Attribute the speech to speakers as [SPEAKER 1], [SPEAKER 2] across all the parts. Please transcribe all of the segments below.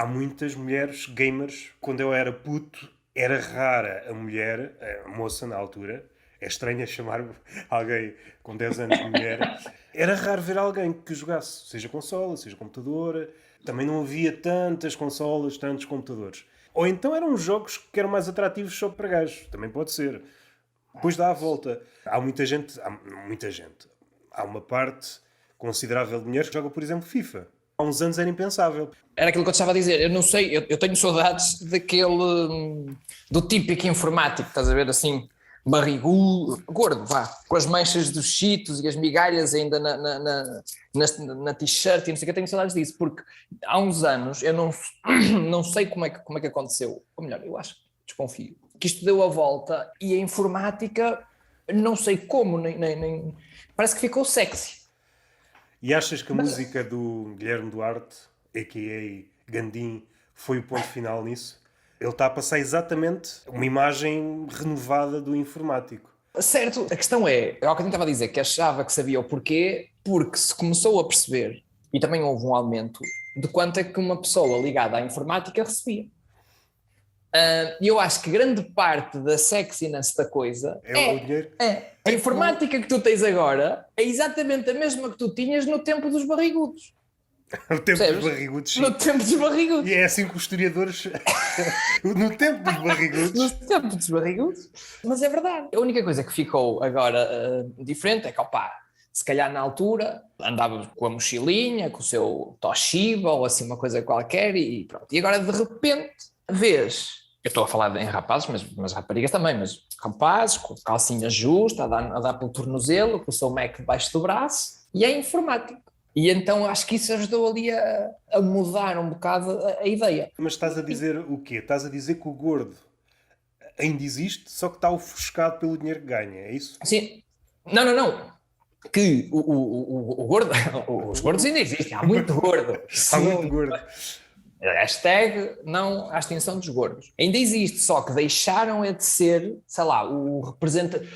[SPEAKER 1] há muitas mulheres gamers. Quando eu era puto, era rara a mulher, a moça na altura. É estranho chamar alguém com 10 anos de mulher. Era raro ver alguém que jogasse, seja consola, seja computador. Também não havia tantas consolas, tantos computadores. Ou então eram jogos que eram mais atrativos só para gajos. Também pode ser. Depois dá a volta. Há muita gente. Há uma parte considerável de mulheres que joga, por exemplo, FIFA. Há uns anos era impensável.
[SPEAKER 2] Era aquilo que eu te estava a dizer, eu não sei, eu tenho saudades daquele, do típico informático, estás a ver, assim, barrigudo, gordo, vá, com as manchas dos cheetos e as migalhas ainda na t-shirt e não sei o que, eu tenho saudades disso, porque há uns anos, eu não sei como é que aconteceu, ou melhor, eu acho, desconfio, que isto deu a volta e a informática, não sei como, nem parece que ficou sexy.
[SPEAKER 1] E achas que a música do Guilherme Duarte, a.k.a. Gandim, foi o ponto final nisso? Ele está a passar exatamente uma imagem renovada do informático.
[SPEAKER 2] Certo, a questão é o que eu estava a dizer, que achava que sabia o porquê, porque se começou a perceber, e também houve um aumento, de quanto é que uma pessoa ligada à informática recebia. E eu acho que grande parte da sexiness da coisa
[SPEAKER 1] É o dinheiro?
[SPEAKER 2] a informática que tu tens agora é exatamente a mesma que tu tinhas no tempo dos barrigudos.
[SPEAKER 1] O tempo
[SPEAKER 2] Percebes?
[SPEAKER 1] dos barrigudos, sim.
[SPEAKER 2] No tempo dos barrigudos.
[SPEAKER 1] E é assim que os historiadores... no tempo dos barrigudos...
[SPEAKER 2] No tempo dos barrigudos. Mas é verdade. A única coisa que ficou agora diferente é que, opá, se calhar na altura andava com a mochilinha, com o seu Toshiba ou assim uma coisa qualquer e pronto. E agora de repente vês, eu estou a falar em rapazes, mas raparigas também, mas rapazes com calcinha justa, a dar pelo tornozelo, com o seu Mac debaixo do braço e é informático. E então acho que isso ajudou ali a mudar um bocado a ideia.
[SPEAKER 1] Mas estás a dizer o quê? Estás a dizer que o gordo ainda existe, só que está ofuscado pelo dinheiro que ganha, é isso?
[SPEAKER 2] Sim. Não. Que o gordo, os gordos ainda existem, há muito gordo.
[SPEAKER 1] Há muito gordo.
[SPEAKER 2] Hashtag não à extinção dos gordos. Ainda existe, só que deixaram de ser, sei lá, o representativo.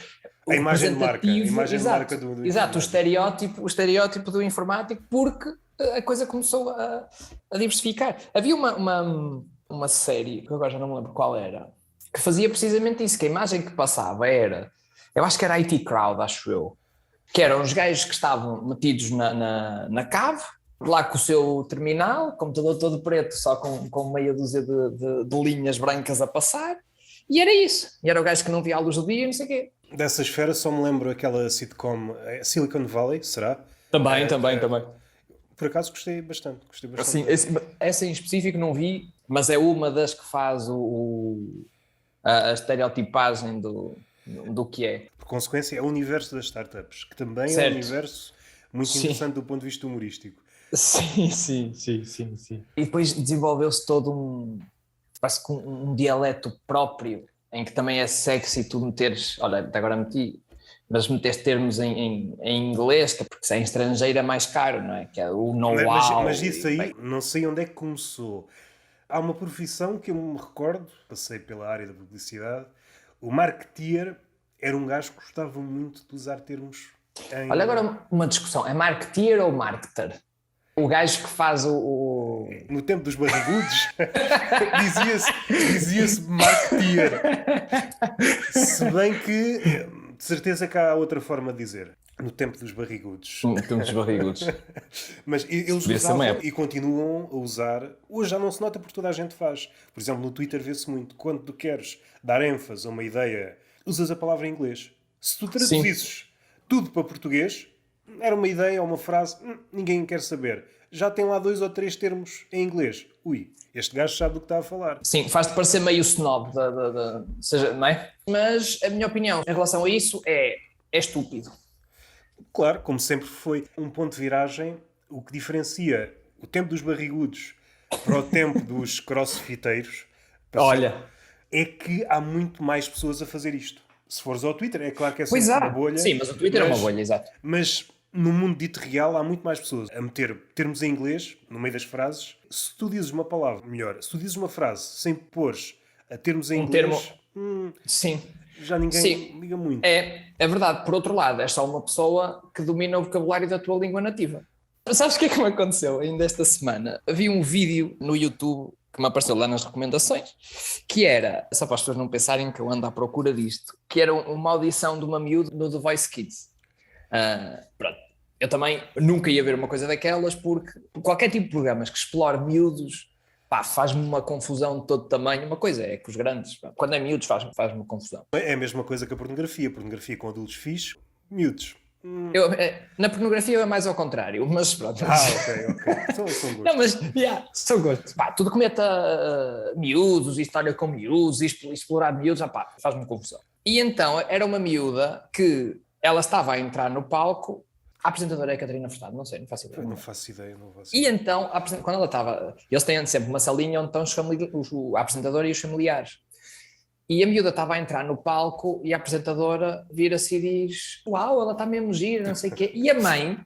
[SPEAKER 1] A imagem de marca. A imagem de marca do
[SPEAKER 2] exato, o estereótipo do informático, porque a coisa começou a diversificar. Havia uma série, que agora já não me lembro qual era, que fazia precisamente isso, que a imagem que passava era, eu acho que era IT Crowd, acho eu, que eram os gajos que estavam metidos na cave, lá com o seu terminal, computador todo preto, só com meia dúzia de linhas brancas a passar, e era isso. E era o gajo que não via a luz do dia, não sei o quê.
[SPEAKER 1] Dessa esfera só me lembro aquela sitcom Silicon Valley, será?
[SPEAKER 2] Também.
[SPEAKER 1] Por acaso gostei bastante.
[SPEAKER 2] Assim, essa em específico não vi, mas é uma das que faz a estereotipagem do que é.
[SPEAKER 1] Por consequência, é o universo das startups, que também
[SPEAKER 2] Certo.
[SPEAKER 1] é um universo muito interessante do ponto de vista humorístico.
[SPEAKER 2] Sim. E depois desenvolveu-se todo parece que um dialeto próprio, em que também é sexy tu meteres, olha, até agora mas meteres termos em inglês, porque se é em estrangeiro é mais caro, não é? Que é o know-how.
[SPEAKER 1] Mas isso aí, não sei onde é que começou. Há uma profissão que eu me recordo, passei pela área da publicidade, o marketeer era um gajo que gostava muito de usar termos em...
[SPEAKER 2] Olha agora uma discussão, é marketeer ou marketer? O gajo que faz o...
[SPEAKER 1] No tempo dos barrigudos, dizia-se marketeer. Se bem que, de certeza que há outra forma de dizer. No tempo dos barrigudos.
[SPEAKER 2] No tempo dos barrigudos.
[SPEAKER 1] Mas eles usavam e continuam a usar. Hoje já não se nota porque toda a gente faz. Por exemplo, no Twitter vê-se muito. Quando tu queres dar ênfase a uma ideia, usas a palavra em inglês. Se tu traduzisses tudo para português, era uma ideia ou uma frase, ninguém quer saber. Já tem lá 2 ou 3 termos em inglês. Ui, este gajo sabe do que está a falar.
[SPEAKER 2] Sim, faz-te parecer meio snob, seja, não é? Mas a minha opinião em relação a isso é estúpido.
[SPEAKER 1] Claro, como sempre foi um ponto de viragem, o que diferencia o tempo dos barrigudos para o tempo dos crossfiteiros,
[SPEAKER 2] olha,
[SPEAKER 1] é que há muito mais pessoas a fazer isto. Se fores ao Twitter, é claro que é sempre uma bolha.
[SPEAKER 2] Sim, mas o Twitter é uma bolha, exato.
[SPEAKER 1] Mas no mundo dito real há muito mais pessoas a meter termos em inglês no meio das frases. Se tu dizes uma palavra, melhor, se tu dizes uma frase sem pôres a termos em inglês,
[SPEAKER 2] sim.
[SPEAKER 1] Já ninguém liga muito.
[SPEAKER 2] É verdade. Por outro lado, és só uma pessoa que domina o vocabulário da tua língua nativa. Sabes o que é que me aconteceu ainda esta semana? Havia um vídeo no YouTube que me apareceu lá nas recomendações, que era, só para as pessoas não pensarem que eu ando à procura disto, que era uma audição de uma miúda no The Voice Kids. Pronto. Eu também nunca ia ver uma coisa daquelas, porque qualquer tipo de programas que explore miúdos, pá, faz-me uma confusão de todo tamanho. Uma coisa é que os grandes, pá, quando é miúdos faz-me confusão.
[SPEAKER 1] É a mesma coisa que a pornografia. Pornografia com adultos fixe, miúdos.
[SPEAKER 2] Na pornografia é mais ao contrário, mas pronto.
[SPEAKER 1] Ok. São gostos.
[SPEAKER 2] Não, mas são gostos. Pá, tudo que meta miúdos, história com miúdos, explorar miúdos, pá, faz-me confusão. E então era uma miúda que ela estava a entrar no palco. A apresentadora é a Catarina Furtado, não sei, não faço ideia.
[SPEAKER 1] Não faço ideia.
[SPEAKER 2] E então, quando ela estava, eles têm sempre uma salinha onde estão a apresentadora e os familiares. E a miúda estava a entrar no palco e a apresentadora vira-se e diz: Uau, ela está mesmo gira, não sei o quê. E a mãe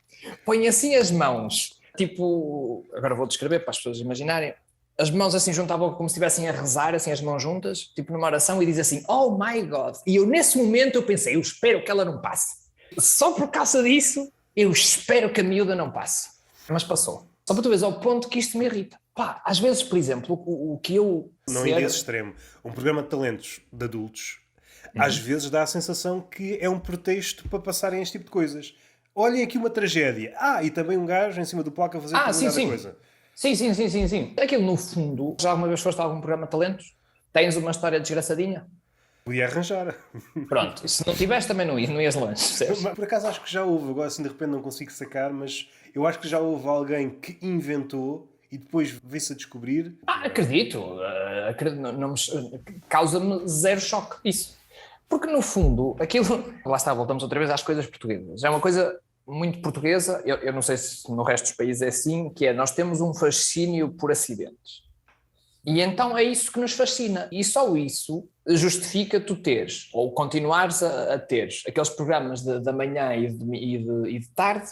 [SPEAKER 2] põe assim as mãos, tipo, agora vou descrever para as pessoas imaginarem, as mãos assim juntavam como se estivessem a rezar, assim as mãos juntas, tipo numa oração, e diz assim: Oh my God. E eu nesse momento eu pensei: eu espero que ela não passe. Só por causa disso, eu espero que a miúda não passe. Mas passou. Só para tu veres ao ponto que isto me irrita. Pá, às vezes, por exemplo, o que eu...
[SPEAKER 1] Não ir desse extremo. Um programa de talentos de adultos, às vezes dá a sensação que é um pretexto para passarem este tipo de coisas. Olhem aqui uma tragédia. E também um gajo em cima do palco a fazer determinada coisa.
[SPEAKER 2] Sim. Aquilo, no fundo, já alguma vez foste a algum programa de talentos? Tens uma história desgraçadinha?
[SPEAKER 1] Podia arranjar.
[SPEAKER 2] Pronto, se não tivesse também não ias longe, percebes?
[SPEAKER 1] Por acaso acho que já houve, agora assim de repente não consigo sacar, mas eu acho que já houve alguém que inventou e depois veio-se a descobrir.
[SPEAKER 2] Acredito, causa-me zero choque isso. Porque no fundo, aquilo, lá está, voltamos outra vez às coisas portuguesas. É uma coisa muito portuguesa, eu não sei se no resto dos países é assim, que é, nós temos um fascínio por acidentes. E então é isso que nos fascina. E só isso justifica tu teres, ou continuares a teres, aqueles programas da manhã e de tarde,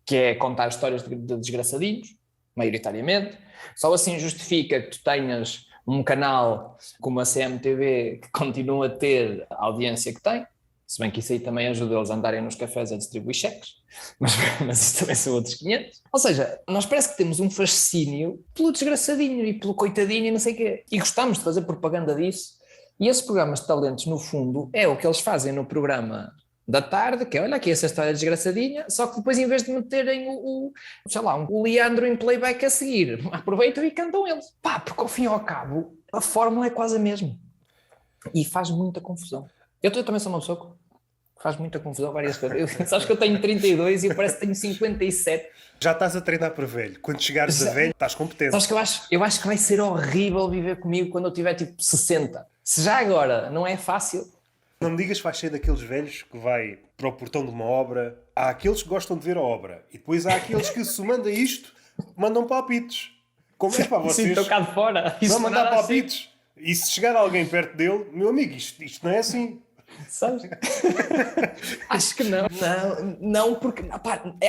[SPEAKER 2] que é contar histórias de desgraçadinhos, maioritariamente. Só assim justifica que tu tenhas um canal como a CMTV que continua a ter a audiência que tem, se bem que isso aí também ajuda eles a andarem nos cafés a distribuir cheques, mas isso também são outros 500. Ou seja, nós parece que temos um fascínio pelo desgraçadinho e pelo coitadinho e não sei o quê, e gostamos de fazer propaganda disso. E esses programas de talentos, no fundo, é o que eles fazem no programa da tarde, que é, olha aqui essa história desgraçadinha, só que depois em vez de meterem o Leandro em playback a seguir, aproveitam e cantam eles. Pá, porque ao fim e ao cabo, a fórmula é quase a mesma. E faz muita confusão. Eu também sou uma pessoa que faz muita confusão várias coisas. Sabes que eu tenho 32 e eu parece que tenho 57.
[SPEAKER 1] Já estás a treinar para velho. Quando chegares a velho, estás competente.
[SPEAKER 2] Sabes que eu acho que vai ser horrível viver comigo quando eu tiver tipo 60. Se já agora não é fácil...
[SPEAKER 1] Não me digas que vais ser daqueles velhos que vai para o portão de uma obra. Há aqueles que gostam de ver a obra. E depois há aqueles que, se manda isto, mandam palpites. Como é para vocês?
[SPEAKER 2] Sim, estou cá de fora.
[SPEAKER 1] Não mandar palpites. Assim. E se chegar alguém perto dele, meu amigo, isto não é assim.
[SPEAKER 2] Sabes? Acho que não. Não, porque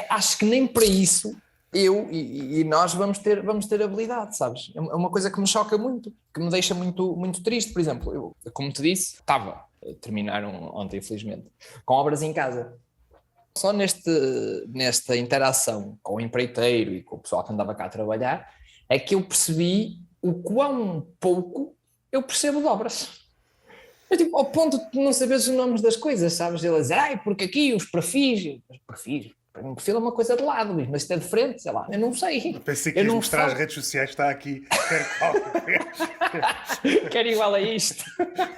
[SPEAKER 2] acho que nem para isso eu e nós vamos ter habilidade, sabes? É uma coisa que me choca muito, que me deixa muito, muito triste. Por exemplo, eu, como te disse, terminaram ontem, infelizmente, com obras em casa. Só nesta interação com o empreiteiro e com o pessoal que andava cá a trabalhar, é que eu percebi o quão pouco eu percebo de obras. É tipo, ao ponto de não saberes os nomes das coisas, sabes? Eles dizem, porque aqui os perfis, para mim, perfil é uma coisa de lado, mas isto é de frente, sei lá, eu não sei.
[SPEAKER 1] Pensei que ias mostrar as redes sociais, está aqui.
[SPEAKER 2] Quero igual a isto.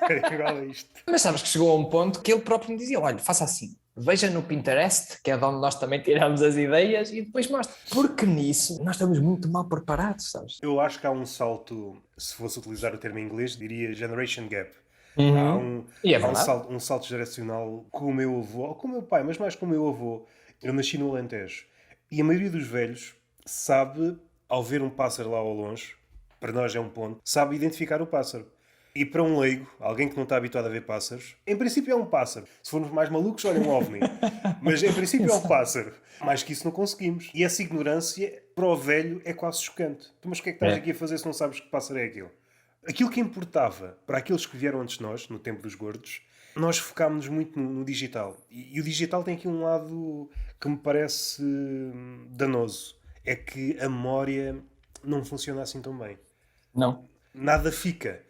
[SPEAKER 1] Quero igual a isto.
[SPEAKER 2] Mas sabes que chegou a um ponto que ele próprio me dizia, olha, faça assim, veja no Pinterest, que é de onde nós também tiramos as ideias, e depois mostra. Porque nisso nós estamos muito mal preparados, sabes?
[SPEAKER 1] Eu acho que há um salto, se fosse utilizar o termo em inglês, diria generation gap.
[SPEAKER 2] Uhum.
[SPEAKER 1] Há um salto geracional com o meu avô, ou com o meu pai, mas mais com o meu avô. Eu nasci no Alentejo. E a maioria dos velhos sabe, ao ver um pássaro lá ao longe, para nós é um ponto, sabe identificar o pássaro. E para um leigo, alguém que não está habituado a ver pássaros, em princípio é um pássaro. Se formos mais malucos, olha um ovni. Mas em princípio é um pássaro. Mais que isso não conseguimos. E essa ignorância, para o velho, é quase chocante. Mas o que é que estás aqui a fazer se não sabes que pássaro é aquilo? Aquilo que importava para aqueles que vieram antes de nós, no tempo dos gordos, nós focámos-nos muito no digital. E o digital tem aqui um lado que me parece danoso. É que a memória não funciona assim tão bem.
[SPEAKER 2] Não.
[SPEAKER 1] Nada fica.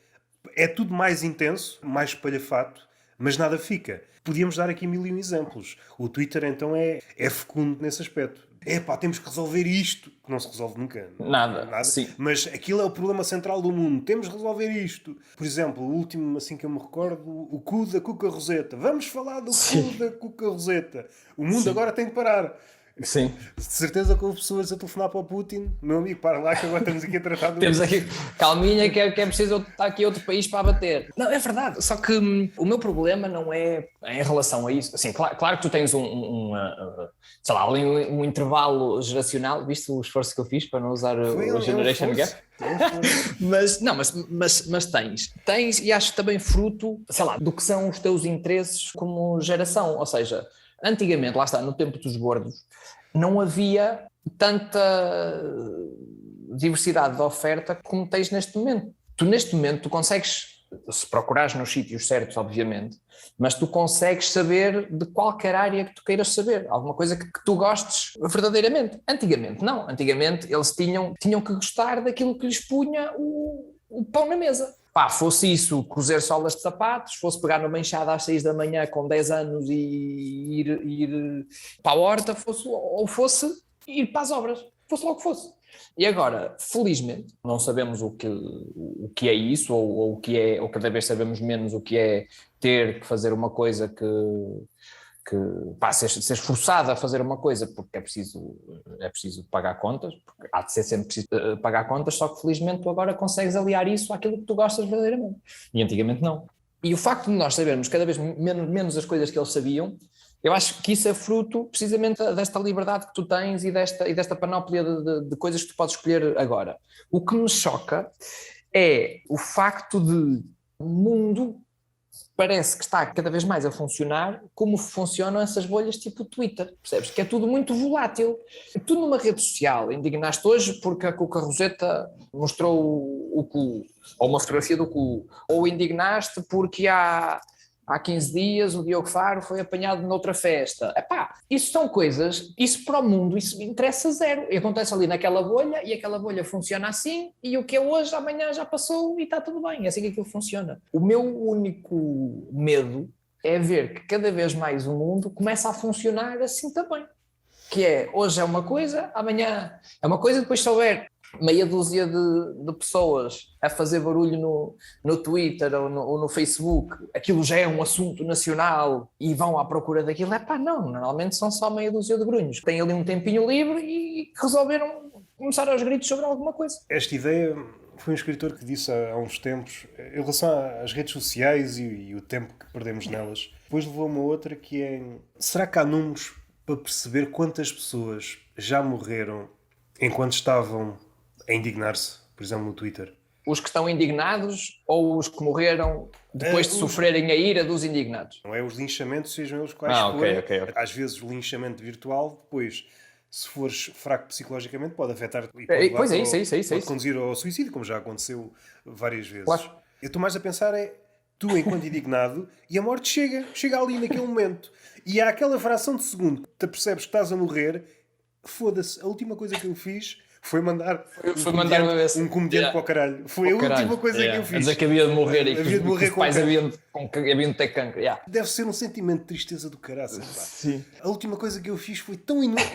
[SPEAKER 1] É tudo mais intenso, mais espalhafato, mas nada fica. Podíamos dar aqui 1000 exemplos. O Twitter, então, é fecundo nesse aspecto. Epá, temos que resolver isto. Que não se resolve nunca.
[SPEAKER 2] Nada. Sim.
[SPEAKER 1] Mas aquilo é o problema central do mundo. Temos de resolver isto. Por exemplo, o último, assim que eu me recordo, o cu da Cuca Roseta. Vamos falar do cu da Cuca Roseta. O mundo agora tem de parar.
[SPEAKER 2] Sim.
[SPEAKER 1] De certeza que houve pessoas a telefonar para o Putin. Meu amigo, para lá que agora estamos aqui a tratar do...
[SPEAKER 2] Temos aqui, calminha, que é preciso estar aqui outro país para abater. Não, é verdade. Só que o meu problema não é em relação a isso. Assim, claro que tu tens sei lá, ali um intervalo geracional. Viste o esforço que eu fiz para não usar o Generation Gap? Mas tens, e acho também fruto, sei lá, do que são os teus interesses como geração. Ou seja, antigamente, lá está, no tempo dos gordos, não havia tanta diversidade de oferta como tens neste momento. Neste momento, tu consegues, se procurares nos sítios certos, obviamente, mas tu consegues saber de qualquer área que tu queiras saber, alguma coisa que tu gostes verdadeiramente. Antigamente, não. Antigamente, eles tinham que gostar daquilo que lhes punha o pão na mesa. Pá, fosse isso, cozer solas de sapatos, fosse pegar numa enxada às 6 da manhã com 10 anos e ir para a horta, fosse ir para as obras, fosse lá o que fosse. E agora, felizmente, não sabemos o que é isso, ou cada vez sabemos menos o que é ter que fazer uma coisa ser forçado a fazer uma coisa porque é preciso pagar contas, porque há de ser sempre preciso pagar contas, só que felizmente tu agora consegues aliar isso àquilo que tu gostas verdadeiramente. E antigamente não. E o facto de nós sabermos cada vez menos as coisas que eles sabiam, eu acho que isso é fruto precisamente desta liberdade que tu tens e desta panóplia de coisas que tu podes escolher agora. O que me choca é o facto de o mundo parece que está cada vez mais a funcionar como funcionam essas bolhas tipo o Twitter, percebes? Que é tudo muito volátil. Tu numa rede social indignaste hoje porque a Cuca Roseta mostrou o cu, ou uma fotografia do cu, ou indignaste porque há 15 dias o Diogo Faro foi apanhado noutra festa. Epá, isso são coisas, isso para o mundo, isso interessa zero. E acontece ali naquela bolha, e aquela bolha funciona assim, e o que é hoje, amanhã já passou e está tudo bem. É assim que aquilo funciona. O meu único medo é ver que cada vez mais o mundo começa a funcionar assim também. Que é, hoje é uma coisa, amanhã é uma coisa, depois se houver meia dúzia de pessoas a fazer barulho no Twitter ou no Facebook, aquilo já é um assunto nacional e vão à procura daquilo. Não, normalmente são só meia dúzia de grunhos. Têm ali um tempinho livre e resolveram começar aos gritos sobre alguma coisa.
[SPEAKER 1] Esta ideia foi um escritor que disse há uns tempos, em relação às redes sociais e o tempo que perdemos nelas, depois levou uma outra que é: será que há números para perceber quantas pessoas já morreram enquanto estavam a indignar-se, por exemplo, no Twitter?
[SPEAKER 2] Os que estão indignados ou os que morreram depois de sofrerem a ira dos indignados?
[SPEAKER 1] Não é os linchamentos, sejam eles quais
[SPEAKER 2] forem. Okay.
[SPEAKER 1] Às vezes o linchamento virtual, depois, se fores fraco psicologicamente, pode afetar e pode conduzir ao suicídio, como já aconteceu várias vezes.
[SPEAKER 2] Claro.
[SPEAKER 1] Eu estou mais a pensar tu enquanto indignado, e a morte chega ali naquele momento. E há aquela fração de segundo que te percebes que estás a morrer. Foda-se, a última coisa que eu fiz foi mandar um comediante para o caralho. Foi a última coisa que eu fiz.
[SPEAKER 2] A dizer que havia de morrer e que os pais haviam de ter cancro.
[SPEAKER 1] Deve ser um sentimento de tristeza do caraças.
[SPEAKER 2] Sim.
[SPEAKER 1] A última coisa que eu fiz foi tão inútil.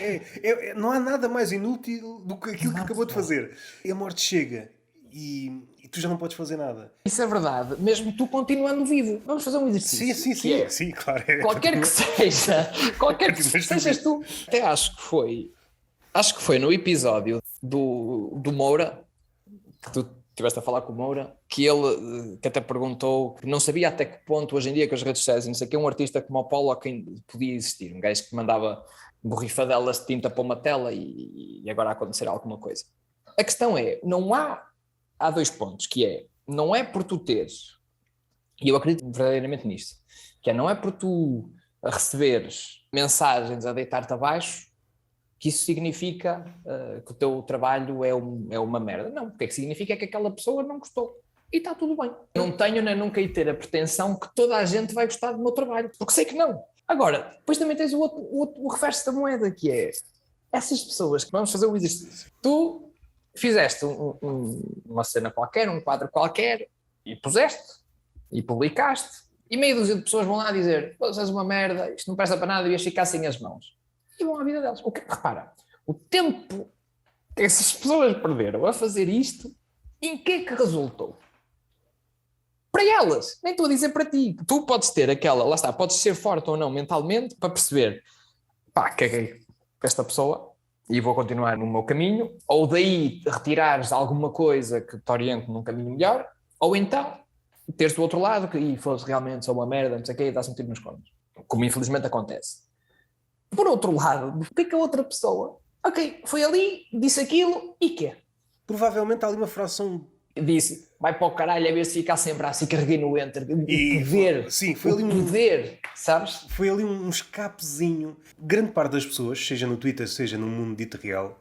[SPEAKER 1] Não há nada mais inútil do que aquilo que acabou de fazer. E a morte chega e tu já não podes fazer nada.
[SPEAKER 2] Isso é verdade, mesmo tu continuando vivo. Vamos fazer um exercício.
[SPEAKER 1] Sim, claro.
[SPEAKER 2] Qualquer que sejas tu. Até acho que foi no episódio do Moura, que tu estiveste a falar com o Moura, que ele que até perguntou, que não sabia até que ponto hoje em dia com as redes sociais, não sei o que, um artista como o Paulo quem podia existir, um gajo que mandava borrifadelas de tinta para uma tela e agora a acontecer alguma coisa. A questão é, há 2 pontos, que é, não é por tu teres, e eu acredito verdadeiramente nisto, que é, não é por tu receberes mensagens a deitar-te abaixo que isso significa que o teu trabalho é uma merda. Não, o que é que significa é que aquela pessoa não gostou. E está tudo bem. Não tenho nem nunca ir ter a pretensão que toda a gente vai gostar do meu trabalho, porque sei que não. Agora, depois também tens o reverso da moeda, que é essas pessoas que vamos fazer o exercício. Tu fizeste uma cena qualquer, um quadro qualquer, e puseste, e publicaste, e meia dúzia de pessoas vão lá dizer: "Pô, és uma merda, isto não presta para nada, ias ficar sem as mãos." E vão à vida delas. Repara, o tempo que essas pessoas perderam a fazer isto, em que é que resultou? Para elas, nem estou a dizer para ti. Tu podes ter aquela, lá está, podes ser forte ou não mentalmente para perceber: pá, caguei com esta pessoa e vou continuar no meu caminho, ou daí retirares alguma coisa que te oriente num caminho melhor, ou então teres do outro lado que fosse realmente só uma merda, não sei o quê, e dá-se um tiro nos cornos, como infelizmente acontece. Por outro lado, o que é que a outra pessoa, ok, foi ali, disse aquilo, e quê?
[SPEAKER 1] Provavelmente há ali uma fração.
[SPEAKER 2] Disse: vai para o caralho, a ver se ficar sem braço, e carreguei no enter. O poder,
[SPEAKER 1] foi ali
[SPEAKER 2] o poder, sabes?
[SPEAKER 1] Foi ali um escapezinho. Grande parte das pessoas, seja no Twitter, seja no mundo dito real,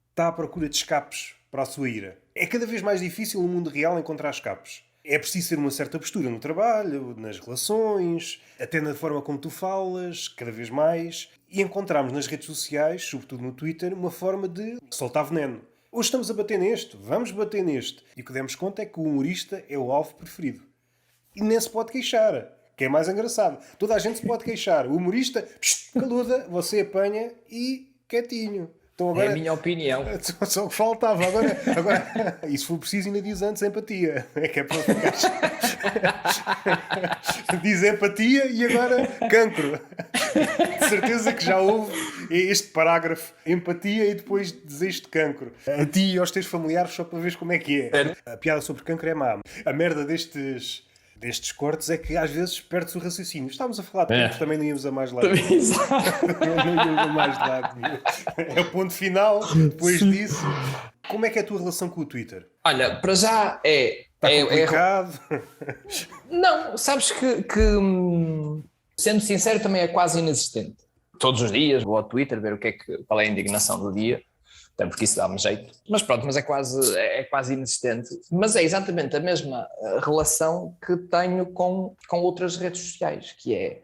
[SPEAKER 1] está à procura de escapes para a sua ira. É cada vez mais difícil no mundo real encontrar escapes. É preciso ter uma certa postura no trabalho, nas relações, até na forma como tu falas, cada vez mais. E encontramos nas redes sociais, sobretudo no Twitter, uma forma de soltar veneno. Hoje estamos a bater neste, vamos bater neste. E o que demos conta é que o humorista é o alvo preferido. E nem se pode queixar, que é mais engraçado. Toda a gente se pode queixar. O humorista, caluda, você apanha e quietinho. Então agora,
[SPEAKER 2] é a minha opinião.
[SPEAKER 1] Só o que faltava. Agora, e se for preciso, ainda diz antes empatia. É que é para ficar. Diz empatia e agora cancro. De certeza que já houve este parágrafo, empatia, e depois dizeste cancro. A ti e aos teus familiares, só para ver como é que é. A piada sobre cancro é má. A merda destes cortes é que às vezes perde-se o raciocínio. Estávamos a falar de cancro, também não íamos a mais lado. Não íamos a mais lado. É o ponto final. Depois disso, como é que é a tua relação com o Twitter?
[SPEAKER 2] Olha, para já
[SPEAKER 1] Está complicado?
[SPEAKER 2] Não, sabes que sendo sincero, também é quase inexistente. Todos os dias vou ao Twitter ver qual é a indignação do dia, até porque isso dá-me jeito. Mas pronto, mas é quase inexistente. Mas é exatamente a mesma relação que tenho com outras redes sociais, que é: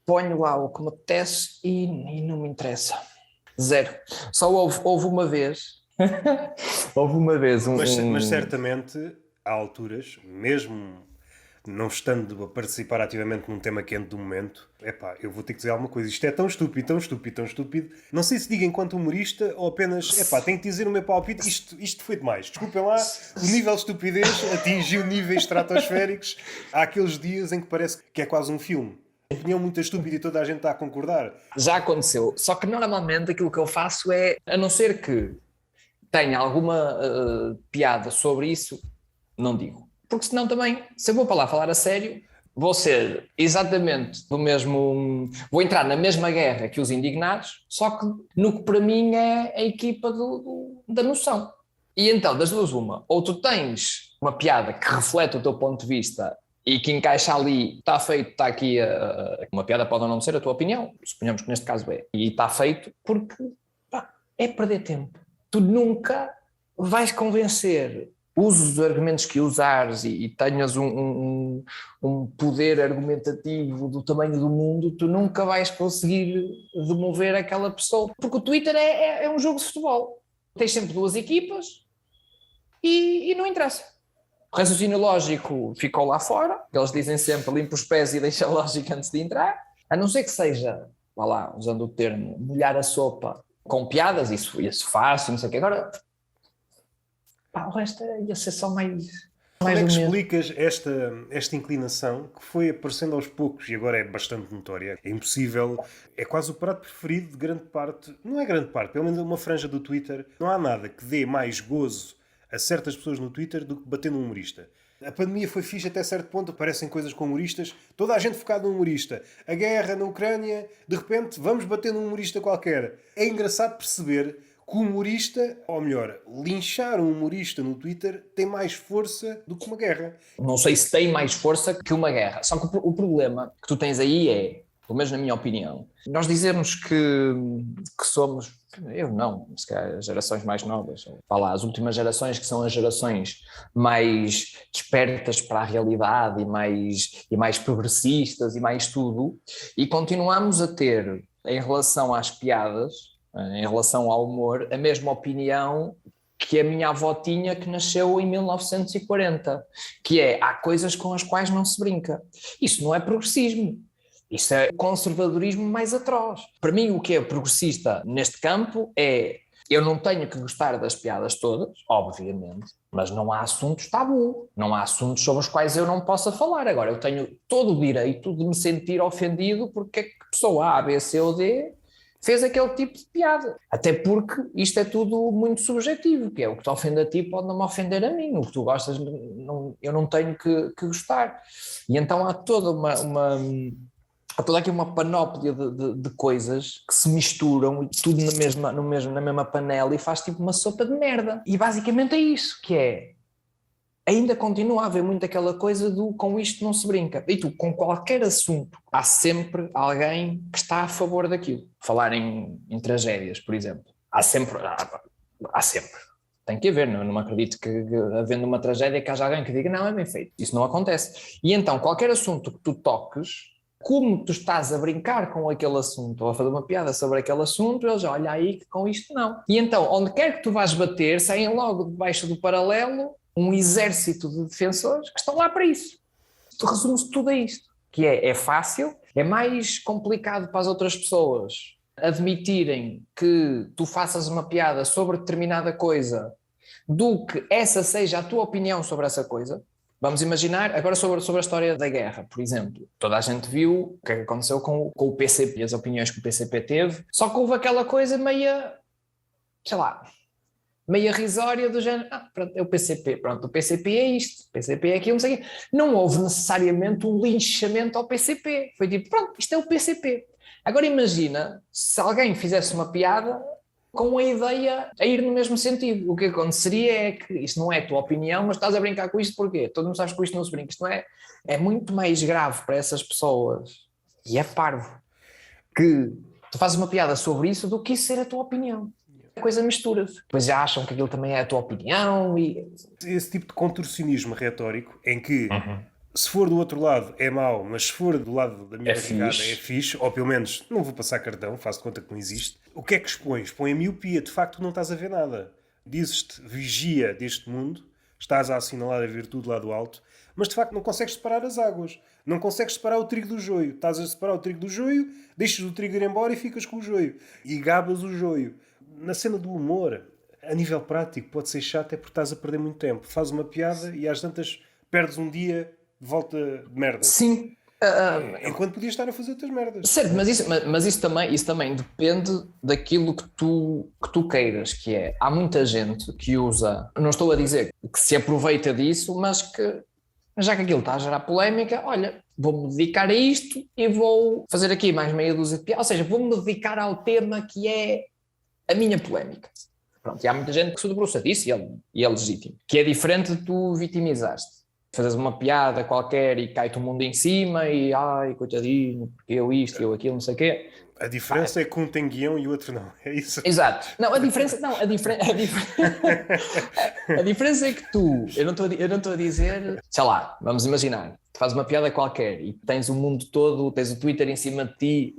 [SPEAKER 2] ponho lá o que me apetece e não me interessa. Zero. Só houve uma vez... houve uma vez
[SPEAKER 1] Mas certamente há alturas, mesmo não estando a participar ativamente num tema quente do momento, eu vou ter que dizer alguma coisa. Isto é tão estúpido, tão estúpido, tão estúpido. Não sei se digo enquanto humorista ou apenas, tenho que dizer o meu palpite. Isto foi demais. Desculpem lá, o nível de estupidez atingiu níveis estratosféricos. Há aqueles dias em que parece que é quase um filme. Opinião muito estúpida e toda a gente está a concordar.
[SPEAKER 2] Já aconteceu. Só que normalmente aquilo que eu faço é, a não ser que tenha alguma piada sobre isso, não digo. Porque senão também, se eu vou para lá falar a sério, vou ser exatamente do mesmo... Vou entrar na mesma guerra que os indignados, só que no que para mim é a equipa da noção. E então, das duas uma, ou tu tens uma piada que reflete o teu ponto de vista e que encaixa ali, está feito, está aqui, uma piada pode ou não ser a tua opinião, suponhamos que neste caso é, e está feito porque é perder tempo. Tu nunca vais convencer, uses os argumentos que usares e tenhas um poder argumentativo do tamanho do mundo, tu nunca vais conseguir demover aquela pessoa, porque o Twitter é um jogo de futebol. Tens sempre duas equipas e não interessa. O raciocínio lógico ficou lá fora, eles dizem sempre: limpa os pés e deixa a lógica antes de entrar, a não ser que seja, vá lá, usando o termo, molhar a sopa com piadas, isso fácil, não sei o quê. Agora, o resto ia ser só mais
[SPEAKER 1] Como é que explicas esta inclinação que foi aparecendo aos poucos e agora é bastante notória? É impossível, é quase o prato preferido de grande parte, não é grande parte, pelo menos uma franja do Twitter. Não há nada que dê mais gozo a certas pessoas no Twitter do que bater num humorista. A pandemia foi fixe até certo ponto, aparecem coisas com humoristas, toda a gente focada no humorista. A guerra na Ucrânia, de repente vamos bater num humorista qualquer. É engraçado perceber que o humorista, ou melhor, linchar um humorista no Twitter tem mais força do que uma guerra.
[SPEAKER 2] Não sei se tem mais força que uma guerra, só que o problema que tu tens aí é, pelo menos na minha opinião, nós dizermos que somos, eu não, se calhar as gerações mais novas, as últimas gerações, que são as gerações mais despertas para a realidade e mais progressistas e mais tudo, e continuamos a ter, em relação às piadas, em relação ao humor, a mesma opinião que a minha avó tinha, que nasceu em 1940, que é: há coisas com as quais não se brinca. Isso não é progressismo. Isso é conservadorismo mais atroz. Para mim, o que é progressista neste campo é: eu não tenho que gostar das piadas todas, obviamente, mas não há assuntos tabu, não há assuntos sobre os quais eu não possa falar. Agora, eu tenho todo o direito de me sentir ofendido porque a pessoa A, B, C ou D fez aquele tipo de piada. Até porque isto é tudo muito subjetivo, que é: o que te ofende a ti pode não me ofender a mim, o que tu gostas eu não tenho que gostar. E então há toda há toda aqui uma panóplia de coisas que se misturam, e tudo na mesma panela, e faz tipo uma sopa de merda. E basicamente é isso, que é: ainda continua a haver muito aquela coisa do com isto não se brinca. E tu, com qualquer assunto, há sempre alguém que está a favor daquilo. Falar em tragédias, por exemplo. Há sempre. Tem que haver, não me acredito que havendo uma tragédia que haja alguém que diga: não, é bem feito. Isso não acontece. E então, qualquer assunto que tu toques, como tu estás a brincar com aquele assunto ou a fazer uma piada sobre aquele assunto, eles: olha aí que com isto não. E então, onde quer que tu vais bater, saem logo debaixo do paralelo um exército de defensores que estão lá para isso. Tu resumes tudo a isto, que é fácil, é mais complicado para as outras pessoas admitirem que tu faças uma piada sobre determinada coisa do que essa seja a tua opinião sobre essa coisa. Vamos imaginar agora sobre a história da guerra, por exemplo. Toda a gente viu o que aconteceu com o PCP, as opiniões que o PCP teve, só que houve aquela coisa meia, sei lá, meia risória do género: pronto, é o PCP, pronto, o PCP é isto, o PCP é aquilo, não sei o quê. Não houve necessariamente um linchamento ao PCP. Foi tipo: pronto, isto é o PCP. Agora imagina se alguém fizesse uma piada com a ideia a ir no mesmo sentido. O que aconteceria é que isto não é a tua opinião, mas estás a brincar com isto porquê? Todo mundo sabe que isto não se brinca. Isto não é... É muito mais grave para essas pessoas, e é parvo, que tu fazes uma piada sobre isso do que isso ser a tua opinião. A coisa mistura-se. Depois já acham que aquilo também é a tua opinião e...
[SPEAKER 1] Esse tipo de contorcionismo retórico em que se for do outro lado é mau, mas se for do lado da minha barrigada é fixe, ou pelo menos não vou passar cartão, faço de conta que não existe. O que é que expões? Expõe a miopia, de facto não estás a ver nada. Dizes-te vigia deste mundo, estás a assinalar a virtude lá do alto, mas de facto não consegues separar as águas. Não consegues separar o trigo do joio. Estás a separar o trigo do joio, deixas o trigo ir embora e ficas com o joio. E gabas o joio. Na cena do humor, a nível prático, pode ser chato, é porque estás a perder muito tempo. Fazes uma piada e às tantas perdes um dia de volta de merda.
[SPEAKER 2] Sim.
[SPEAKER 1] Enquanto podias estar a fazer outras merdas.
[SPEAKER 2] Certo, mas isso também depende daquilo que tu queiras, que é: há muita gente que usa, não estou a dizer que se aproveita disso, mas que, já que aquilo está a gerar polémica, olha, vou-me dedicar a isto e vou fazer aqui mais meia dúzia de piadas, ou seja, vou-me dedicar ao tema que é a minha polémica. Pronto, e há muita gente que se debruça disso e é legítimo, que é diferente de tu vitimizaste. Fazes uma piada qualquer e cai-te o mundo em cima e ai, coitadinho, porque eu isto, eu aquilo, não sei o quê.
[SPEAKER 1] A diferença é que um tem guião e o outro não, é isso?
[SPEAKER 2] Exato. Não, a diferença é que eu não estou a dizer, sei lá, vamos imaginar, tu fazes uma piada qualquer e tens o mundo todo, tens o Twitter em cima de ti,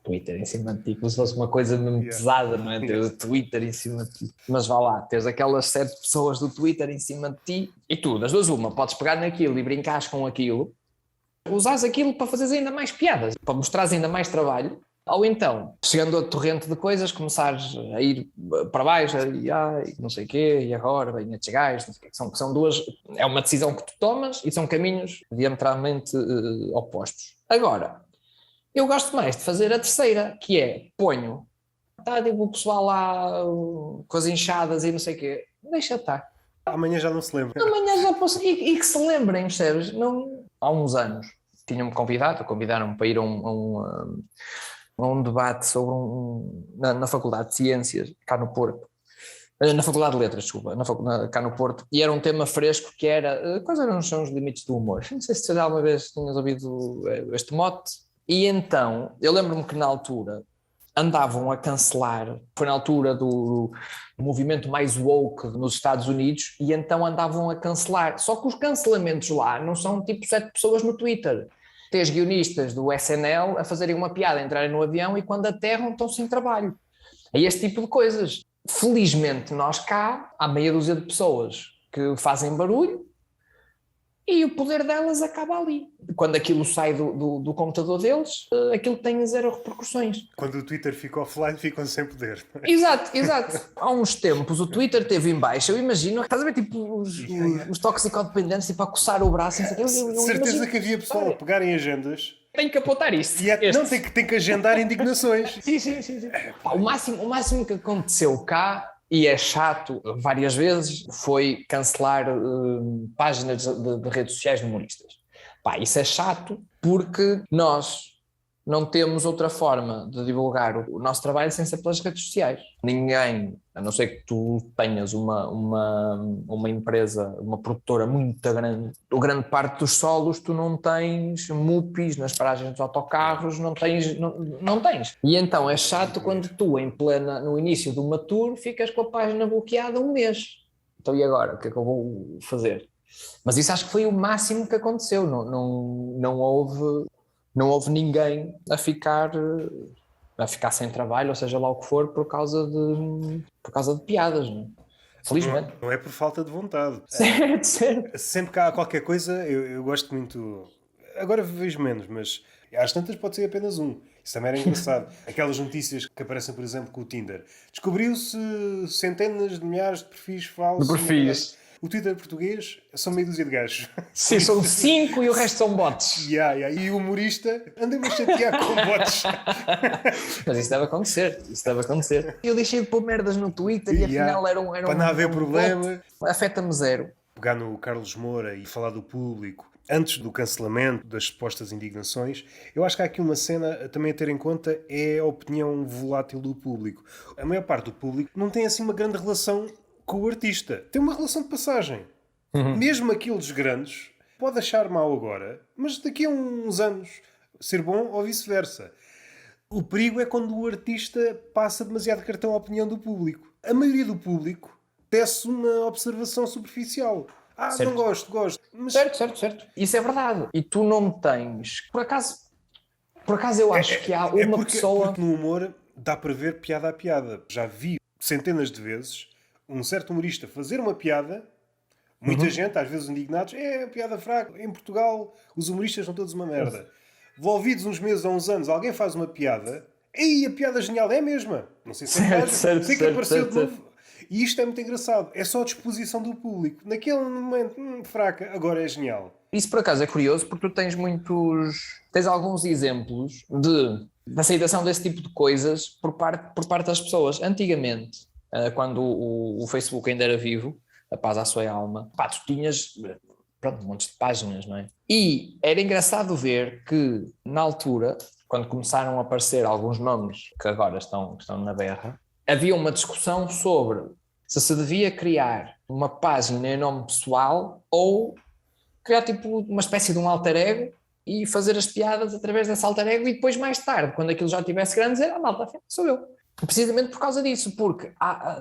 [SPEAKER 2] Twitter em cima de ti, como se fosse uma coisa mesmo pesada, não é? Ter o Twitter em cima de ti. Mas vá lá, tens aquelas 7 pessoas do Twitter em cima de ti e tu, das duas uma, podes pegar naquilo e brincares com aquilo, usares aquilo para fazeres ainda mais piadas, para mostrares ainda mais trabalho, ou então, chegando a torrente de coisas, começares a ir para baixo e não sei o quê, e agora vem estes gajos, não sei o quê. São duas, é uma decisão que tu tomas e são caminhos diametralmente opostos. Agora, eu gosto mais de fazer a terceira, que é: ponho, tipo o pessoal lá com as inchadas e não sei o quê, deixa estar.
[SPEAKER 1] Amanhã já não se lembra.
[SPEAKER 2] Amanhã já posso, e que se lembrem, percebes? Não, há uns anos tinham-me convidaram-me para ir a um debate sobre na Faculdade de Ciências, cá no Porto. Na Faculdade de Letras, desculpa, cá no Porto, e era um tema fresco que era: quais são os limites do humor? Não sei se já alguma vez tinhas ouvido este mote. E então, eu lembro-me que na altura andavam a cancelar, foi na altura do movimento mais woke nos Estados Unidos, e então andavam a cancelar. Só que os cancelamentos lá não são tipo 7 pessoas no Twitter. Tens guionistas do SNL a fazerem uma piada, entrarem no avião e quando aterram estão sem trabalho. É este tipo de coisas. Felizmente, nós cá, há meia dúzia de pessoas que fazem barulho e o poder delas acaba ali. Quando aquilo sai do computador deles, aquilo tem zero repercussões.
[SPEAKER 1] Quando o Twitter fica offline, ficam sem poder.
[SPEAKER 2] Exato, exato. Há uns tempos o Twitter teve em baixa, eu imagino, estás a ver tipo os toxicodependentes tipo, a coçar o braço, não sei o quê. Eu
[SPEAKER 1] Certeza
[SPEAKER 2] imagino,
[SPEAKER 1] que havia pessoal a pegarem agendas
[SPEAKER 2] tem que apontar isto.
[SPEAKER 1] e não tem que agendar indignações.
[SPEAKER 2] Sim. Pá, o máximo que aconteceu cá, e é chato várias vezes, foi cancelar páginas de redes sociais de humoristas. Pá, isso é chato porque nós não temos outra forma de divulgar o nosso trabalho sem ser pelas redes sociais. Ninguém, a não ser que tu tenhas uma empresa, uma produtora muito grande, a grande parte dos solos tu não tens mupis nas paragens dos autocarros, não tens. E então é chato quando tu, no início de uma tour, ficas com a página bloqueada um mês. Então e agora? O que é que eu vou fazer? Mas isso acho que foi o máximo que aconteceu. Não houve ninguém a ficar sem trabalho, ou seja lá o que for, por causa de piadas, não é? Felizmente.
[SPEAKER 1] Não é por falta de vontade.
[SPEAKER 2] Certo.
[SPEAKER 1] Sempre que há qualquer coisa, eu gosto muito. Agora vejo menos, mas às tantas pode ser apenas um. Isso também era engraçado. Aquelas notícias que aparecem, por exemplo, com o Tinder. Descobriu-se centenas de milhares de perfis falsos.
[SPEAKER 2] De perfis.
[SPEAKER 1] O Twitter português são meia dúzia de gajos.
[SPEAKER 2] Sim, são 5 e o resto são bots.
[SPEAKER 1] E o humorista anda-me a chatear com bots.
[SPEAKER 2] Mas isso deve acontecer. Eu deixei de pôr merdas no Twitter e afinal era um
[SPEAKER 1] para não haver problema.
[SPEAKER 2] Afeta-me zero.
[SPEAKER 1] Pegar no Carlos Moura e falar do público antes do cancelamento das supostas indignações, eu acho que há aqui uma cena também a ter em conta, é a opinião volátil do público. A maior parte do público não tem assim uma grande relação com o artista. Tem uma relação de passagem. Mesmo aqueles grandes, pode achar mal agora, mas daqui a uns anos ser bom ou vice-versa. O perigo é quando o artista passa demasiado cartão à opinião do público. A maioria do público tece uma observação superficial.
[SPEAKER 2] Certo.
[SPEAKER 1] Não gosto. Mas...
[SPEAKER 2] Certo. Isso é verdade. E tu não tens... Por acaso eu acho que há uma pessoa...
[SPEAKER 1] Porque no humor dá para ver piada a piada. Já vi centenas de vezes um certo humorista fazer uma piada, muita gente, às vezes indignados, piada fraca. Em Portugal, os humoristas são todos uma merda. Envolvidos uns meses ou uns anos, alguém faz uma piada, a piada genial é a mesma. Não sei se sei que apareceu de novo. E isto é muito engraçado. É só a disposição do público. Naquele momento, fraca, agora é genial.
[SPEAKER 2] Isso por acaso é curioso, porque tu tens alguns exemplos de aceitação desse tipo de coisas por parte das pessoas. Antigamente, quando o Facebook ainda era vivo, a paz à sua alma, tu tinhas um monte de páginas, não é? E era engraçado ver que, na altura, quando começaram a aparecer alguns nomes que agora estão na berra, havia uma discussão sobre se devia criar uma página em nome pessoal ou criar tipo uma espécie de um alter ego e fazer as piadas através desse alter ego e depois mais tarde, quando aquilo já estivesse grande, dizer, malta, sou eu. Precisamente por causa disso, porque,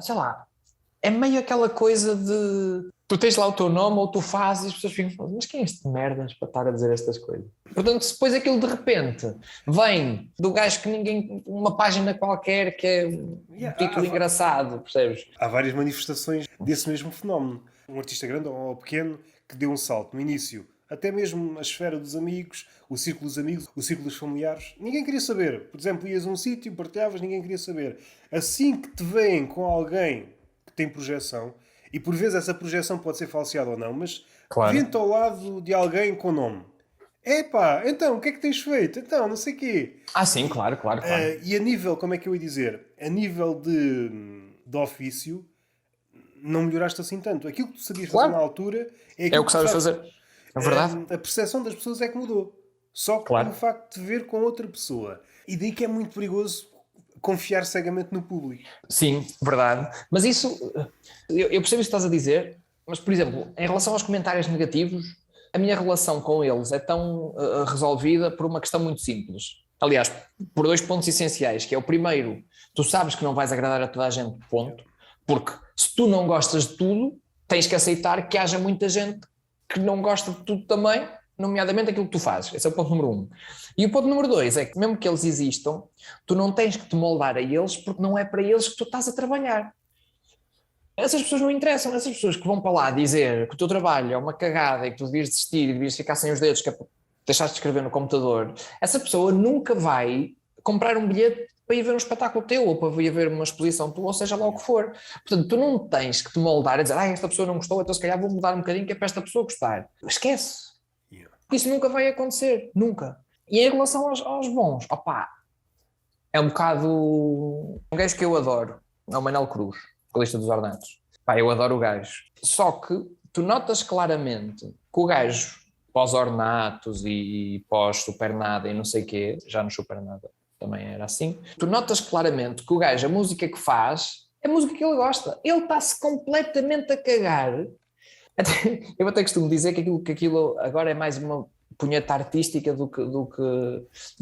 [SPEAKER 2] sei lá, é meio aquela coisa de... Tu tens lá o teu nome ou tu fazes e as pessoas ficam, mas quem é este merdas para estar a dizer estas coisas? Portanto, se depois aquilo de repente vem do gajo que uma página qualquer que é um título engraçado, percebes?
[SPEAKER 1] Há várias manifestações desse mesmo fenómeno. Um artista grande ou pequeno que deu um salto no início. Até mesmo a esfera dos amigos, o círculo dos amigos, o círculo dos familiares. Ninguém queria saber. Por exemplo, ias a um sítio, partilhavas, ninguém queria saber. Assim que te veem com alguém que tem projeção, e por vezes essa projeção pode ser falseada ou não, mas vem-te ao lado de alguém com nome. Então, o que é que tens feito? Então, não sei o quê.
[SPEAKER 2] Sim, claro.
[SPEAKER 1] E a nível, como é que eu ia dizer? A nível de ofício, não melhoraste assim tanto. Aquilo que tu sabias fazer na altura
[SPEAKER 2] é o que sabes fazer. É verdade.
[SPEAKER 1] A percepção das pessoas é que mudou. Só que o facto de ver com outra pessoa. E daí que é muito perigoso confiar cegamente no público.
[SPEAKER 2] Sim, verdade. Mas isso, eu percebo isso que estás a dizer, mas, por exemplo, em relação aos comentários negativos, a minha relação com eles é tão resolvida por uma questão muito simples. Aliás, por 2 pontos essenciais, que é o primeiro, tu sabes que não vais agradar a toda a gente, ponto. Porque se tu não gostas de tudo, tens que aceitar que haja muita gente que não gosta de tudo também, nomeadamente aquilo que tu fazes. Esse é o ponto número 1. E o ponto número 2 é que mesmo que eles existam, tu não tens que te moldar a eles porque não é para eles que tu estás a trabalhar. Essas pessoas não interessam, essas pessoas que vão para lá dizer que o teu trabalho é uma cagada e que tu devias desistir e devias ficar sem os dedos, que é para deixaste de escrever no computador, essa pessoa nunca vai comprar um bilhete para ir ver um espetáculo teu ou para ir ver uma exposição tua, ou seja lá o que for. Portanto, tu não tens que te moldar a dizer, esta pessoa não gostou, então se calhar vou mudar um bocadinho que é para esta pessoa gostar. Esquece.
[SPEAKER 1] Yeah.
[SPEAKER 2] Isso nunca vai acontecer, nunca. E em relação aos bons, opá, é um bocado um gajo que eu adoro, é o Manel Cruz, vocalista dos Ornatos. Pá, eu adoro o gajo. Só que tu notas claramente que o gajo, pós-Ornatos e pós-Supernada e não sei o quê, já no Supernada também era assim, tu notas claramente que o gajo, a música que faz, é a música que ele gosta. Ele está-se completamente a cagar. Eu até costumo dizer que aquilo agora é mais uma punheta artística do que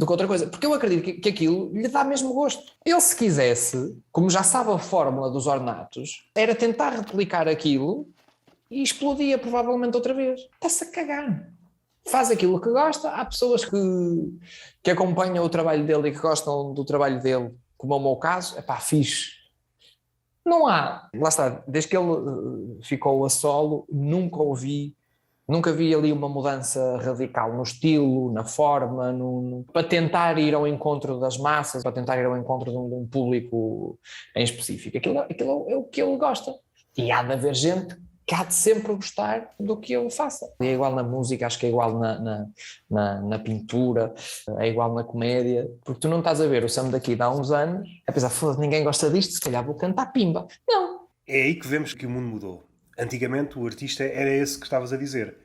[SPEAKER 2] outra coisa, porque eu acredito que aquilo lhe dá mesmo gosto. Ele, se quisesse, como já sabe a fórmula dos Ornatos, era tentar replicar aquilo e explodia provavelmente outra vez. Está-se a cagar. Faz aquilo que gosta. Há pessoas que acompanham o trabalho dele e que gostam do trabalho dele, como é o meu caso. Epá, fixe. Não há, lá está, desde que ele ficou a solo, nunca vi ali uma mudança radical no estilo, na forma, para tentar ir ao encontro das massas, para tentar ir ao encontro de um público em específico. Aquilo é o que ele gosta. E há de haver gente que há de sempre gostar do que ele faça. É igual na música, acho que é igual na pintura, é igual na comédia, porque tu não estás a ver o Sam daqui de há uns anos, apesar de ninguém gosta disto, se calhar vou cantar pimba. Não.
[SPEAKER 1] É aí que vemos que o mundo mudou. Antigamente o artista era esse que estavas a dizer.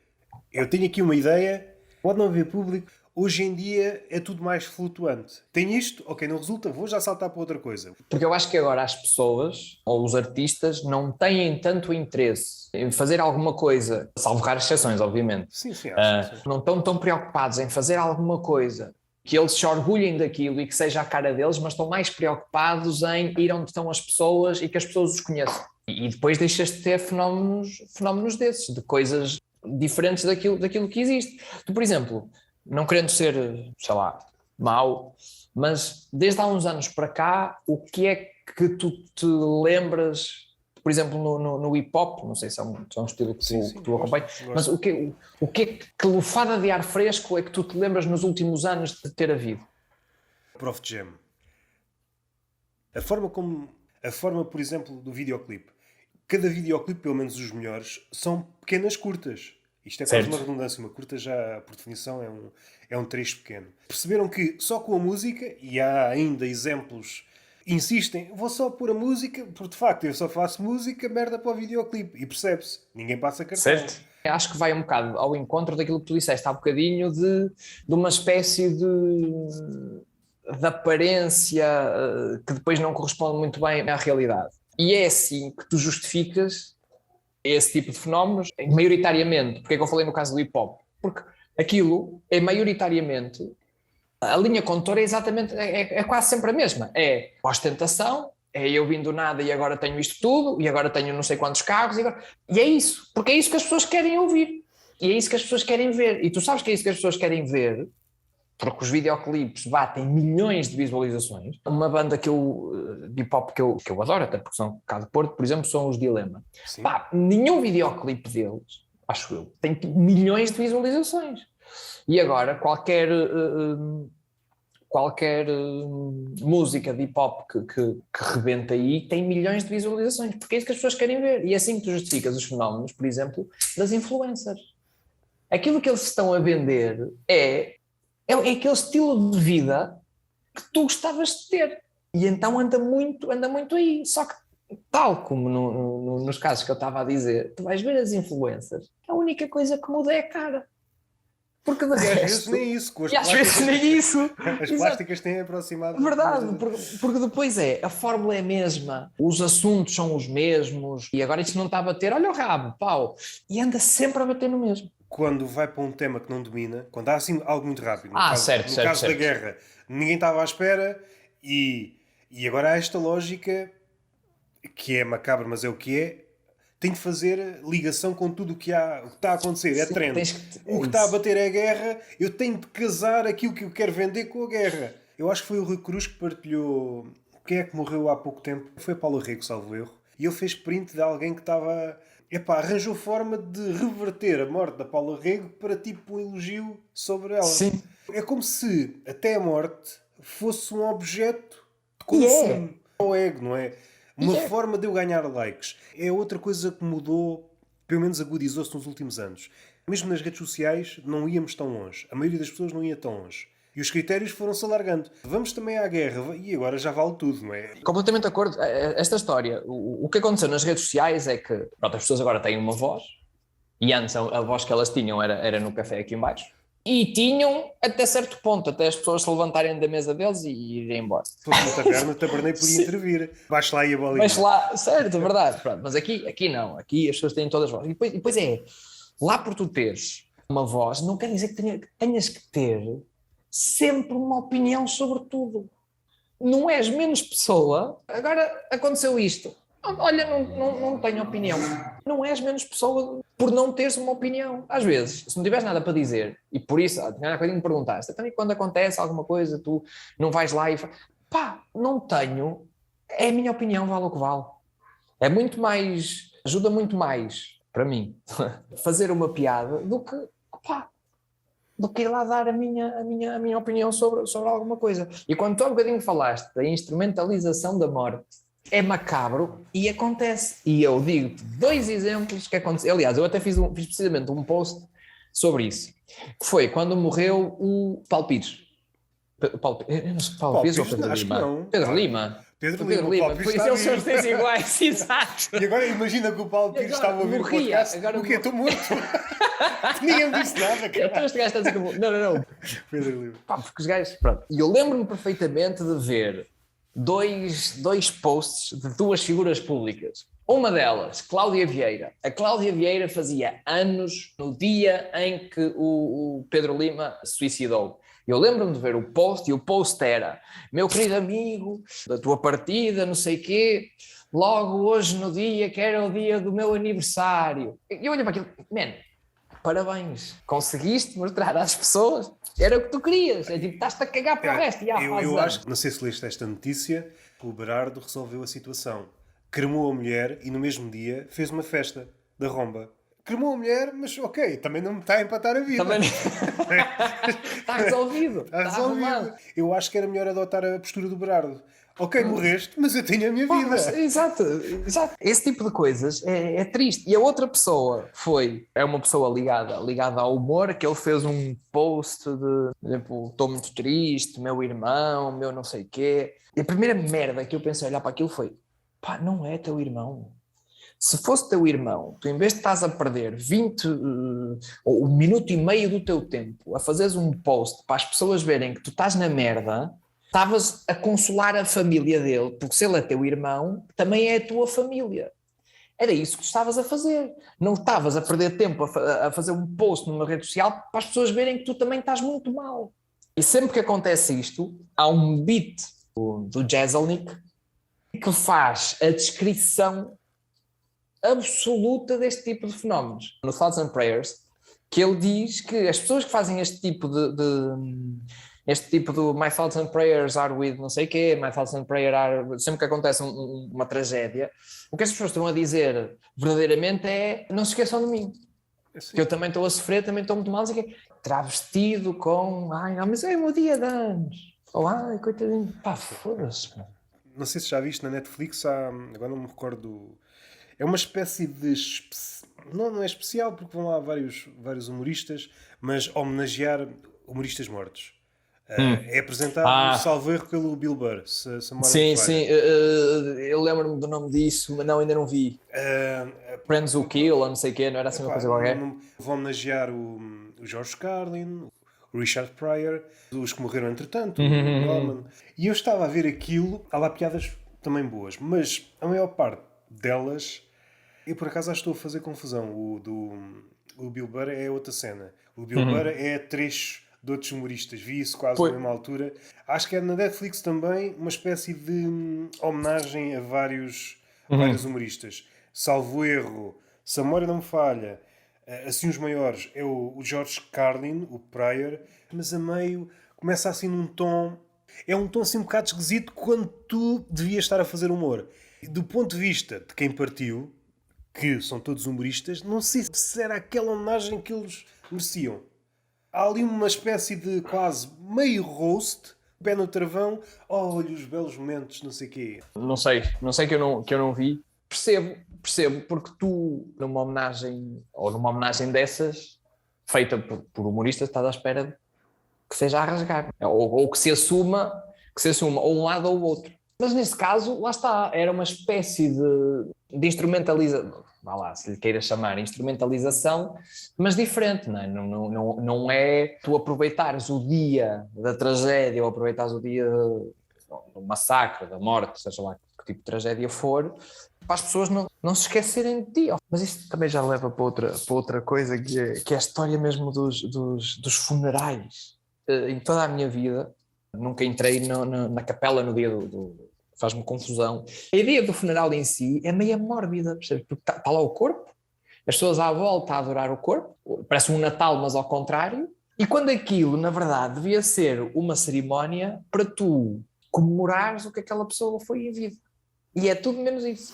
[SPEAKER 1] Eu tenho aqui uma ideia, pode não haver público. Hoje em dia é tudo mais flutuante. Tenho isto, ok, não resulta, vou já saltar para outra coisa.
[SPEAKER 2] Porque eu acho que agora as pessoas, ou os artistas, não têm tanto interesse em fazer alguma coisa, salvo raras exceções, obviamente.
[SPEAKER 1] Sim, acho.
[SPEAKER 2] Não estão tão preocupados em fazer alguma coisa que eles se orgulhem daquilo e que seja a cara deles, mas estão mais preocupados em ir onde estão as pessoas e que as pessoas os conheçam. E depois deixas de ter fenómenos desses, de coisas diferentes daquilo que existe. Tu, por exemplo, não querendo ser, sei lá, mau, mas desde há uns anos para cá, o que é que tu te lembras, por exemplo, no hip-hop, não sei se é um estilo que tu acompanhas, mas o que lufada de ar fresco é que tu te lembras nos últimos anos de ter havido?
[SPEAKER 1] Prof Jam. A forma, por exemplo, do videoclipe. Cada videoclipe, pelo menos os melhores, são pequenas curtas. Isto é quase uma redundância. Uma curta já, por definição, é um trecho pequeno. Perceberam que só com a música, e há ainda exemplos, insistem, vou só pôr a música, porque de facto eu só faço música, merda para o videoclipe. E percebe-se, ninguém passa cartão.
[SPEAKER 2] Certo. Eu acho que vai um bocado ao encontro daquilo que tu disseste há bocadinho de uma espécie de aparência que depois não corresponde muito bem à realidade. E é assim que tu justificas esse tipo de fenómenos, maioritariamente. Porque é que eu falei no caso do hip-hop? Porque aquilo é maioritariamente, a linha condutora é exatamente, é quase sempre a mesma. É ostentação, é eu vim do nada e agora tenho isto tudo, e agora tenho não sei quantos carros, e é isso. Porque é isso que as pessoas querem ouvir. E é isso que as pessoas querem ver. E tu sabes que é isso que as pessoas querem ver, porque os videoclipes batem milhões de visualizações. Uma banda de hip-hop que eu adoro, até porque são cá de Porto, por exemplo, são os Dilema. Pá, nenhum videoclipe deles, acho eu, tem milhões de visualizações. E agora, qualquer música de hip-hop que rebenta aí tem milhões de visualizações, porque é isso que as pessoas querem ver. E é assim que tu justificas os fenómenos, por exemplo, das influencers. Aquilo que eles estão a vender é aquele estilo de vida que tu gostavas de ter. E então anda muito aí. Só que, tal como nos casos que eu estava a dizer, tu vais ver as influencers, a única coisa que muda é a cara. Porque de resto...
[SPEAKER 1] às vezes nem isso.
[SPEAKER 2] E às vezes nem isso.
[SPEAKER 1] As plásticas têm aproximado.
[SPEAKER 2] Verdade, porque depois a fórmula é a mesma, os assuntos são os mesmos, e agora isto não está a bater, olha o rabo, pau, e anda sempre a bater no mesmo.
[SPEAKER 1] Quando vai para um tema que não domina, quando há assim algo muito rápido, no
[SPEAKER 2] caso
[SPEAKER 1] da guerra, ninguém estava à espera e agora há esta lógica que é macabra, mas é o que é, tem de fazer ligação com tudo o que está a acontecer, é trend. O que está a bater é a guerra, eu tenho de casar aquilo que eu quero vender com a guerra. Eu acho que foi o Rui Cruz que partilhou, quem é que morreu há pouco tempo? Foi Paulo Rego, salvo erro. e ele fez print de alguém que estava... arranjou forma de reverter a morte da Paula Rego para tipo um elogio sobre ela.
[SPEAKER 2] Sim.
[SPEAKER 1] É como se até a morte fosse um objeto de
[SPEAKER 2] E
[SPEAKER 1] consumo. O ego, não é? Uma
[SPEAKER 2] E é.
[SPEAKER 1] forma de eu ganhar likes. É outra coisa que mudou, pelo menos agudizou-se nos últimos anos. Mesmo nas redes sociais não íamos tão longe. A maioria das pessoas não ia tão longe. E os critérios foram-se alargando. Vamos também à guerra. E agora já vale tudo, não é?
[SPEAKER 2] Completamente de acordo. Esta história, o que aconteceu nas redes sociais é que pronto, as pessoas agora têm uma voz, e antes a voz que elas tinham era no café aqui em baixo, e tinham até certo ponto, até as pessoas se levantarem da mesa deles e irem embora.
[SPEAKER 1] Se fosse uma taberna, o taberneiro podia intervir. Baixe lá e a bolinha.
[SPEAKER 2] Mas lá, certo, verdade. Pronto, mas aqui não, aqui as pessoas têm todas as vozes. E depois lá por tu teres uma voz, não quer dizer que tenhas que ter sempre uma opinião sobre tudo. Não és menos pessoa. Agora aconteceu isto. Olha, não tenho opinião. Não és menos pessoa por não teres uma opinião. Às vezes, se não tiveres nada para dizer, e por isso, tinha coisa que me perguntaste, também quando acontece alguma coisa, tu não vais lá e pá, não tenho, é a minha opinião, vale o que vale. É muito mais, ajuda muito mais, para mim, fazer uma piada do que ir lá dar a minha opinião sobre alguma coisa. E quando tu há um bocadinho falaste da instrumentalização da morte, é macabro e acontece. E eu digo-te 2 exemplos que aconteceram. Aliás, eu até fiz precisamente um post sobre isso. Que foi quando morreu o Paulo Pires. Eu não sei, Paulo Pires ou Pedro
[SPEAKER 1] acho que
[SPEAKER 2] Lima?
[SPEAKER 1] não.
[SPEAKER 2] Pedro Lima.
[SPEAKER 1] Pedro
[SPEAKER 2] Pedro
[SPEAKER 1] Lima.
[SPEAKER 2] Lima. Por isso eles são os dois iguais, exato.
[SPEAKER 1] E agora imagina que o Paulo Pires estava a ouvir o podcast. O quê? Estou morto. Ninguém me disse nada, cara.
[SPEAKER 2] Então este gajo está a dizer que eu vou... Não.
[SPEAKER 1] Pedro Lima.
[SPEAKER 2] Pá, porque os gajos... Pronto. E eu lembro-me perfeitamente de ver dois posts de 2 figuras públicas. Uma delas, Cláudia Vieira. A Cláudia Vieira fazia anos no dia em que o Pedro Lima se suicidou. Eu lembro-me de ver o post, e o post era: meu querido amigo, da tua partida, não sei quê, logo hoje no dia, que era o dia do meu aniversário. E eu olhei para aquilo, man, parabéns, conseguiste mostrar às pessoas, era o que tu querias, é tipo, estás-te a cagar para o resto.
[SPEAKER 1] Eu acho que, não sei se leste esta notícia, o Berardo resolveu a situação. Cremou a mulher e no mesmo dia fez uma festa da romba. Cremou a mulher, mas ok, também não me está a empatar a vida.
[SPEAKER 2] Também... está resolvido.
[SPEAKER 1] Está resolvido. Eu acho que era melhor adotar a postura do Berardo. Ok, morreste, mas eu tenho a minha vida.
[SPEAKER 2] Exato. Esse tipo de coisas é triste. E a outra pessoa é uma pessoa ligada ao humor, que ele fez um post de, tipo, estou muito triste, meu irmão, meu não sei quê. E a primeira merda que eu pensei olhar para aquilo foi, pá, não é teu irmão. Se fosse teu irmão, tu em vez de estás a perder 20 ou 1 minuto e meio do teu tempo a fazeres um post para as pessoas verem que tu estás na merda, estavas a consolar a família dele, porque se ele é teu irmão, também é a tua família. Era isso que tu estavas a fazer. Não estavas a perder tempo a fazer um post numa rede social para as pessoas verem que tu também estás muito mal. E sempre que acontece isto, há um beat do Jezelnik que faz a descrição absoluta deste tipo de fenómenos. No Thoughts and Prayers, que ele diz que as pessoas que fazem este tipo de My Thoughts and Prayers are with não sei o quê, My Thoughts and Prayers are... Sempre que acontece uma tragédia, o que as pessoas estão a dizer verdadeiramente é: não se esqueçam de mim, que eu também estou a sofrer, também estou muito mal, não sei o quê. Travestido com, ai não, mas é o meu dia de anos, ou ai, coitadinho, pá, foda-se.
[SPEAKER 1] Não sei se já viste na Netflix, agora não me recordo. É uma espécie de... Não é especial, porque vão lá vários humoristas, mas homenagear humoristas mortos. É apresentado, salvo erro, pelo Bill Burr. Se
[SPEAKER 2] sim, eu lembro-me do nome disso, mas ainda não vi. Friends Who Kill, ou não sei o quê, não era assim uma coisa qualquer?
[SPEAKER 1] Vão homenagear o George Carlin, o Richard Pryor, os que morreram entretanto, o Norman. E eu estava a ver aquilo, há lá piadas também boas, mas a maior parte delas, eu por acaso estou a fazer confusão. O Bill Burr é outra cena. O Bill Burr é trecho de outros humoristas. Vi isso quase na mesma altura. Acho que é na Netflix também uma espécie de homenagem a vários humoristas. Salvo erro, se a memória não me falha, assim os maiores é o George Carlin, o Pryor, mas a meio começa assim num tom... É um tom assim um bocado esquisito quando tu devias estar a fazer humor. Do ponto de vista de quem partiu, que são todos humoristas, não sei se era aquela homenagem que eles mereciam. Há ali uma espécie de quase meio roast, pé no travão, olha os belos momentos, não sei o quê.
[SPEAKER 2] Não sei que eu não vi. Percebo, porque tu, numa homenagem dessas, feita por humoristas, estás à espera de que seja a rasgar. Ou que se assuma ou um lado ou o outro. Mas nesse caso, lá está, era uma espécie de instrumentalização, vá lá, se lhe queira chamar instrumentalização, mas diferente, não é? Não é tu aproveitares o dia da tragédia ou aproveitares o dia do massacre, da morte, seja lá que tipo de tragédia for, para as pessoas não se esquecerem de ti. Mas isto também já leva para outra coisa, que é a história mesmo dos funerais. Em toda a minha vida, nunca entrei na capela no dia faz-me confusão. A ideia do funeral em si é meio mórbida, percebes? Porque está lá o corpo, as pessoas à volta a adorar o corpo, parece um Natal, mas ao contrário, e quando aquilo, na verdade, devia ser uma cerimónia para tu comemorares o que aquela pessoa foi em vida. E é tudo menos isso.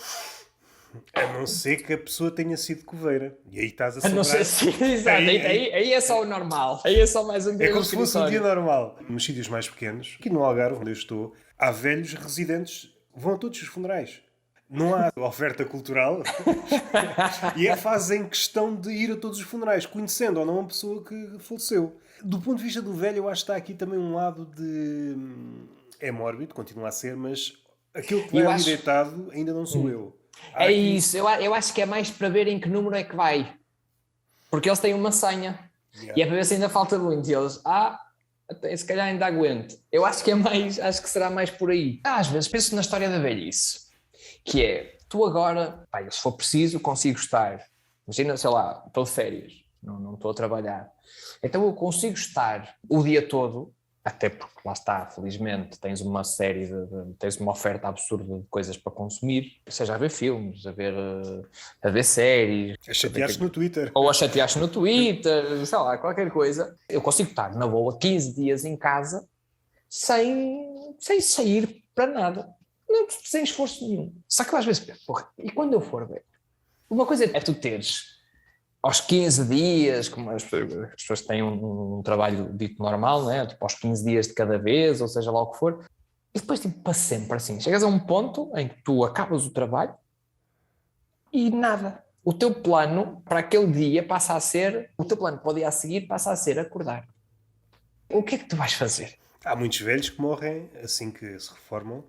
[SPEAKER 1] A não ser que a pessoa tenha sido coveira. E aí estás a
[SPEAKER 2] A
[SPEAKER 1] celebrar.
[SPEAKER 2] não ser assim, exato. Aí é só o normal. Aí é só mais um dia.
[SPEAKER 1] É como se fosse um dia normal. Nos sítios mais pequenos, aqui no Algarve, onde eu estou, há velhos residentes, vão a todos os funerais. Não há oferta cultural e fazem questão de ir a todos os funerais, conhecendo ou não a pessoa que faleceu. Do ponto de vista do velho, eu acho que está aqui também um lado de... É mórbido, continua a ser, mas aquilo que vai ali deitado ainda não sou eu.
[SPEAKER 2] É isso, eu acho que é mais para ver em que número é que vai. Porque eles têm uma senha. E é para ver se ainda falta muito. E eles, se calhar ainda aguento. Eu acho que será mais por aí. Às vezes penso na história da velhice, que é, tu agora, se for preciso, consigo estar, imagina, sei lá, estou de férias, não estou a trabalhar. Então eu consigo estar o dia todo, até porque lá está, felizmente, tens uma série tens uma oferta absurda de coisas para consumir, seja a ver filmes, a ver séries.
[SPEAKER 1] A chatear-se no Twitter.
[SPEAKER 2] Ou a chatear-se no Twitter, sei lá, qualquer coisa. Eu consigo estar, na boa, 15 dias em casa sem sair para nada. Não, sem esforço nenhum. Só que eu às vezes penso, porra, e quando eu for ver? Uma coisa é tu teres aos 15 dias, como as pessoas têm um trabalho dito normal, né? Tipo aos 15 dias de cada vez, ou seja lá o que for, e depois tipo para sempre assim, chegas a um ponto em que tu acabas o trabalho e nada. O teu plano para aquele dia passa a ser, o teu plano para o dia a seguir passa a ser acordar. O que é que tu vais fazer?
[SPEAKER 1] Há muitos velhos que morrem assim que se reformam,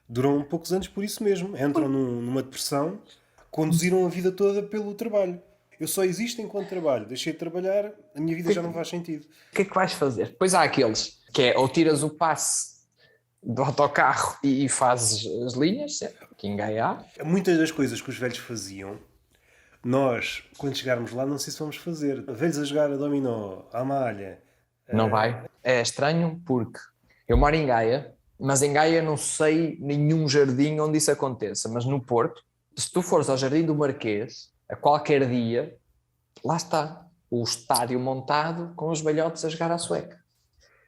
[SPEAKER 1] duram poucos anos por isso mesmo, entram numa depressão, conduziram a vida toda pelo trabalho. Eu só existo enquanto trabalho. Deixei de trabalhar, a minha vida já não faz sentido.
[SPEAKER 2] O que é que vais fazer? Depois há aqueles que é ou tiras o passe do autocarro e fazes as linhas, que em Gaia.
[SPEAKER 1] Muitas das coisas que os velhos faziam, nós, quando chegarmos lá, não sei se vamos fazer. Velhos a jogar a dominó, à malha.
[SPEAKER 2] Não vai. É estranho porque eu moro em Gaia, mas em Gaia não sei nenhum jardim onde isso aconteça. Mas no Porto, se tu fores ao Jardim do Marquês, a qualquer dia, lá está o estádio montado com os velhotes a jogar à sueca.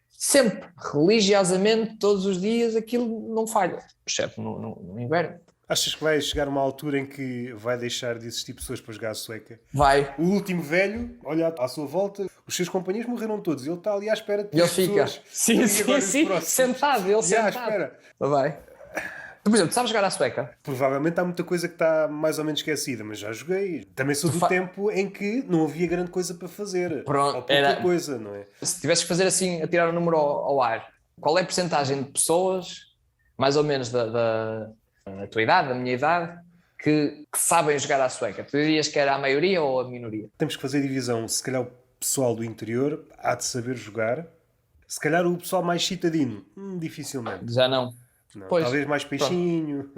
[SPEAKER 2] Sempre, religiosamente, todos os dias, aquilo não falha, exceto no inverno.
[SPEAKER 1] Achas que vai chegar uma altura em que vai deixar de existir pessoas para jogar a sueca?
[SPEAKER 2] Vai.
[SPEAKER 1] O último velho, olha à sua volta, os seus companheiros morreram todos. Ele está ali à espera de
[SPEAKER 2] ele fica. Sim, sentado. Ele sentado.
[SPEAKER 1] À espera.
[SPEAKER 2] Vai. Tu, por exemplo, tu sabes jogar à sueca?
[SPEAKER 1] Provavelmente há muita coisa que está mais ou menos esquecida, mas já joguei. Também sou do tempo em que não havia grande coisa para fazer.
[SPEAKER 2] Pronto,
[SPEAKER 1] ou pouca coisa, não é?
[SPEAKER 2] Se tivesses que fazer assim, a tirar o número ao ar, qual é a percentagem de pessoas, mais ou menos da tua idade, da minha idade, que sabem jogar à sueca? Tu dirias que era a maioria ou a minoria?
[SPEAKER 1] Temos que fazer divisão. Se calhar o pessoal do interior há de saber jogar. Se calhar o pessoal mais citadino, dificilmente.
[SPEAKER 2] Já não.
[SPEAKER 1] Não, pois, talvez mais peixinho.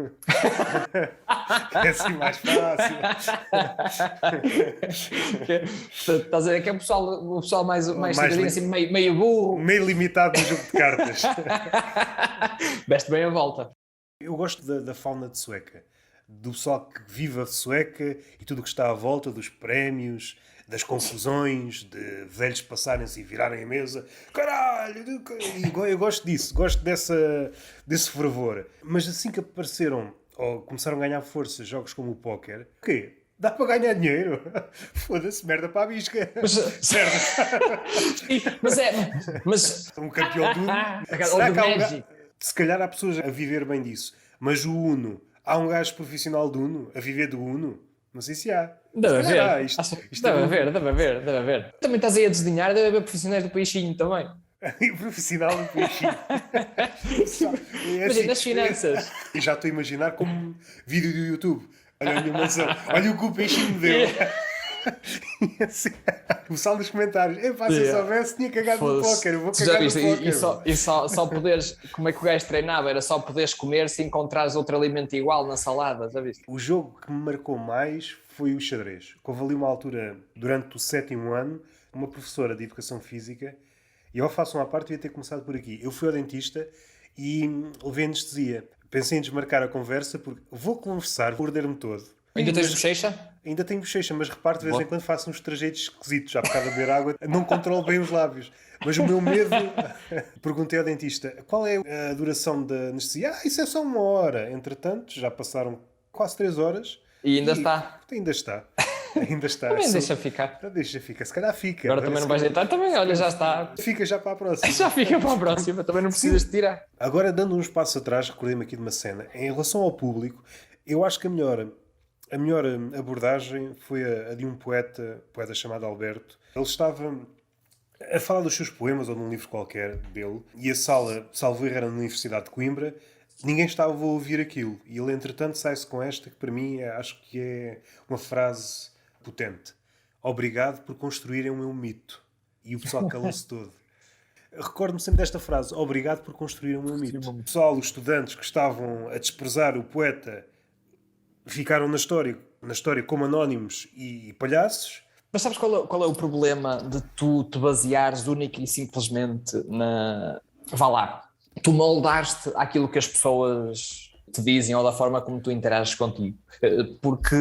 [SPEAKER 1] É assim mais fácil.
[SPEAKER 2] Estás a ver que é o pessoal mais cidadinho, assim, meio burro.
[SPEAKER 1] Meio limitado no jogo de cartas.
[SPEAKER 2] Veste bem a volta.
[SPEAKER 1] Eu gosto da fauna de Sueca. Do pessoal que vive a Sueca e tudo o que está à volta, dos prémios, das confusões, de velhos passarem-se e virarem a mesa. Caralho! Eu gosto disso, gosto desse fervor. Mas assim que apareceram ou começaram a ganhar força jogos como o póquer. O quê? Dá para ganhar dinheiro? Foda-se, merda para a bisca.
[SPEAKER 2] Mas,
[SPEAKER 1] Merda.
[SPEAKER 2] sim, mas
[SPEAKER 1] Um campeão do Uno.
[SPEAKER 2] ou
[SPEAKER 1] Será
[SPEAKER 2] do
[SPEAKER 1] que há um
[SPEAKER 2] Magic.
[SPEAKER 1] Se calhar há pessoas a viver bem disso. Mas o Uno, há um gajo profissional do Uno a viver do Uno? Não sei se há.
[SPEAKER 2] Deve
[SPEAKER 1] Se calhar há.
[SPEAKER 2] haver.
[SPEAKER 1] Isto é
[SPEAKER 2] Deve haver. Também estás aí a desdenhar, deve haver profissionais do peixinho também.
[SPEAKER 1] profissional do peixinho. É
[SPEAKER 2] Imagina,
[SPEAKER 1] assim,
[SPEAKER 2] nas finanças.
[SPEAKER 1] Eu já estou a imaginar como vídeo do YouTube. Olha a minha mansão. Olha o que o peixinho me deu. E assim, o sal nos comentários. Epá, se eu soubesse, tinha cagado no póquer. Eu vou
[SPEAKER 2] Tu já
[SPEAKER 1] cagar no
[SPEAKER 2] viste?
[SPEAKER 1] póquer.
[SPEAKER 2] E só poderes. Como é que o gajo treinava? Era só poderes comer se encontrares outro alimento igual na salada, já viste?
[SPEAKER 1] O jogo que me marcou mais foi o xadrez. Houve ali uma altura, durante o 7º ano, uma professora de Educação Física, e eu faço uma parte, devia ter começado por aqui. Eu fui ao dentista e levei anestesia. Pensei em desmarcar a conversa, porque vou conversar, vou morder-me todo.
[SPEAKER 2] Ainda tens
[SPEAKER 1] Mas
[SPEAKER 2] bochecha?
[SPEAKER 1] Ainda tenho bochecha, mas reparo de vez em quando faço uns trejeitos esquisitos. Já por causa de beber água, não controlo bem os lábios. Mas o meu medo... Perguntei ao dentista, qual é a duração da anestesia? Isso é só 1 hora. Entretanto, já passaram quase 3 horas.
[SPEAKER 2] E ainda está.
[SPEAKER 1] Ainda está. Ainda está.
[SPEAKER 2] Também deixa ficar.
[SPEAKER 1] Deixa ficar. Se calhar fica.
[SPEAKER 2] Agora também não vais deitar, também, olha, já está.
[SPEAKER 1] Fica já para a próxima.
[SPEAKER 2] Já fica para a próxima, também não precisas de tirar.
[SPEAKER 1] Agora, dando uns passos atrás, recordei-me aqui de uma cena. Em relação ao público, eu acho que a melhor abordagem foi a de um poeta chamado Alberto. Ele estava a falar dos seus poemas ou de um livro qualquer dele, e a sala, salvo erro, era na Universidade de Coimbra. Ninguém estava a ouvir aquilo. E ele, entretanto, sai-se com esta, que para mim acho que é uma frase potente. Obrigado por construírem o meu mito. E o pessoal calou-se todo. Recordo-me sempre desta frase. Obrigado por construírem o meu mito. O pessoal, os estudantes que estavam a desprezar o poeta, ficaram na história como anónimos e palhaços.
[SPEAKER 2] Mas sabes qual é o problema de tu te baseares única e simplesmente na... Vá lá. Tu moldaste aquilo que as pessoas te dizem ou da forma como tu interages contigo. Porque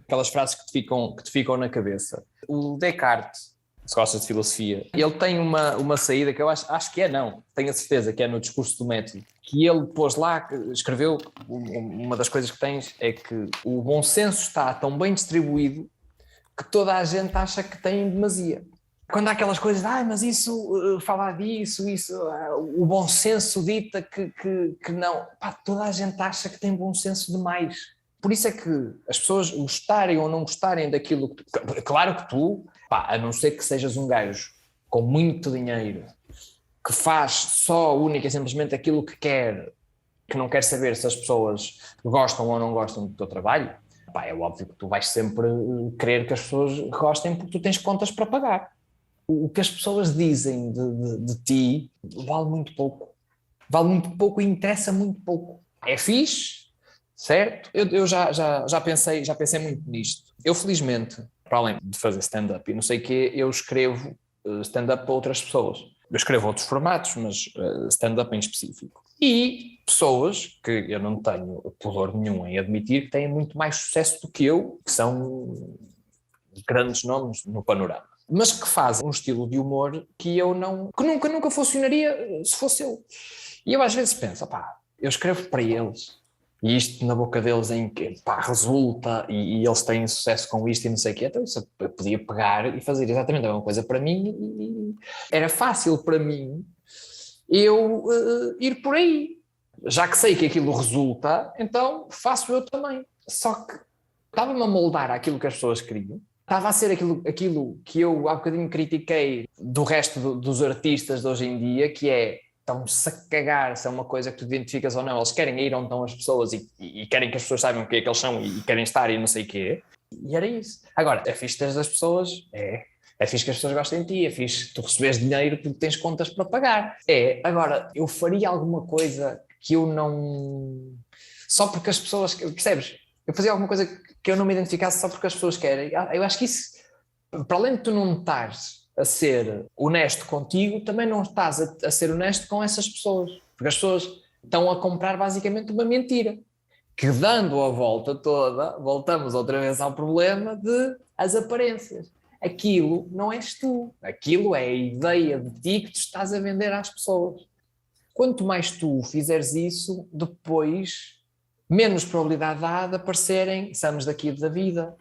[SPEAKER 2] aquelas frases que te ficam na cabeça. O Descartes, se gostas de filosofia, ele tem uma saída que eu acho que tenho a certeza que é no discurso do método, que ele pôs lá, escreveu, uma das coisas que tens é que o bom senso está tão bem distribuído que toda a gente acha que tem demasia. Quando há aquelas coisas, mas isso, falar disso, o bom senso dita que não. Toda a gente acha que tem bom senso demais. Por isso é que as pessoas gostarem ou não gostarem daquilo que tu... Claro que tu, a não ser que sejas um gajo com muito dinheiro, que faz só, única e simplesmente aquilo que quer, que não quer saber se as pessoas gostam ou não gostam do teu trabalho, é óbvio que tu vais sempre querer que as pessoas gostem porque tu tens contas para pagar. O que as pessoas dizem de ti vale muito pouco. Vale muito pouco e interessa muito pouco. É fixe, certo? Eu já pensei muito nisto. Eu, felizmente, para além de fazer stand-up e não sei o quê, eu escrevo stand-up para outras pessoas. Eu escrevo outros formatos, mas stand-up em específico. E pessoas que eu não tenho pudor nenhum em admitir que têm muito mais sucesso do que eu, que são grandes nomes no panorama, mas que fazem um estilo de humor que eu não, que nunca funcionaria se fosse eu. E eu às vezes penso, eu escrevo para eles, e isto na boca deles em que resulta, e eles têm sucesso com isto e não sei o quê, então isso eu podia pegar e fazer exatamente a mesma coisa para mim, e era fácil para mim eu ir por aí. Já que sei que aquilo resulta, então faço eu também. Só que estava-me a moldar aquilo que as pessoas queriam, estava a ser aquilo que eu há bocadinho critiquei do resto dos artistas de hoje em dia, que é, estão-se a cagar se é uma coisa que tu identificas ou não, eles querem ir onde estão as pessoas e querem que as pessoas saibam o que é que eles são e querem estar e não sei o quê, e era isso. Agora, é fixe teres as pessoas, é fixe que as pessoas gostem de ti, é fixe tu receberes dinheiro porque tens contas para pagar. Agora, eu faria alguma coisa que eu não... Só porque as pessoas... Percebes? Eu fazia alguma coisa que eu não me identificasse só porque as pessoas querem. Eu acho que isso, para além de tu não estares a ser honesto contigo, também não estás a ser honesto com essas pessoas. Porque as pessoas estão a comprar basicamente uma mentira. Que dando a volta toda, voltamos outra vez ao problema de as aparências. Aquilo não és tu. Aquilo é a ideia de ti que tu estás a vender às pessoas. Quanto mais tu fizeres isso, depois menos probabilidade há de aparecerem exames daqui da vida,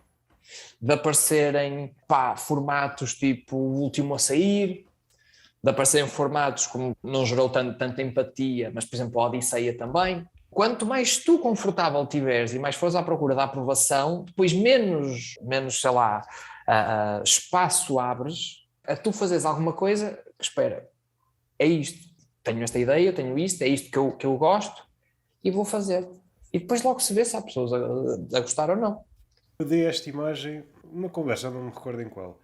[SPEAKER 2] de aparecerem formatos tipo o último a sair, de aparecerem formatos como não gerou tanta empatia, mas por exemplo a Odisseia também. Quanto mais tu confortável tiveres e mais fores à procura da aprovação, depois menos sei lá, espaço abres a tu fazeres alguma coisa que, espera, é isto, tenho esta ideia, tenho isto, é isto que eu gosto e vou fazer. E depois logo se vê se há pessoas a gostar ou não.
[SPEAKER 1] Eu dei esta imagem numa conversa, não me recordo em qual.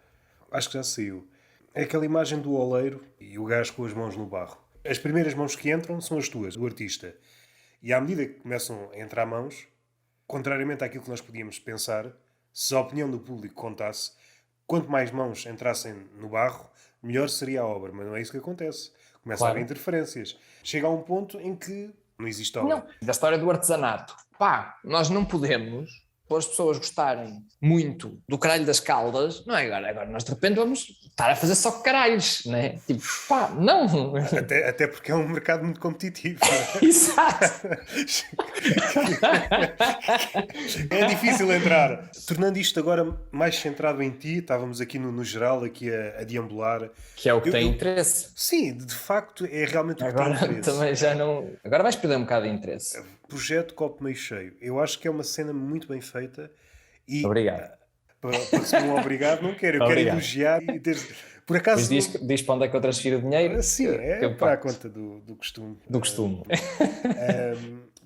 [SPEAKER 1] Acho que já saiu. É aquela imagem do oleiro e o gajo com as mãos no barro. As primeiras mãos que entram são as tuas, do artista. E à medida que começam a entrar mãos, contrariamente àquilo que nós podíamos pensar, se a opinião do público contasse, quanto mais mãos entrassem no barro, melhor seria a obra. Mas não é isso que acontece. Começa a haver interferências. Chega a um ponto em que não existe obra.
[SPEAKER 2] Não, da história do artesanato. Nós não podemos, para as pessoas gostarem muito do caralho das caldas, não é agora nós de repente vamos estar a fazer só caralhos, não é? Tipo, não.
[SPEAKER 1] Até porque é um mercado muito competitivo.
[SPEAKER 2] Exato.
[SPEAKER 1] É difícil entrar. Tornando isto agora mais centrado em ti, estávamos aqui no geral, aqui a deambular.
[SPEAKER 2] Que é o que tem interesse.
[SPEAKER 1] Sim, de facto é realmente o que
[SPEAKER 2] Agora
[SPEAKER 1] tem interesse.
[SPEAKER 2] também já não... Agora vais perder um bocado de interesse.
[SPEAKER 1] Projeto Copo Meio Cheio. Eu acho que é uma cena muito bem feita. E
[SPEAKER 2] obrigado.
[SPEAKER 1] Para receber um obrigado não quero. Eu quero elogiar e por acaso...
[SPEAKER 2] Diz para onde é que eu transfiro o dinheiro?
[SPEAKER 1] Sim, para a conta do costume.
[SPEAKER 2] Do costume.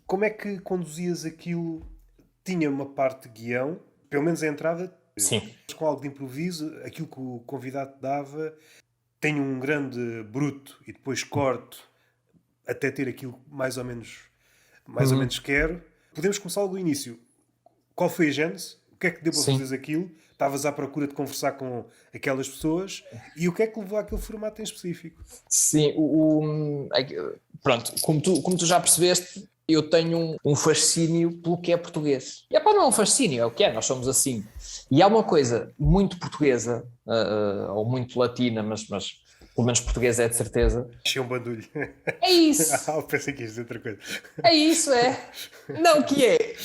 [SPEAKER 1] Como é que conduzias aquilo? Tinha uma parte de guião, pelo menos a entrada,
[SPEAKER 2] sim,
[SPEAKER 1] com algo de improviso, aquilo que o convidado dava, tenho um grande bruto e depois corto até ter aquilo mais ou menos quero. Podemos começar logo do início. Qual foi a gênese? O que é que deu para fazer aquilo? Estavas à procura de conversar com aquelas pessoas e o que é que levou àquele formato em específico?
[SPEAKER 2] Sim, pronto, como tu já percebeste, eu tenho um fascínio pelo que é português. E não é um fascínio, é o que é, nós somos assim. E há uma coisa muito portuguesa, ou muito latina, mas pelo menos portuguesa é de certeza.
[SPEAKER 1] Achei um bandulho.
[SPEAKER 2] É isso.
[SPEAKER 1] Eu pensei que ias dizer outra coisa.
[SPEAKER 2] É isso, é. Não, que é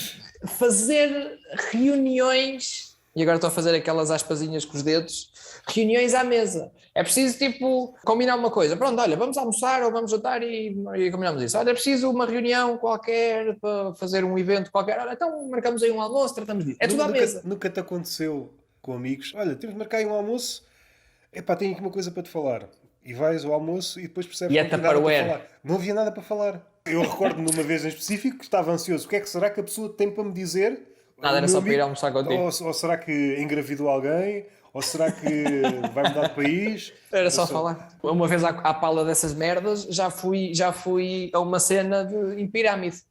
[SPEAKER 2] fazer reuniões, e agora estou a fazer aquelas aspasinhas com os dedos, reuniões à mesa. É preciso, tipo, combinar uma coisa. Pronto, olha, vamos almoçar ou vamos jantar e combinamos isso. Olha, é preciso uma reunião qualquer para fazer um evento qualquer. Olha, então marcamos aí um almoço, tratamos disso. É tudo à mesa.
[SPEAKER 1] Nunca te aconteceu com amigos? Olha, temos de marcar aí um almoço. Epá, tenho aqui uma coisa para te falar. E vais ao almoço e depois percebes que não havia nada para falar. Não havia nada para falar. Eu recordo-me de uma vez em específico que estava ansioso. O que é que será que a pessoa tem para me dizer?
[SPEAKER 2] Nada, era só para ir almoçar contigo.
[SPEAKER 1] Ou será que engravidou alguém? Ou será que vai mudar de país?
[SPEAKER 2] Era só falar. Uma vez à pala dessas merdas, já fui a uma cena em pirâmide.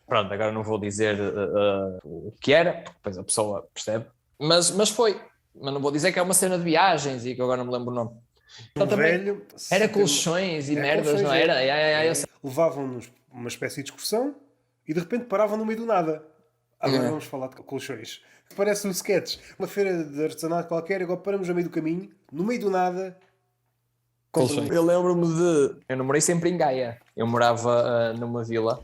[SPEAKER 2] Pronto, agora não vou dizer o que era, porque depois a pessoa percebe. Mas foi. Mas não vou dizer que é uma cena de viagens e que agora não me lembro o nome. Então,
[SPEAKER 1] velho,
[SPEAKER 2] era colchões e merdas, não era?
[SPEAKER 1] Levavam-nos uma espécie de excursão e de repente paravam no meio do nada. Agora vamos falar de colchões. Parece um sketch. Uma feira de artesanato qualquer, agora paramos no meio do caminho, no meio do nada.
[SPEAKER 2] Colchões. Eu lembro-me eu não morei sempre em Gaia. Eu morava numa vila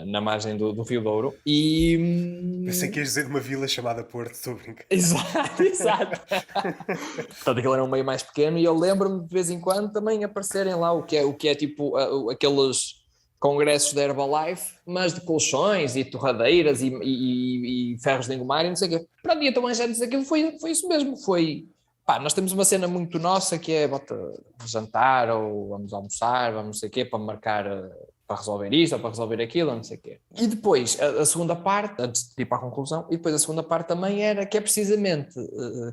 [SPEAKER 2] na margem do Rio Douro e...
[SPEAKER 1] Pensei que ias dizer uma vila chamada Porto, estou a brincar.
[SPEAKER 2] Exato. Portanto, aquilo era um meio mais pequeno e eu lembro-me de vez em quando também aparecerem lá o que é tipo aqueles congressos da Herbalife, mas de colchões e torradeiras e ferros de engomar e não sei o quê. Para o dia também já disse aquilo, foi isso mesmo, foi... nós temos uma cena muito nossa que é jantar ou vamos almoçar, vamos não sei o quê, para marcar, para resolver isto ou para resolver aquilo, ou não sei o quê. E depois, a segunda parte, antes de ir para a conclusão, e depois a segunda parte também era que é precisamente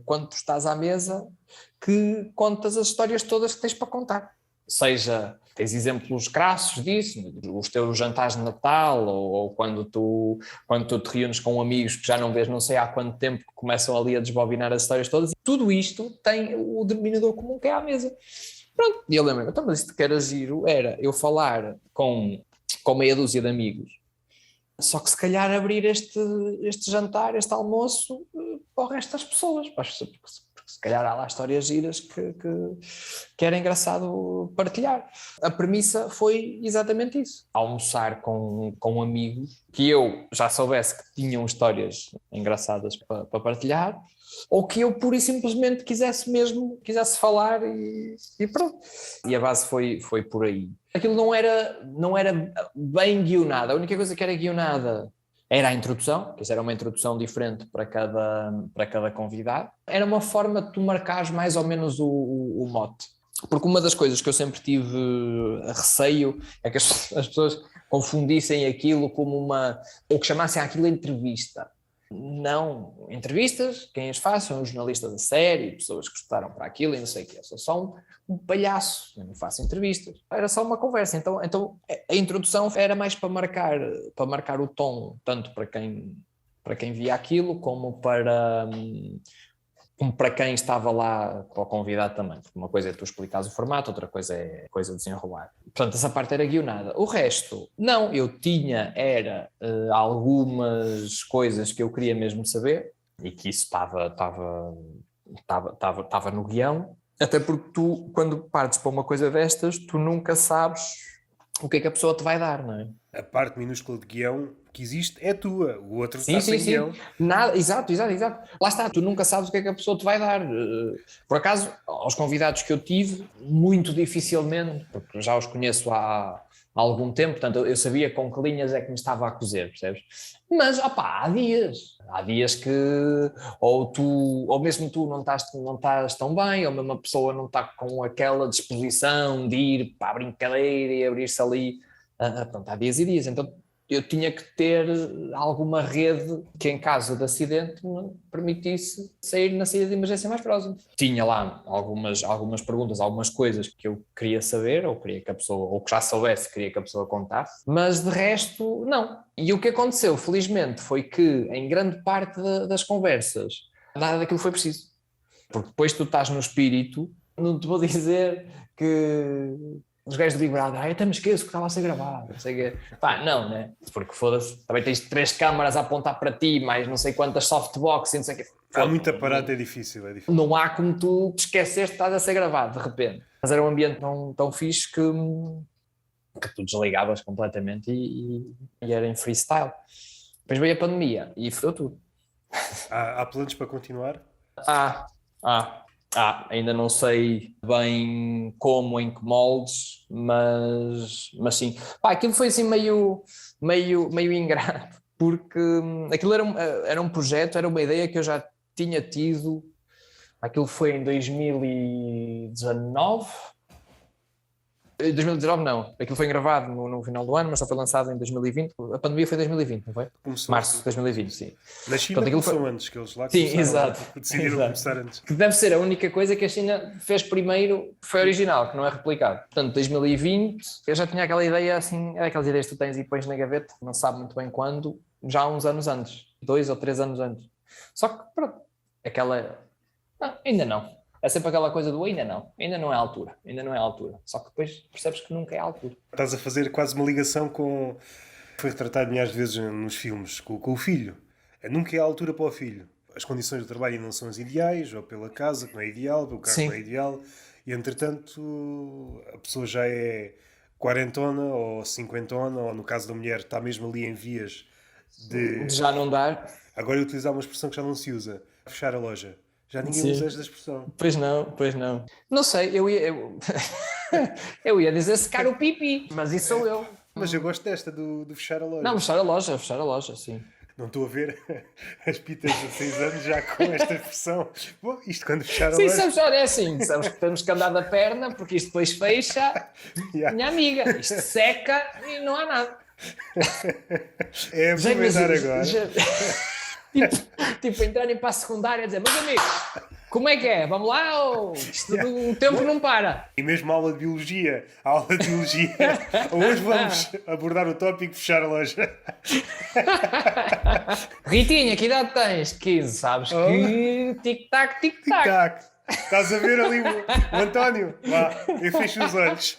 [SPEAKER 2] quando tu estás à mesa que contas as histórias todas que tens para contar. Seja, tens exemplos crassos disso, os teus jantares de Natal ou quando tu te reúnes com amigos que já não vês não sei há quanto tempo, que começam ali a desbobinar as histórias todas. Tudo isto tem o denominador comum que é à mesa. Pronto, e eu lembro-me, então, mas isto que era giro era eu falar com meia dúzia de amigos, só que se calhar abrir este jantar, este almoço para o resto das pessoas, porque se calhar há lá histórias giras que era engraçado partilhar. A premissa foi exatamente isso. Almoçar com amigos que eu já soubesse que tinham histórias engraçadas para partilhar, ou que eu pura e simplesmente quisesse falar e pronto. E a base foi por aí. Aquilo não era bem guionado, a única coisa que era guionada era a introdução, que isso era uma introdução diferente para cada convidado. Era uma forma de tu marcares mais ou menos o mote. Porque uma das coisas que eu sempre tive receio é que as pessoas confundissem aquilo como ou que chamassem aquilo entrevista. Não, entrevistas, quem as faz são os jornalistas da série, pessoas que estudaram para aquilo e não sei o quê. Eu sou só um palhaço, eu não faço entrevistas. Era só uma conversa. Então a introdução era mais para marcar o tom, tanto para quem via aquilo, como para quem estava lá, para o convidado também. Porque uma coisa é tu explicares o formato, outra coisa é coisa de desenrolar. Portanto, essa parte era guionada. O resto, não, eu tinha, algumas coisas que eu queria mesmo saber, e que isso estava no guião, até porque tu, quando partes para uma coisa destas, tu nunca sabes o que é que a pessoa te vai dar, não é?
[SPEAKER 1] A parte minúscula de guião que existe é tua, o outro
[SPEAKER 2] Sim,
[SPEAKER 1] está sem guião.
[SPEAKER 2] Nada, exato. Lá está, tu nunca sabes o que é que a pessoa te vai dar. Por acaso, aos convidados que eu tive, muito dificilmente, porque já os conheço há algum tempo, portanto eu sabia com que linhas é que me estava a cozer, percebes? Mas, há dias que ou mesmo tu não estás tão bem, ou mesmo a pessoa não está com aquela disposição de ir para a brincadeira e abrir-se ali. Pronto, há dias e dias, então eu tinha que ter alguma rede que, em caso de acidente, me permitisse sair na saída de emergência mais próxima. Tinha lá algumas perguntas, algumas coisas que eu queria saber, ou queria que a pessoa, ou que já soubesse, queria que a pessoa contasse, mas de resto, não. E o que aconteceu, felizmente, foi que, em grande parte das conversas, nada daquilo foi preciso. Porque depois tu estás no espírito, não te vou dizer que os gajos do Big Brother, até me esqueço que estava a ser gravado, não sei o quê. Não, né? Porque foda-se, também tens 3 câmaras a apontar para ti, mais não sei quantas softbox e não sei o quê.
[SPEAKER 1] Há muito aparato, é difícil.
[SPEAKER 2] Não há como tu te esqueceres que estás a ser gravado, de repente. Mas era um ambiente tão fixe que tu desligavas completamente e era em freestyle. Depois veio a pandemia e fodeu tudo.
[SPEAKER 1] Há planos para continuar?
[SPEAKER 2] Ainda não sei bem como, em que moldes, mas sim. Aquilo foi assim meio ingrato, porque aquilo era um projeto, era uma ideia que eu já tinha tido. Aquilo foi em 2019. 2019 não, aquilo foi gravado no final do ano, mas só foi lançado em 2020. A pandemia foi em 2020, não foi?
[SPEAKER 1] Começou,
[SPEAKER 2] Março de 2020, sim.
[SPEAKER 1] Na China começou antes, que eles lá decidiram começar antes.
[SPEAKER 2] Que deve ser a única coisa que a China fez primeiro, foi original, que não é replicado. Portanto, 2020, eu já tinha aquela ideia assim, é aquelas ideias que tu tens e pões na gaveta, não sabe muito bem quando, já há uns anos antes, 2 ou 3 anos antes. Só que, pronto, ainda não. É sempre aquela coisa do ainda não é a altura. Só que depois percebes que nunca é a altura.
[SPEAKER 1] Estás a fazer quase uma ligação com... Foi retratado milhares de vezes nos filmes, com o filho. Nunca é a altura para o filho. As condições de trabalho não são as ideais, ou pela casa, que não é ideal, pelo carro, que não é ideal. E, entretanto, a pessoa já é quarentona ou cinquentona, ou no caso da mulher está mesmo ali em vias de...
[SPEAKER 2] Já não dar.
[SPEAKER 1] Agora eu utilizar uma expressão que já não se usa. Fechar a loja. Já ninguém usa esta expressão.
[SPEAKER 2] Pois não. Não sei, eu ia dizer secar o pipi, mas isso sou eu.
[SPEAKER 1] Mas eu gosto desta, do fechar a loja.
[SPEAKER 2] Não, fechar a loja, sim.
[SPEAKER 1] Não estou a ver as pitas de 6 anos já com esta expressão. Bom, isto quando fechar a
[SPEAKER 2] sim,
[SPEAKER 1] loja...
[SPEAKER 2] Sim, sabes, é assim, sabes que temos que andar da perna, porque isto depois fecha, minha amiga, isto seca e não há nada.
[SPEAKER 1] É aproveitar agora.
[SPEAKER 2] Tipo, entrarem para a secundária e dizer, meus amigos, como é que é? Vamos lá ou o tempo não para?
[SPEAKER 1] E mesmo a aula de biologia. Hoje vamos abordar o tópico fechar a loja.
[SPEAKER 2] Ritinha, que idade tens? 15, sabes? Que tic-tac, tic-tac.
[SPEAKER 1] Tic-tac. Estás a ver ali o António? Lá, eu fecho os olhos.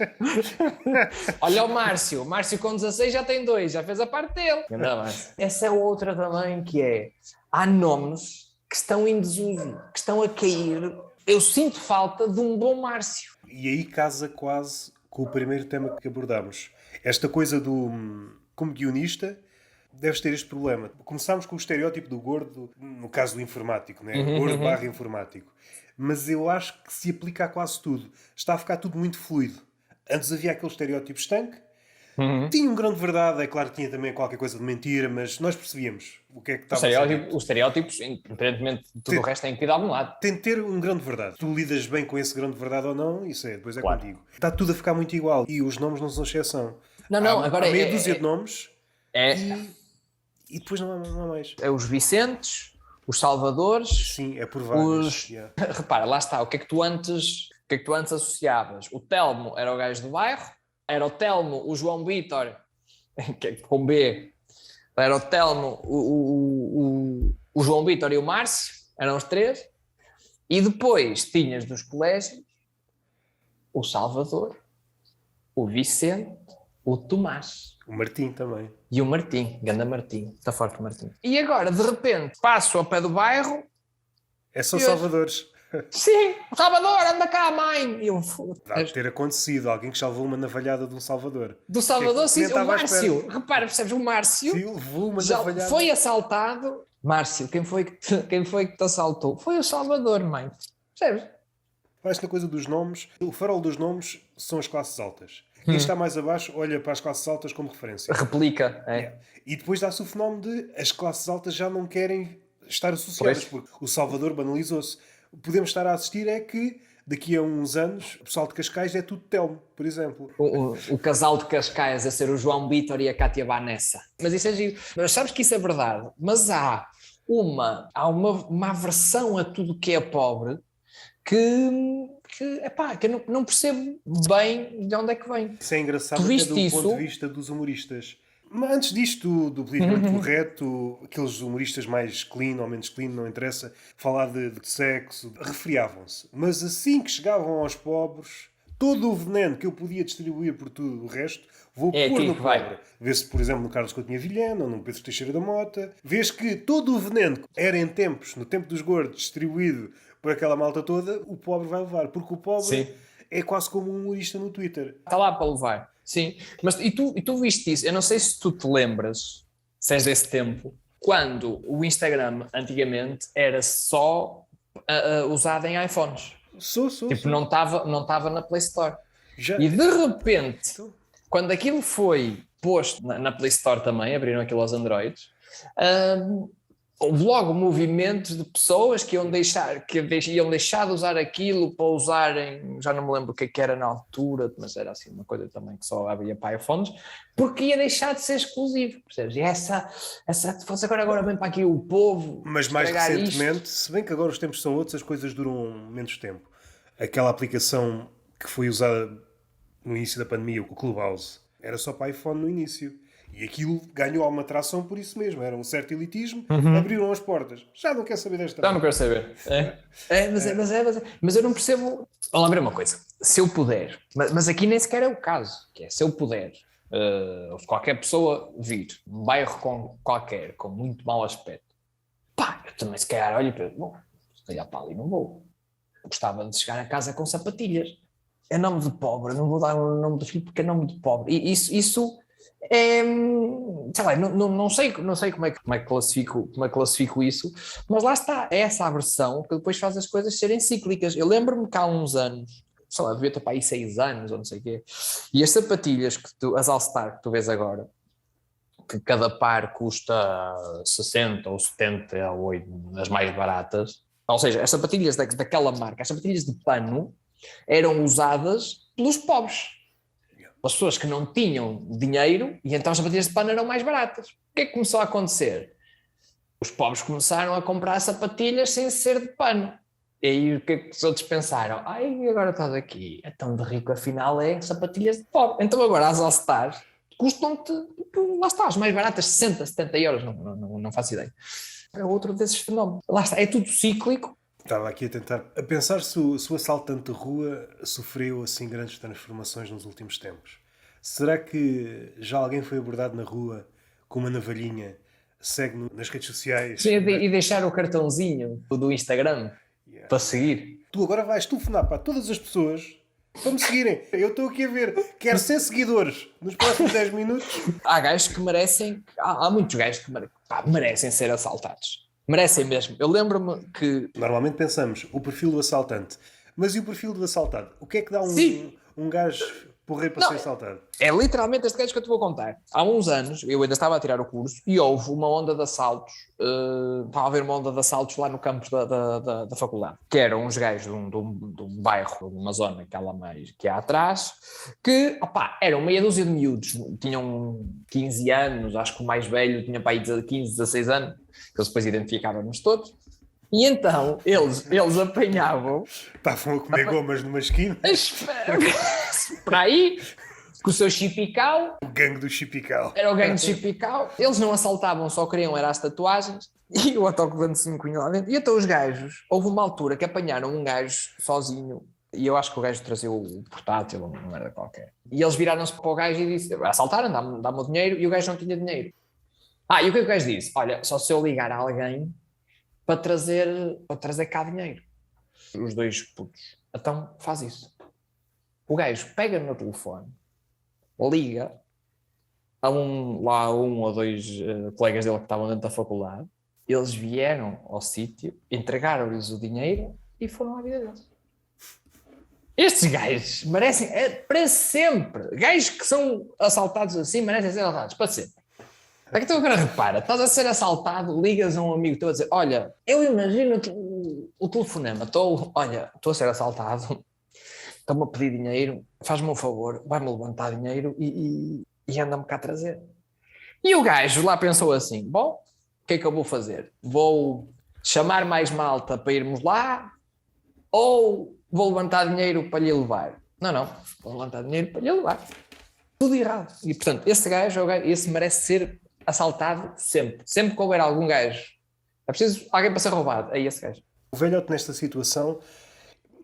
[SPEAKER 2] Olha o Márcio com 16 já tem 2, já fez a parte dele. Essa é outra também que é, há nomes que estão em desuso, que estão a cair. Eu sinto falta de um bom Márcio.
[SPEAKER 1] E aí casa quase com o primeiro tema que abordámos. Esta coisa do como guionista, deves ter este problema. Começámos com o estereótipo do gordo, no caso do informático, né? Gordo barra informático. Mas eu acho que se aplica a quase tudo. Está a ficar tudo muito fluido. Antes havia aquele estereótipo estanque. Tinha um grão de verdade, é claro que tinha também qualquer coisa de mentira, mas nós percebíamos o que é que estava a ser.
[SPEAKER 2] Os estereótipos, independentemente de tudo o resto, têm que ir de algum lado.
[SPEAKER 1] Tem de ter um grão de verdade. Tu lidas bem com esse grão de verdade ou não, isso depois é contigo. Está tudo a ficar muito igual. E os nomes não são exceção.
[SPEAKER 2] Não, agora
[SPEAKER 1] há meia dúzia de nomes e depois não há mais.
[SPEAKER 2] É os Vicentes, os Salvadores.
[SPEAKER 1] Sim, é por vários.
[SPEAKER 2] Repara, lá está, o que é que tu antes associavas? O Telmo era o gajo do bairro, era o Telmo, o João Vítor, com B, era o Telmo, o João Vítor e o Márcio, eram os três, e depois tinhas dos colégios o Salvador, o Vicente, o Tomás.
[SPEAKER 1] O Martim também.
[SPEAKER 2] E o Martim, ganda Martim, está forte o Martim. E agora, de repente, passo ao pé do bairro.
[SPEAKER 1] É só Salvadores.
[SPEAKER 2] Sim, Salvador, anda cá, mãe. E eu,
[SPEAKER 1] deve ter acontecido alguém que salvou uma navalhada de um Salvador.
[SPEAKER 2] Do Salvador, sim, o Márcio. Repara, percebes, o Márcio
[SPEAKER 1] sim, levou uma
[SPEAKER 2] já
[SPEAKER 1] navalhada.
[SPEAKER 2] foi assaltado. Márcio, quem foi que te assaltou? Foi o Salvador, mãe. Percebes?
[SPEAKER 1] Esta coisa dos nomes, o farol dos nomes são as classes altas. Quem está mais abaixo olha para as classes altas como referência.
[SPEAKER 2] Replica, é.
[SPEAKER 1] Yeah. E depois dá-se o fenómeno de as classes altas já não querem estar associadas, porque o Salvador banalizou-se. Podemos estar a assistir é que daqui a uns anos o pessoal de Cascais é tudo Telmo, por exemplo.
[SPEAKER 2] O casal de Cascais a ser o João Vítor e a Cátia Vanessa. Mas isso é giro. Mas sabes que isso é verdade. Mas há uma aversão a tudo que é pobre que eu não percebo bem de onde é que vem.
[SPEAKER 1] Isso é engraçado até do ponto de vista dos humoristas. Mas antes disto, do politicamente correto, aqueles humoristas mais clean ou menos clean, não interessa, falar de sexo, refriavam-se. Mas assim que chegavam aos pobres, todo o veneno que eu podia distribuir por tudo o resto, vou pôr no pobre. Vê-se, por exemplo, no Carlos Coutinho Vilhena ou no Pedro Teixeira da Mota. Vês que todo o veneno que era em tempos, no tempo dos gordos, distribuído por aquela malta toda, o pobre vai levar. Porque o pobre é quase como um humorista no Twitter.
[SPEAKER 2] Está lá para levar. Sim, mas e tu viste isso? Eu não sei se tu te lembras, se és desse tempo, quando o Instagram antigamente era só usado em iPhones. Tipo, não estava na Play Store. E de repente, quando aquilo foi posto na Play Store também, abriram aquilo aos Androids, houve logo movimentos de pessoas que iam deixar de usar aquilo para usarem, já não me lembro o que era na altura, mas era assim uma coisa também que só havia para iPhones, porque ia deixar de ser exclusivo, percebes? E essa se fosse agora vem para aqui o povo.
[SPEAKER 1] Mas mais recentemente, se bem que agora os tempos são outros, as coisas duram menos tempo. Aquela aplicação que foi usada no início da pandemia, o Clubhouse, era só para iPhone no início. E aquilo ganhou alguma atração por isso mesmo. Era um certo elitismo, abriram as portas. Já não quer saber desta.
[SPEAKER 2] Já não quero saber. Mas eu não percebo. Vou lembrar uma coisa. Se eu puder, mas aqui nem sequer é o caso, que é se eu puder, ou se qualquer pessoa vir um bairro qualquer com muito mau aspecto, eu também se calhar olho para bom, se calhar para ali não vou. Eu gostava de chegar a casa com sapatilhas. É nome de pobre, não vou dar o nome do filho porque é nome de pobre. E isso sei lá, não sei como é que classifico isso, mas lá está, é essa aversão que depois faz as coisas serem cíclicas. Eu lembro-me que há uns anos, sei lá, devia ter para aí 6 anos ou não sei o quê, e as sapatilhas as All-Star que tu vês agora, que cada par custa 60 ou 70 ou 8, as mais baratas, ou seja, as sapatilhas daquela marca, as sapatilhas de pano eram usadas pelos pobres, as pessoas que não tinham dinheiro, e então as sapatilhas de pano eram mais baratas. O que é que começou a acontecer? Os pobres começaram a comprar sapatilhas sem ser de pano. E aí o que é que os outros pensaram? Agora estás aqui, é tão de rico, afinal é sapatilhas de pobre. Então agora as All-Stars custam-te, lá está, as mais baratas, 60, 70 euros, não faço ideia. É outro desses fenómenos. Lá está, é tudo cíclico.
[SPEAKER 1] Estava aqui a pensar se o assaltante de rua sofreu assim grandes transformações nos últimos tempos. Será que já alguém foi abordado na rua com uma navalhinha segue nas redes sociais.
[SPEAKER 2] Sim, e deixar o cartãozinho do Instagram para seguir.
[SPEAKER 1] Tu agora vais telefonar para todas as pessoas para me seguirem. Eu estou aqui a ver, quero 100 seguidores nos próximos 10 minutos.
[SPEAKER 2] Há gajos que merecem, há muitos gajos que merecem ser assaltados. Merecem mesmo. Eu lembro-me que...
[SPEAKER 1] Normalmente pensamos o perfil do assaltante. Mas e o perfil do assaltado? O que é que dá um gajo porreiro para ser assaltado?
[SPEAKER 2] É literalmente este gajo que eu te vou contar. Há uns anos, eu ainda estava a tirar o curso e houve uma onda de assaltos. Estava a haver uma onda de assaltos lá no campus da faculdade. Que eram uns gajos de um bairro, de uma zona que há lá mais, que há atrás, que eram meia dúzia de miúdos. Tinham 15 anos, acho que o mais velho tinha para aí 15, 16 anos, que eles depois identificavam-nos todos. E então eles apanhavam...
[SPEAKER 1] Estavam a comer gomas numa esquina.
[SPEAKER 2] Para aí, com o seu chipical.
[SPEAKER 1] O gangue do chipical.
[SPEAKER 2] Era o gangue do chipical. Eles não assaltavam, só queriam era as tatuagens. E o autocolante se me lá dentro. E então os gajos, houve uma altura que apanharam um gajo sozinho. E eu acho que o gajo trazia o portátil, uma merda qualquer. E eles viraram-se para o gajo e disseram, assaltaram, dá-me o dinheiro. E o gajo não tinha dinheiro. E o que é que o gajo disse? Olha, só se eu ligar a alguém para trazer cá dinheiro. Os dois putos. Então faz isso. O gajo pega no telefone, liga a um ou dois colegas dele que estavam dentro da faculdade. Eles vieram ao sítio, entregaram-lhes o dinheiro e foram à vida deles. Estes gajos merecem, para sempre, gajos que são assaltados assim merecem ser assaltados para sempre. Então agora repara, estás a ser assaltado, ligas a um amigo teu a dizer, olha, eu imagino o telefonema, estou a ser assaltado, estão-me a pedir dinheiro, faz-me um favor, vai-me levantar dinheiro e anda-me cá a trazer. E o gajo lá pensou assim, bom, o que é que eu vou fazer? Vou chamar mais malta para irmos lá ou vou levantar dinheiro para lhe levar? Não, vou levantar dinheiro para lhe levar. Tudo errado. E portanto, esse gajo, esse merece ser assaltado sempre. Sempre que houver algum gajo, é preciso alguém para ser roubado, é esse gajo.
[SPEAKER 1] O velhote nesta situação,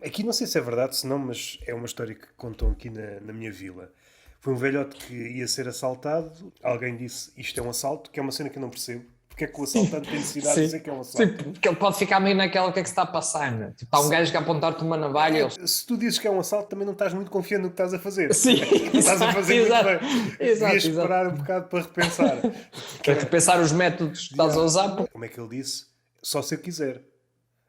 [SPEAKER 1] aqui não sei se é verdade, se não, mas é uma história que contam aqui na minha vila. Foi um velhote que ia ser assaltado, alguém disse isto é um assalto, que é uma cena que eu não percebo. Porque é que o assaltante tem necessidade de dizer que é um assalto?
[SPEAKER 2] Sim, porque ele pode ficar meio naquela, o que é que se está a passar, né? Tipo, há um gajo que apontar-te uma navalha.
[SPEAKER 1] Se tu dizes que é um assalto, também não estás muito confiante no que estás a fazer.
[SPEAKER 2] Sim,
[SPEAKER 1] estás a fazer
[SPEAKER 2] exato,
[SPEAKER 1] muito bem.
[SPEAKER 2] Exato,
[SPEAKER 1] Devias esperar um bocado para repensar.
[SPEAKER 2] Para repensar os métodos que estás a usar.
[SPEAKER 1] Como é que ele disse? Só se eu quiser.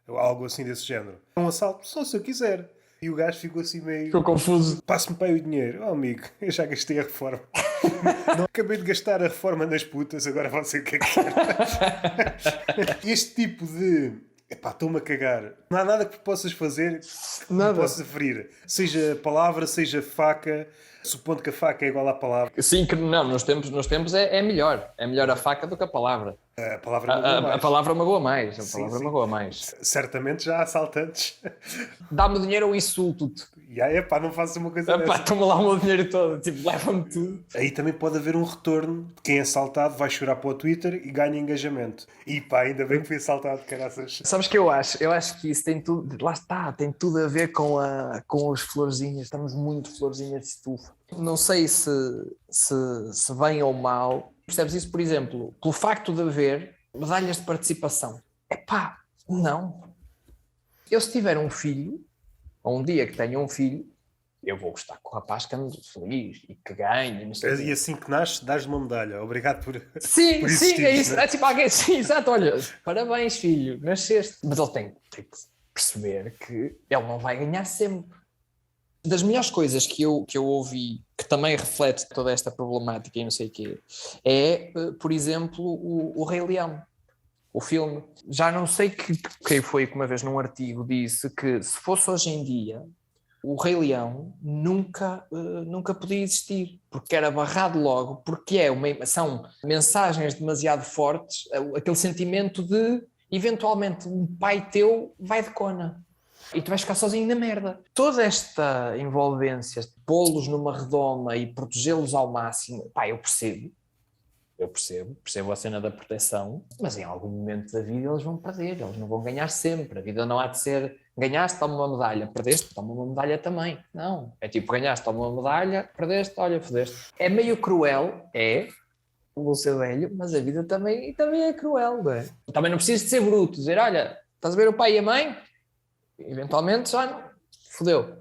[SPEAKER 1] Algo assim desse género. Um assalto, só se eu quiser. E o gajo ficou assim meio...
[SPEAKER 2] Ficou confuso.
[SPEAKER 1] Passe-me para aí o dinheiro. Oh, amigo, eu já gastei a reforma. Não, acabei de gastar a reforma nas putas, agora você o que é que quer? Este tipo de... Estou-me a cagar. Não há nada que possas fazer que me possa ferir. Seja palavra, seja faca, supondo que a faca é igual à palavra.
[SPEAKER 2] Sim, que não, nos tempos é melhor. É melhor a faca do que a palavra.
[SPEAKER 1] A palavra magoa mais.
[SPEAKER 2] A palavra magoa mais. A palavra
[SPEAKER 1] sim.
[SPEAKER 2] magoa mais.
[SPEAKER 1] Certamente já há assaltantes.
[SPEAKER 2] Dá-me o dinheiro ou insulto-te.
[SPEAKER 1] E aí, não faças uma coisa dessa.
[SPEAKER 2] Toma lá o meu dinheiro todo. Tipo, leva-me tudo.
[SPEAKER 1] Aí também pode haver um retorno de quem é assaltado, vai chorar para o Twitter e ganha engajamento. E ainda bem que fui assaltado, caraças.
[SPEAKER 2] Sabes que eu acho? Eu acho que isso tem tudo, lá está, tem tudo a ver com os florzinhas. Estamos muito florzinhas de estufa. Não sei se bem ou mal. Percebes isso, por exemplo, pelo facto de haver medalhas de participação. Não. Eu se tiver um filho, ou um dia que tenha um filho, eu vou gostar que o rapaz que ande feliz e que ganhe. Não sei
[SPEAKER 1] e assim que nasce, dás-lhe uma medalha. Obrigado por
[SPEAKER 2] Sim, é isso.
[SPEAKER 1] Né?
[SPEAKER 2] É tipo alguém, sim, exato. Olha, parabéns, filho, nasceste. Mas ele tem que perceber que ele não vai ganhar sempre. Das melhores coisas que eu ouvi, que também reflete toda esta problemática e não sei o quê, é, por exemplo, o Rei Leão. O filme. Já não sei quem foi que uma vez num artigo disse que se fosse hoje em dia, o Rei Leão nunca podia existir, porque era barrado logo, porque são mensagens demasiado fortes, aquele sentimento de, eventualmente, um pai teu vai de cona. E tu vais ficar sozinho na merda. Toda esta envolvência, pô-los numa redoma e protegê-los ao máximo, eu percebo a cena da proteção, mas em algum momento da vida eles vão perder, eles não vão ganhar sempre. A vida não há de ser, ganhaste, toma uma medalha, perdeste, toma uma medalha também. Não, é tipo, ganhaste, toma uma medalha, perdeste, olha, fodeste. É meio cruel, vou ser velho, mas a vida também é cruel, não é? Também não preciso de ser bruto, dizer, olha, estás a ver o pai e a mãe? Eventualmente já não, fodeu.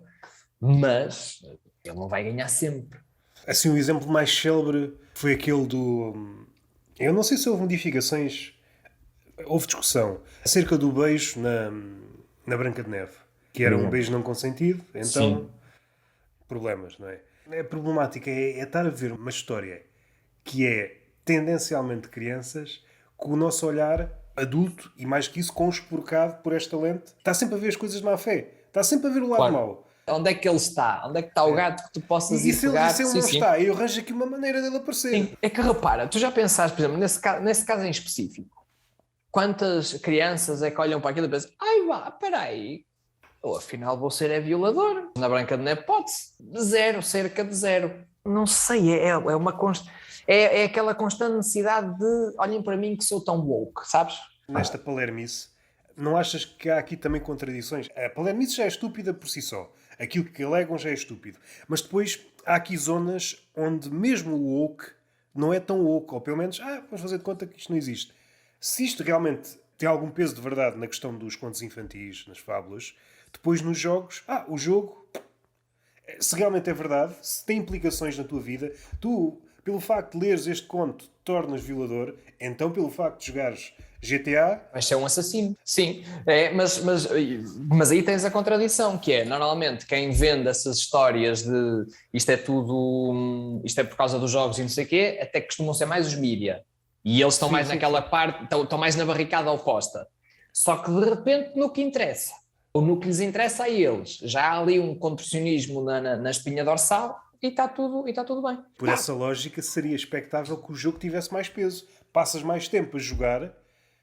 [SPEAKER 2] Mas ele não vai ganhar sempre.
[SPEAKER 1] Assim, o exemplo mais célebre foi aquele do... Eu não sei se houve modificações, houve discussão acerca do beijo na Branca de Neve, que era um beijo não consentido, então
[SPEAKER 2] Sim.
[SPEAKER 1] problemas, não é? A problemática é estar a ver uma história que é tendencialmente de crianças, com o nosso olhar adulto e mais que isso conspurcado por esta lente, está sempre a ver as coisas de má fé, está sempre a ver o lado
[SPEAKER 2] Claro.
[SPEAKER 1] mau.
[SPEAKER 2] Onde é que ele está? Onde é que está o gato que tu possas
[SPEAKER 1] E
[SPEAKER 2] ir
[SPEAKER 1] se ele,
[SPEAKER 2] pegar?
[SPEAKER 1] se ele
[SPEAKER 2] Sim,
[SPEAKER 1] não
[SPEAKER 2] sim.
[SPEAKER 1] está, eu arranjo aqui uma maneira dele aparecer.
[SPEAKER 2] Sim. É que repara, tu já pensaste, por exemplo, nesse caso em específico, quantas crianças é que olham para aquilo e pensam, ai vá, espera aí, ou afinal vou ser violador. Na Branca de Neve pode-se. Zero, cerca de zero. Não sei, é uma é aquela constante necessidade de olhem para mim que sou tão woke, sabes?
[SPEAKER 1] Nesta palermice, não achas que há aqui também contradições? A palermice já é estúpida por si só. Aquilo que alegam já é estúpido. Mas depois há aqui zonas onde mesmo o woke não é tão woke. Ou pelo menos, vamos fazer de conta que isto não existe. Se isto realmente tem algum peso de verdade na questão dos contos infantis, nas fábulas, depois nos jogos, o jogo, se realmente é verdade, se tem implicações na tua vida, tu, pelo facto de leres este conto, te tornas violador, então pelo facto de jogares GTA...
[SPEAKER 2] Vais ser um assassino, sim. Mas aí tens a contradição, que é, normalmente, quem vende essas histórias de isto é tudo, isto é por causa dos jogos e não sei o quê, até costumam ser mais os mídia. E eles estão
[SPEAKER 1] Sim,
[SPEAKER 2] mais
[SPEAKER 1] sim,
[SPEAKER 2] naquela
[SPEAKER 1] sim.
[SPEAKER 2] parte, estão mais na barricada oposta. Só que, de repente, no que interessa, ou no que lhes interessa a eles, já há ali um contorcionismo na espinha dorsal e está tudo bem.
[SPEAKER 1] Por essa lógica, seria expectável que o jogo tivesse mais peso. Passas mais tempo a jogar...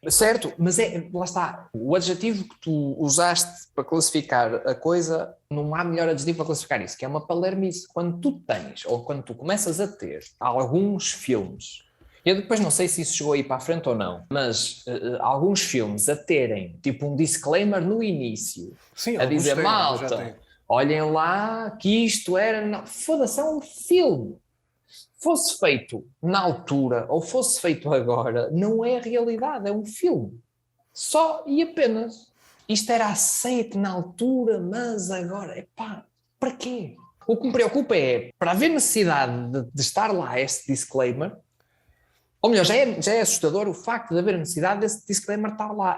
[SPEAKER 2] Certo, mas lá está, o adjetivo que tu usaste para classificar a coisa, não há melhor adjetivo para classificar isso, que é uma palermice. Quando tu tens, ou quando tu começas a ter alguns filmes, eu depois não sei se isso chegou aí para a frente ou não, mas alguns filmes a terem tipo um disclaimer no início,
[SPEAKER 1] Sim,
[SPEAKER 2] a
[SPEAKER 1] alguns
[SPEAKER 2] dizer,
[SPEAKER 1] têm, alguns já
[SPEAKER 2] malta,
[SPEAKER 1] têm.
[SPEAKER 2] olhem lá que isto era, não, foda-se, é um filme. Fosse feito na altura ou fosse feito agora, não é realidade, é um filme. Só e apenas. Isto era aceito na altura, mas agora, epá, para quê? O que me preocupa é, para haver necessidade de estar lá esse disclaimer, ou melhor, já é assustador o facto de haver necessidade desse disclaimer estar lá.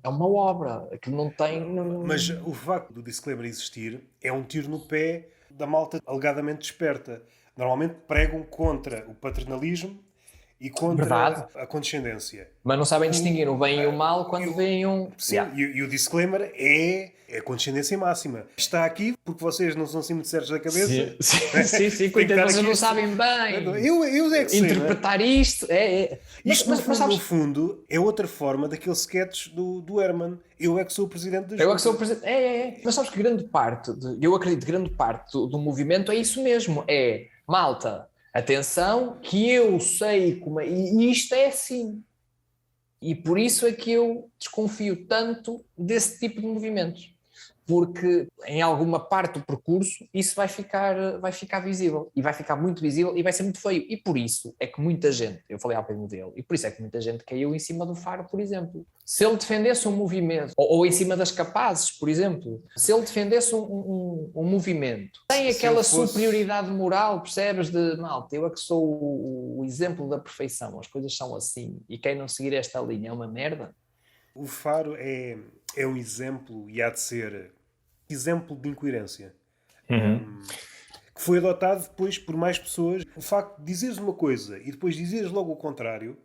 [SPEAKER 2] É uma obra, aquilo não tem...
[SPEAKER 1] Mas o facto do disclaimer existir é um tiro no pé da malta alegadamente desperta. Normalmente pregam contra o paternalismo e contra
[SPEAKER 2] Verdade.
[SPEAKER 1] a condescendência.
[SPEAKER 2] Mas não sabem distinguir o bem e o mal quando veem um...
[SPEAKER 1] Sim,
[SPEAKER 2] Yeah.
[SPEAKER 1] e o disclaimer é a condescendência máxima. Está aqui porque vocês não são assim muito certos da cabeça.
[SPEAKER 2] Sim,
[SPEAKER 1] Tem que estar
[SPEAKER 2] vocês
[SPEAKER 1] aqui
[SPEAKER 2] não
[SPEAKER 1] este-
[SPEAKER 2] sabem bem
[SPEAKER 1] Eu é que sei, não é?
[SPEAKER 2] interpretar isto.
[SPEAKER 1] Isto, no fundo,
[SPEAKER 2] sabes,
[SPEAKER 1] no fundo, é outra forma daquele sketch do Herman. Eu é que sou o presidente da
[SPEAKER 2] eu é que sou o
[SPEAKER 1] junta.
[SPEAKER 2] presidente. Mas sabes que grande parte, eu acredito que grande parte do movimento é isso mesmo. É, malta, atenção, que eu sei como é, e isto é assim. E por isso é que eu desconfio tanto desse tipo de movimentos. Porque em alguma parte do percurso isso vai ficar visível e vai ficar muito visível e vai ser muito feio e por isso é que muita gente, eu falei há bocadinho dele, e por isso é que muita gente caiu em cima do Faro, por exemplo. Se ele defendesse um movimento, ou em cima das Capazes, por exemplo, se ele defendesse um movimento, tem
[SPEAKER 1] Se
[SPEAKER 2] aquela
[SPEAKER 1] ele fosse-
[SPEAKER 2] superioridade moral, percebes, de malta, eu é que sou o exemplo da perfeição, as coisas são assim e quem não seguir esta linha é uma merda.
[SPEAKER 1] O Faro é um exemplo, e há de ser exemplo de incoerência, que foi adotado depois por mais pessoas. O facto de dizeres uma coisa e depois dizeres logo o contrário,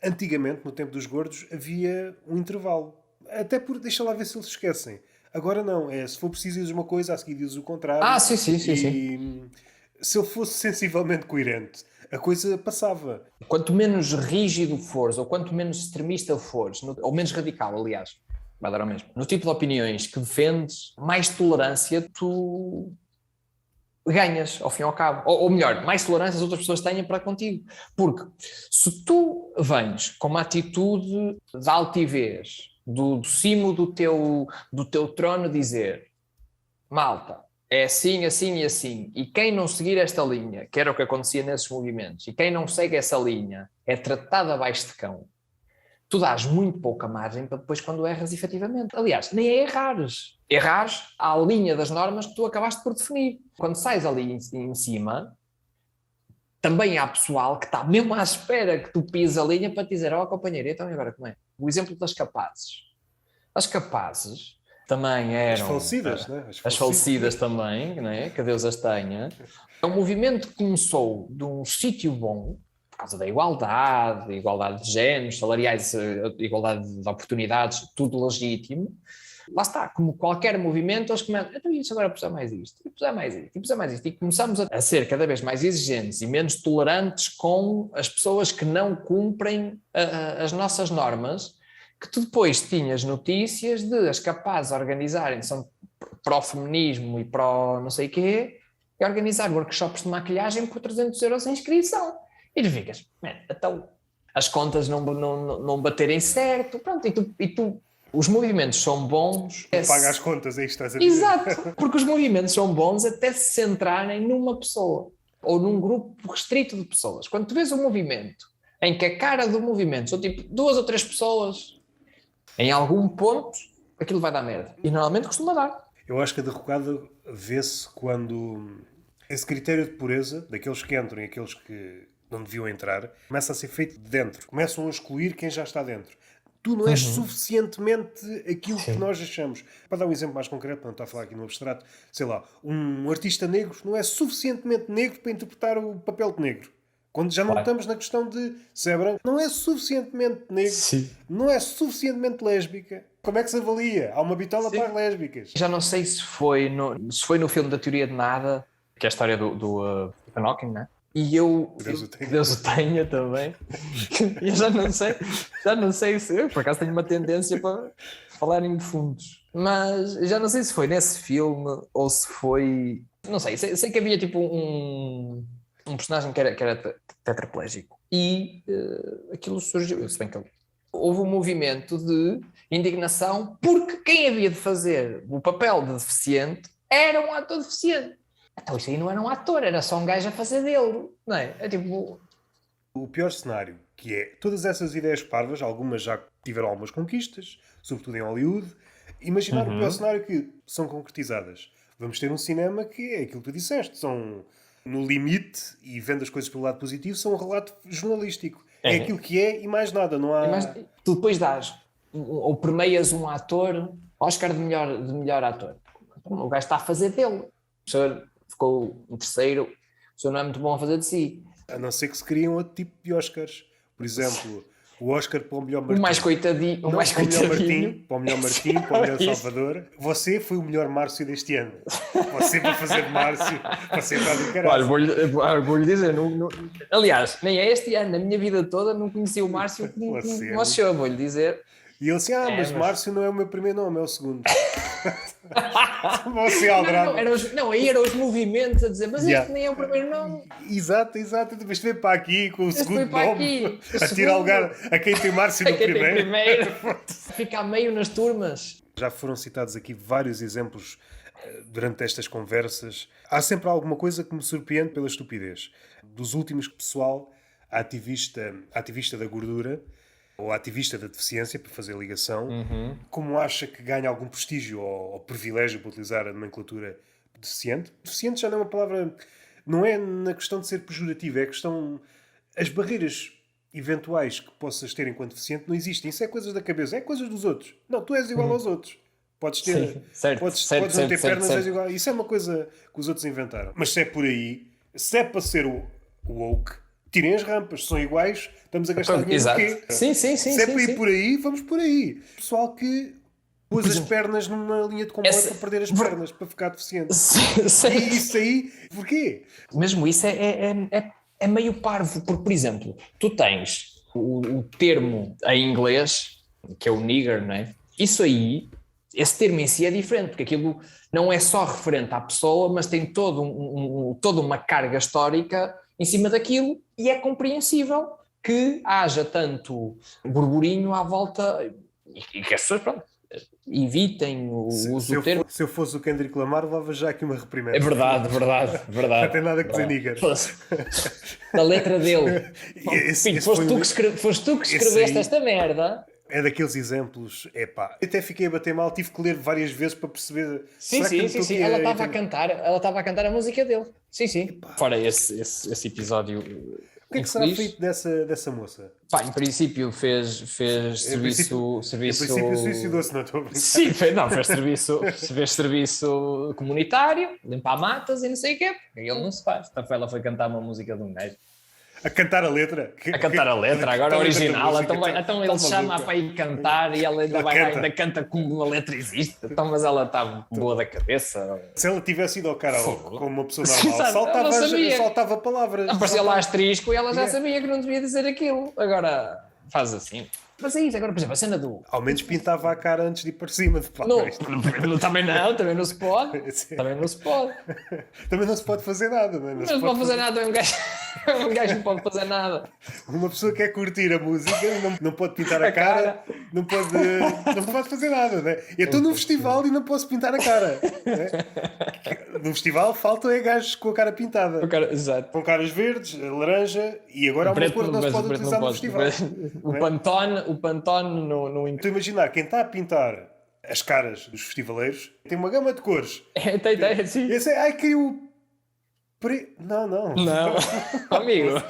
[SPEAKER 1] antigamente, no tempo dos gordos, havia um intervalo. Até por deixa lá ver se eles se esquecem. Agora não, se for preciso dizes uma coisa, a seguir dizes o contrário.
[SPEAKER 2] Sim.
[SPEAKER 1] E se ele fosse sensivelmente coerente, a coisa passava.
[SPEAKER 2] Quanto menos rígido fores, ou quanto menos extremista fores, ou menos radical, aliás, vai dar ao mesmo, no tipo de opiniões que defendes, mais tolerância tu ganhas, ao fim e ao cabo. Ou melhor, mais tolerância as outras pessoas tenham para contigo. Porque se tu vens com uma atitude de altivez, do cimo do teu trono dizer, malta, é assim, assim e assim, e quem não seguir esta linha, que era o que acontecia nesses movimentos, e quem não segue essa linha é tratado abaixo de cão, tu dás muito pouca margem para depois quando erras efetivamente. Aliás, nem é errares. Errares à linha das normas que tu acabaste por definir. Quando sais ali em cima, também há pessoal que está mesmo à espera que tu pises a linha para te dizer, companheiro, então e agora como é? O exemplo das capazes. As capazes também
[SPEAKER 1] As
[SPEAKER 2] eram
[SPEAKER 1] falecidas, né?
[SPEAKER 2] as falecidas também, né? Que Deus as tenha. É um movimento que começou de um sítio bom, por causa da igualdade de géneros, salariais, igualdade de oportunidades, tudo legítimo. Lá está, como qualquer movimento, eles começam, então isso agora precisa mais isto, e precisa mais isto, e precisa mais isto. E começamos a ser cada vez mais exigentes e menos tolerantes com as pessoas que não cumprem as nossas normas, que tu depois tinhas notícias de as capazes organizarem, são pró-feminismo e pró não sei o quê, e organizar workshops de maquilhagem por 300 euros a inscrição. E tu ficas, então as contas não baterem certo, pronto, e tu os movimentos são bons.
[SPEAKER 1] Paga as contas, é isto que estás a dizer.
[SPEAKER 2] Exato, porque os movimentos são bons até se centrarem numa pessoa ou num grupo restrito de pessoas. Quando tu vês um movimento em que a cara do movimento são tipo 2 ou 3 pessoas, em algum ponto aquilo vai dar merda. E normalmente costuma dar.
[SPEAKER 1] Eu acho que a derrocada vê-se quando esse critério de pureza, daqueles que entram e aqueles que não deviam entrar, começa a ser feito de dentro. Começam a excluir quem já está dentro. Tu não és suficientemente aquilo que nós achamos. Para dar um exemplo mais concreto, para não estar a falar aqui no abstrato, sei lá, um artista negro não é suficientemente negro para interpretar o papel de negro. Quando já não estamos na questão de se é branco, não é suficientemente negro, não é suficientemente lésbica. Como é que se avalia? Há uma bitola para as lésbicas.
[SPEAKER 2] Já não sei se foi no filme da Teoria de Nada, que é a história do Stephen Hawking, né? E que Deus o tenha também. Eu já não sei se eu, por acaso, tenho uma tendência para falar em defuntos, mas já não sei se foi nesse filme ou se foi, não sei que havia tipo um personagem que era tetraplégico e aquilo surgiu, se bem que houve um movimento de indignação porque quem havia de fazer o papel de deficiente era um ator deficiente. Então isso aí não era um ator, era só um gajo a fazer dele, não é? É tipo...
[SPEAKER 1] O pior cenário, que é todas essas ideias parvas, algumas já tiveram algumas conquistas, sobretudo em Hollywood, imaginar o pior cenário que são concretizadas. Vamos ter um cinema que é aquilo que tu disseste, são no limite, e vendo as coisas pelo lado positivo, são um relato jornalístico. É aquilo que é e mais nada, não há...
[SPEAKER 2] Tu depois dás, ou premias um ator, Oscar de melhor ator. O gajo está a fazer dele. O senhor ficou em terceiro, o senhor não é muito bom a fazer de si.
[SPEAKER 1] A não ser que se criem outro tipo de Oscars. Por exemplo, o Oscar para o melhor Martim.
[SPEAKER 2] O mais coitadinho.
[SPEAKER 1] Para o melhor Martim, para o melhor Salvador. Você foi o melhor Márcio deste ano. Você para fazer de Márcio, você está do caralho.
[SPEAKER 2] Olha, vou-lhe dizer, aliás, nem é este ano, na minha vida toda não conheci o Márcio como você, vou-lhe dizer.
[SPEAKER 1] E ele assim, mas Márcio não é o meu primeiro nome, é o segundo. Você, Aldrado.
[SPEAKER 2] Aí eram os movimentos a dizer, mas este nem é o primeiro nome.
[SPEAKER 1] Exato. Mas veio para aqui com o segundo nome. A tirar lugar a quem tem Márcio no primeiro.
[SPEAKER 2] Fica a meio nas turmas.
[SPEAKER 1] Já foram citados aqui vários exemplos durante estas conversas. Há sempre alguma coisa que me surpreende pela estupidez. Dos últimos, pessoal, a ativista da gordura, ou ativista da deficiência, para fazer ligação, como acha que ganha algum prestígio ou privilégio para utilizar a nomenclatura deficiente. Deficiente já não é uma palavra... Não é na questão de ser pejorativa, é a questão... As barreiras eventuais que possas ter enquanto deficiente não existem. Isso é coisas da cabeça, é coisas dos outros. Não, tu és igual aos outros. Podes ter... Podes não ter pernas, és igual. Isso é uma coisa que os outros inventaram. Mas se é por aí, se é para ser o woke... Tirem as rampas, são iguais, estamos a gastar dinheiro no quê?
[SPEAKER 2] Sim.
[SPEAKER 1] Se é para ir por aí, vamos por aí. Pessoal que pôs as pernas numa linha de comboio para perder as pernas, para ficar deficiente. E isso aí, porquê?
[SPEAKER 2] Mesmo isso é meio parvo, porque, por exemplo, tu tens o termo em inglês, que é o nigger, não é? Isso aí, esse termo em si é diferente, porque aquilo não é só referente à pessoa, mas tem toda uma carga histórica em cima daquilo, e é compreensível que haja tanto burburinho à volta e que as pessoas, pronto, evitem o uso do termo.
[SPEAKER 1] Se eu fosse o Kendrick Lamar, levava já aqui uma reprimenda.
[SPEAKER 2] É verdade.
[SPEAKER 1] Não tem nada a dizer, nigger.
[SPEAKER 2] Da letra dele. Filho, foste tu que escreveste esta merda.
[SPEAKER 1] É daqueles exemplos, até fiquei a bater mal, tive que ler várias vezes para perceber.
[SPEAKER 2] Sim. Ela estava a cantar a música dele. Sim. Fora esse episódio.
[SPEAKER 1] O que é que será feito dessa moça?
[SPEAKER 2] Em princípio fez serviço.
[SPEAKER 1] Em princípio suicidou-se, não estou a brincar.
[SPEAKER 2] Sim, fez serviço comunitário, limpar matas e não sei o quê. Ele não se faz. Então ela foi cantar uma música de um gajo.
[SPEAKER 1] A cantar a letra?
[SPEAKER 2] Agora a original. Então ele chama para ir cantar e ela ainda canta como a letra existe. Então, mas ela está boa da cabeça.
[SPEAKER 1] Se ela tivesse ido ao karaoke como uma pessoa normal, saltava palavras.
[SPEAKER 2] Aparecia lá asterisco e ela já sabia que não devia dizer aquilo. Agora faz assim. Mas é isso, agora, por exemplo, a cena do...
[SPEAKER 1] Ao menos pintava a cara antes de ir para cima de
[SPEAKER 2] também não se pode. Também não se pode.
[SPEAKER 1] Também não se pode fazer nada, não é?
[SPEAKER 2] Não se pode fazer nada, um gajo não pode fazer nada.
[SPEAKER 1] Uma pessoa que quer curtir a música não pode pintar a cara, não pode fazer nada, não é? Eu estou num festival e não posso pintar a cara. No festival faltam gajos com a cara pintada.
[SPEAKER 2] Exato.
[SPEAKER 1] Com caras verdes, laranja, e agora há uma cor que não se pode utilizar no festival.
[SPEAKER 2] O Pantone no...
[SPEAKER 1] Estou a imaginar, quem está a pintar as caras dos festivaleiros tem uma gama de cores.
[SPEAKER 2] Tem, sim.
[SPEAKER 1] Esse caiu... Não.
[SPEAKER 2] Amigo,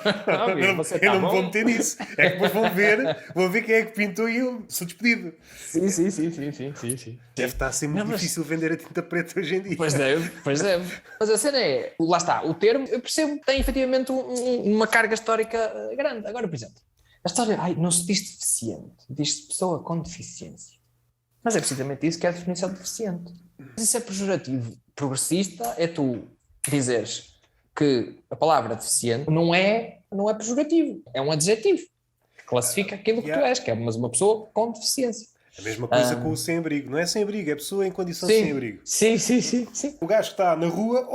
[SPEAKER 2] você
[SPEAKER 1] eu não me vou meter nisso. É que depois vão ver quem é que pintou e eu sou despedido.
[SPEAKER 2] Sim.
[SPEAKER 1] Deve estar a ser muito difícil vender a tinta preta hoje em dia.
[SPEAKER 2] Pois deve. Mas a cena é, lá está, o termo, eu percebo que tem efetivamente uma carga histórica grande. Agora, por exemplo, a história, não se diz deficiente, diz-se pessoa com deficiência. Mas é precisamente isso que é a definição de deficiente. Mas isso é pejorativo. Progressista é tu dizeres que a palavra deficiente não é pejorativo, é um adjetivo que classifica aquilo que tu és, que é uma pessoa com deficiência.
[SPEAKER 1] A mesma coisa com o sem-abrigo. Não é sem-abrigo, é pessoa em condição de sem-abrigo.
[SPEAKER 2] Sim.
[SPEAKER 1] O gajo que está na rua,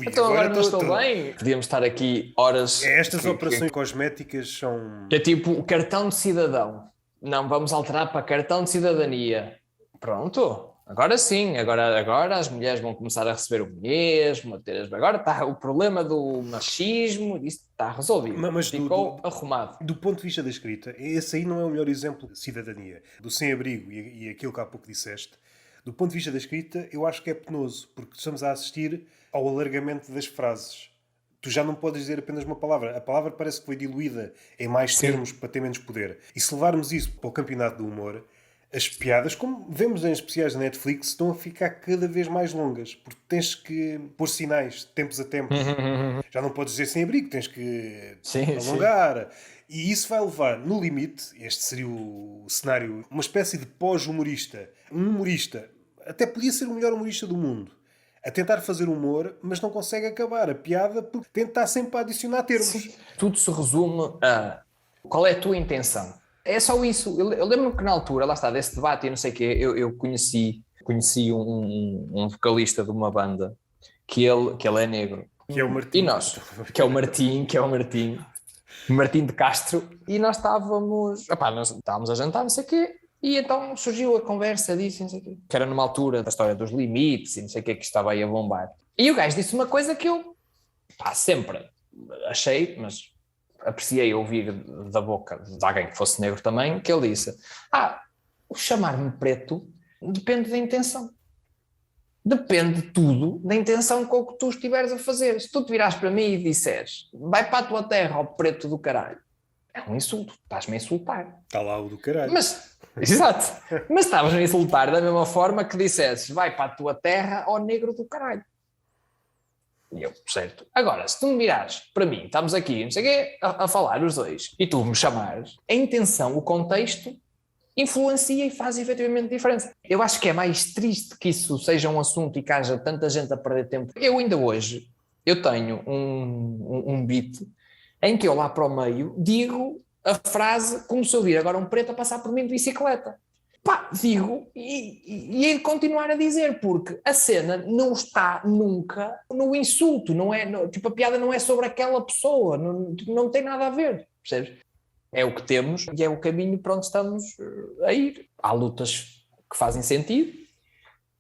[SPEAKER 2] então agora não estou bem. Podíamos estar aqui horas...
[SPEAKER 1] Estas operações cosméticas são...
[SPEAKER 2] É tipo o cartão de cidadão. Não, vamos alterar para cartão de cidadania. Pronto. Agora sim, agora as mulheres vão começar a receber o mesmo, agora está o problema do machismo, isso está resolvido,
[SPEAKER 1] mas
[SPEAKER 2] ficou arrumado.
[SPEAKER 1] Do ponto de vista da escrita, esse aí não é o melhor exemplo de cidadania, do sem-abrigo e aquilo que há pouco disseste. Do ponto de vista da escrita, eu acho que é penoso, porque estamos a assistir ao alargamento das frases. Tu já não podes dizer apenas uma palavra. A palavra parece que foi diluída em mais termos para ter menos poder. E se levarmos isso para o campeonato do humor... As piadas, como vemos em especiais da Netflix, estão a ficar cada vez mais longas, porque tens que pôr sinais, tempos a tempos. Já não podes dizer sem abrigo, tens que alongar. E isso vai levar, no limite, este seria o cenário, uma espécie de pós-humorista. Um humorista, até podia ser o melhor humorista do mundo, a tentar fazer humor, mas não consegue acabar a piada porque tenta sempre a adicionar termos.
[SPEAKER 2] Sim. Tudo se resume a qual é a tua intenção. É só isso. Eu lembro-me que na altura, lá está, desse debate e não sei o quê, eu conheci um vocalista de uma banda que ele é negro.
[SPEAKER 1] Que é o Martim.
[SPEAKER 2] E nós, que é o Martim de Castro, e nós estávamos a jantar, não sei o quê, e então surgiu a conversa disso, não sei o quê, que era numa altura da história dos limites e não sei o quê, que estava aí a bombar. E o gajo disse uma coisa que eu sempre achei, mas... apreciei ouvir da boca de alguém que fosse negro também, que ele disse, o chamar-me preto depende da intenção. Depende tudo da intenção com o que tu estiveres a fazer. Se tu te virares para mim e disseres, vai para a tua terra, ó preto do caralho, é um insulto, estás-me a insultar.
[SPEAKER 1] Está lá o do caralho.
[SPEAKER 2] Exato, mas estavas-me a insultar da mesma forma que dissesses, vai para a tua terra, ó negro do caralho. E eu, certo. Agora, se tu me virares para mim, estamos aqui, não sei o quê, a falar os dois, e tu me chamares, a intenção, o contexto, influencia e faz efetivamente diferença. Eu acho que é mais triste que isso seja um assunto e que haja tanta gente a perder tempo. Eu ainda hoje, eu tenho um beat em que eu lá para o meio digo a frase como se eu vir agora um preto a passar por mim de bicicleta. Digo e hei de continuar a dizer, porque a cena não está nunca no insulto, não é, a piada não é sobre aquela pessoa, não tem nada a ver, percebes? É o que temos e é o caminho para onde estamos a ir. Há lutas que fazem sentido.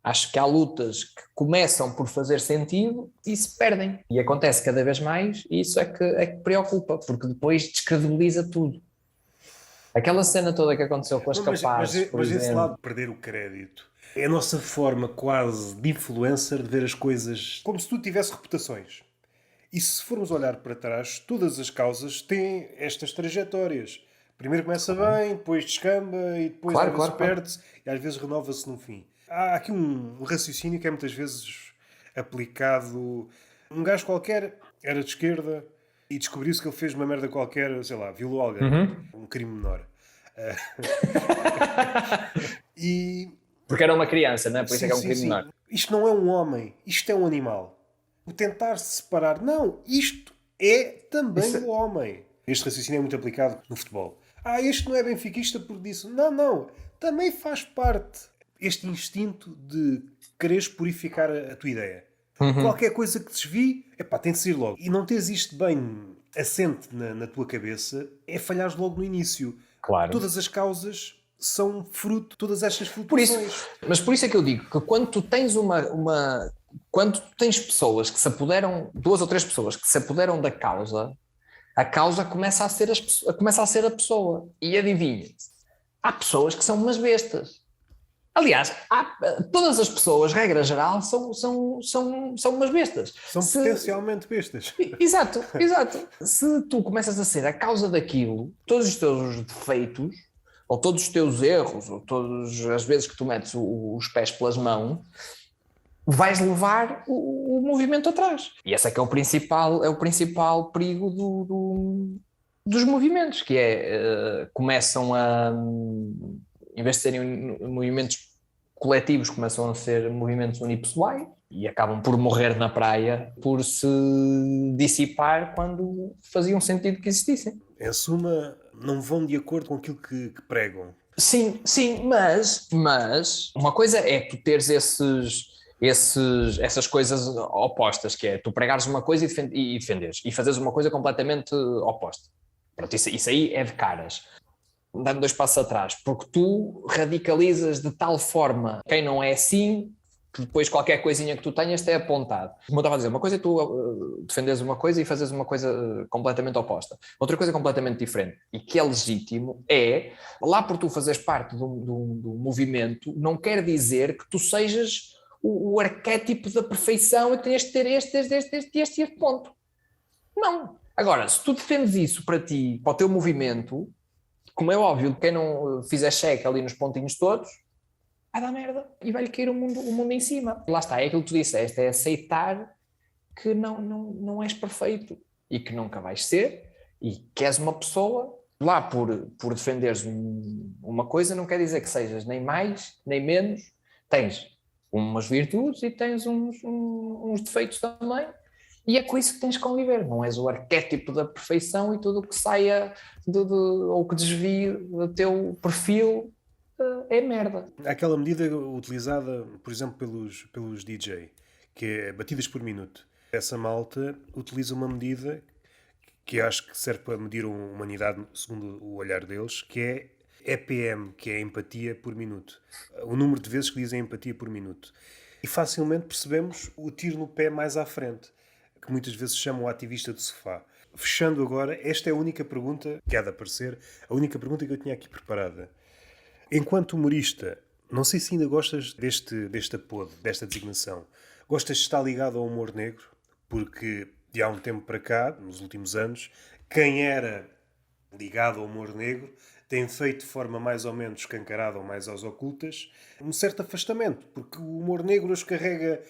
[SPEAKER 2] Acho que há lutas que começam por fazer sentido e se perdem. E acontece cada vez mais e isso é que preocupa, porque depois descredibiliza tudo. Aquela cena toda que aconteceu com as capazes, por
[SPEAKER 1] mas esse
[SPEAKER 2] exemplo.
[SPEAKER 1] lado de perder o crédito é a nossa forma quase de influencer de ver as coisas como se tu tivesse reputações. E se formos olhar para trás, todas as causas têm estas trajetórias. Primeiro começa bem, depois descamba e depois às vezes perde-se e às vezes renova-se no fim. Há aqui um raciocínio que é muitas vezes aplicado. Um gajo qualquer era de esquerda e descobriu-se que ele fez uma merda qualquer, sei lá, violou alguém. Um crime menor. E...
[SPEAKER 2] Porque era uma criança, não é? Por isso é que é um crime menor.
[SPEAKER 1] Isto não é um homem, isto é um animal. O tentar se separar, não, isto é também o homem. Este raciocínio é muito aplicado no futebol. Este não é benfiquista porque disse. Não, também faz parte este instinto de quereres purificar a tua ideia. Qualquer coisa que desvie, tem de ser logo. E não teres isto bem assente na tua cabeça, é falhares logo no início.
[SPEAKER 2] Claro.
[SPEAKER 1] Todas as causas são fruto de todas estas flutuações.
[SPEAKER 2] Mas por isso é que eu digo que quando tu tens quando tu tens pessoas que se apoderam, 2 ou 3 pessoas que se apoderam da causa, a causa começa a ser a pessoa. E adivinha, há pessoas que são umas bestas. Aliás, todas as pessoas, regra geral, são umas bestas.
[SPEAKER 1] São potencialmente bestas.
[SPEAKER 2] Exato. Se tu começas a ser a causa daquilo, todos os teus defeitos, ou todos os teus erros, ou todas as vezes que tu metes os pés pelas mãos, vais levar o movimento atrás. E esse é que é o principal perigo dos movimentos, que começam a... em vez de serem movimentos coletivos, começam a ser movimentos unipessoais e acabam por morrer na praia, por se dissipar quando faziam sentido que existissem.
[SPEAKER 1] Em suma, não vão de acordo com aquilo que pregam.
[SPEAKER 2] Sim, mas uma coisa é tu teres essas coisas opostas, que é tu pregares uma coisa e defenderes, e fazeres uma coisa completamente oposta. Pronto, isso aí é de caras. Dando 2 passos atrás, porque tu radicalizas de tal forma quem não é assim, que depois qualquer coisinha que tu tenhas é apontado. Como eu estava a dizer, uma coisa é tu defenderes uma coisa e fazeres uma coisa completamente oposta. Outra coisa completamente diferente, e que é legítimo, é, lá por tu fazeres parte do movimento, não quer dizer que tu sejas o arquétipo da perfeição e que tenhas de ter este ponto. Não. Agora, se tu defendes isso para ti, para o teu movimento, como é óbvio, quem não fizer cheque ali nos pontinhos todos, vai dar merda e vai-lhe cair o mundo em cima. Lá está, é aquilo que tu disseste, é aceitar que não és perfeito e que nunca vais ser e que és uma pessoa. Lá por defenderes uma coisa não quer dizer que sejas nem mais nem menos. Tens umas virtudes e tens uns defeitos também. E é com isso que tens de conviver. Não és o arquétipo da perfeição e tudo o que saia ou que desvie do teu perfil é merda.
[SPEAKER 1] Há aquela medida utilizada, por exemplo, pelos DJ, que é batidas por minuto. Essa malta utiliza uma medida que acho que serve para medir a humanidade segundo o olhar deles, que é EPM, que é empatia por minuto. O número de vezes que dizem empatia por minuto. E facilmente percebemos o tiro no pé mais à frente, que muitas vezes chamam o ativista do sofá. Fechando agora, esta é a única pergunta que há de aparecer, a única pergunta que eu tinha aqui preparada. Enquanto humorista, não sei se ainda gostas deste apodo, desta designação. Gostas de estar ligado ao humor negro? Porque de há um tempo para cá, nos últimos anos, quem era ligado ao humor negro tem feito de forma mais ou menos escancarada ou mais às ocultas um certo afastamento, porque o humor negro hoje carrega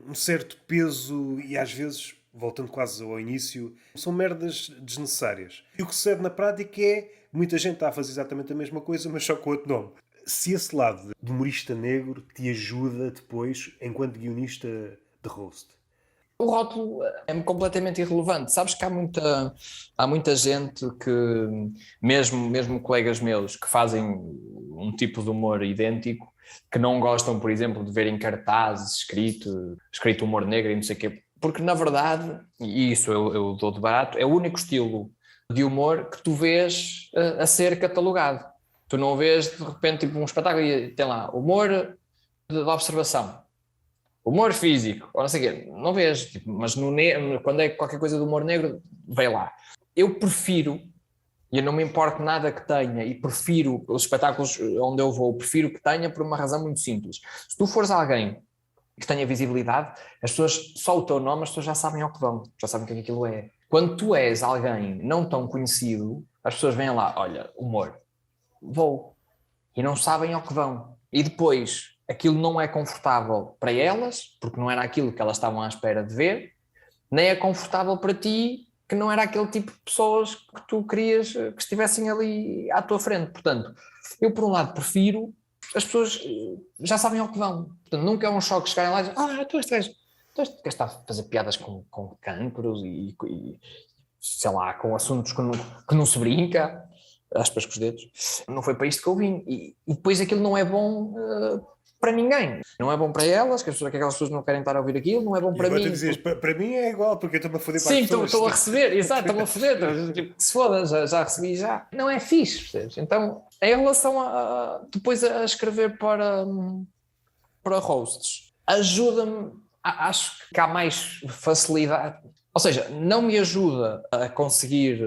[SPEAKER 1] um certo peso e às vezes, voltando quase ao início, são merdas desnecessárias. E o que sucede na prática é muita gente está a fazer exatamente a mesma coisa, mas só com outro nome. Se esse lado de humorista negro te ajuda depois enquanto guionista de roast?
[SPEAKER 2] O rótulo é completamente irrelevante. Sabes que há muita gente que, mesmo colegas meus, que fazem um tipo de humor idêntico, que não gostam, por exemplo, de ver em cartazes escrito humor negro e não sei o quê. Porque, na verdade, e isso eu dou de barato, é o único estilo de humor que tu vês a ser catalogado. Tu não vês, de repente, tipo um espetáculo e tem lá humor de observação, humor físico, ou não sei o quê. Não vês, tipo, mas quando é qualquer coisa do humor negro, vem lá. Eu prefiro, e eu não me importo nada que tenha, e prefiro os espetáculos onde eu vou, prefiro que tenha por uma razão muito simples. Se tu fores alguém que tenha visibilidade, as pessoas, só o teu nome, as pessoas já sabem ao que vão, já sabem o que é que aquilo é. Quando tu és alguém não tão conhecido, as pessoas vêm lá, olha, humor, vou, e não sabem ao que vão. E depois, aquilo não é confortável para elas, porque não era aquilo que elas estavam à espera de ver, nem é confortável para ti, que não era aquele tipo de pessoas que tu querias que estivessem ali à tua frente. Portanto, eu por um lado prefiro, as pessoas já sabem ao que vão. Portanto, nunca é um choque chegarem lá e dizer, tu este gajo está a fazer piadas com cancros e sei lá, com assuntos que não se brinca, aspas com os dedos. Não foi para isto que eu vim. E depois aquilo não é bom para ninguém. Não é bom para elas, que aquelas pessoas não querem estar a ouvir aquilo, não é bom para mim.
[SPEAKER 1] E agora tu dizes, para mim é igual, porque eu estou-me a foder para as
[SPEAKER 2] Sim,
[SPEAKER 1] pessoas.
[SPEAKER 2] estou a receber, exato, estou a foder. Tipo, se foda, já recebi já. Não é fixe, percebes? Então, em relação depois a escrever para hosts, ajuda-me, acho que há mais facilidade. Ou seja, não me ajuda a conseguir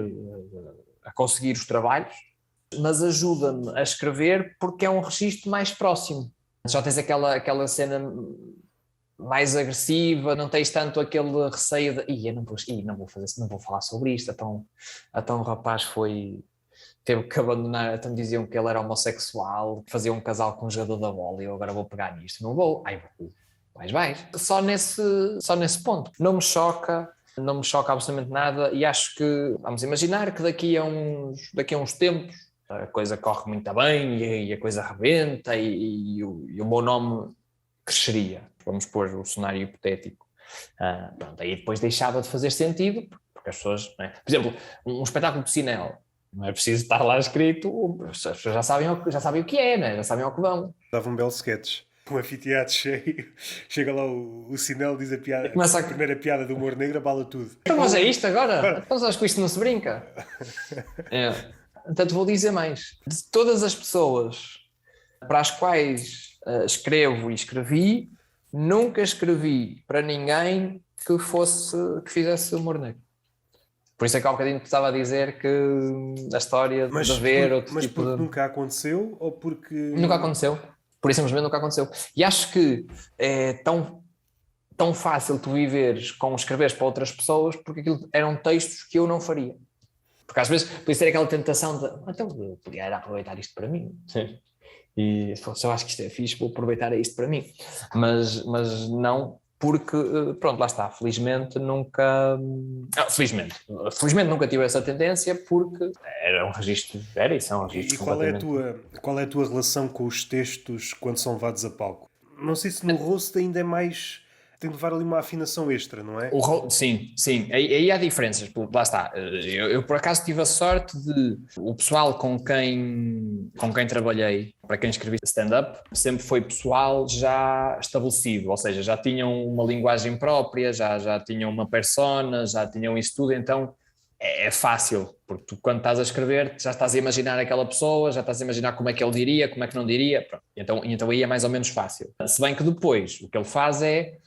[SPEAKER 2] os trabalhos, mas ajuda-me a escrever porque é um registro mais próximo. Já tens aquela cena mais agressiva, não tens tanto aquele receio de não vou fazer, não vou falar sobre isto, então o rapaz teve que abandonar, então diziam que ele era homossexual, fazia um casal com um jogador da bola e eu agora vou pegar nisto, não vou, vais. Só nesse ponto. Não me choca absolutamente nada e acho que, vamos imaginar que daqui a uns tempos a coisa corre muito bem e a coisa rebenta e o meu nome cresceria. Vamos pôr o cenário hipotético. Pronto, aí depois deixava de fazer sentido, porque as pessoas... Não é? Por exemplo, um espetáculo de cinema, não é preciso estar lá escrito, as pessoas já sabem o que é, né? Já sabem ao que vão.
[SPEAKER 1] Dava um belo sketch. Um anfiteatro cheio, chega lá o Sinel, diz
[SPEAKER 2] Começa
[SPEAKER 1] a primeira piada do humor negro, abala tudo.
[SPEAKER 2] Então, mas é isto agora? Então, acho que isto não se brinca. Portanto, vou dizer mais. De todas as pessoas para as quais escrevo e escrevi, nunca escrevi para ninguém que fizesse humor negro. Por isso é que há um bocadinho estava a dizer que a história de haver outro tipo de...
[SPEAKER 1] nunca aconteceu ou porque...
[SPEAKER 2] Nunca aconteceu. Por isso simplesmente nunca aconteceu. E acho que é tão fácil tu viveres com escreveres para outras pessoas porque aquilo eram textos que eu não faria. Porque às vezes podia ter aquela tentação de então eu podia aproveitar isto para mim. Sim. E se eu acho que isto é fixe, vou aproveitar isto para mim. Mas não, porque, pronto, lá está, felizmente nunca nunca tive essa tendência porque era um registro, isso é um registro.
[SPEAKER 1] E qual é a tua relação com os textos quando são levados a palco? Não sei se no rosto ainda é mais... Tem de levar ali uma afinação extra, não é?
[SPEAKER 2] Sim. Aí há diferenças. Lá está. Eu por acaso tive a sorte de... O pessoal com quem trabalhei, para quem escrevi stand-up, sempre foi pessoal já estabelecido. Ou seja, já tinham uma linguagem própria, já tinham uma persona, já tinham isso tudo. Então é fácil. Porque tu, quando estás a escrever, já estás a imaginar aquela pessoa, já estás a imaginar como é que ele diria, como é que não diria. Pronto. Então aí é mais ou menos fácil. Se bem que depois o que ele faz é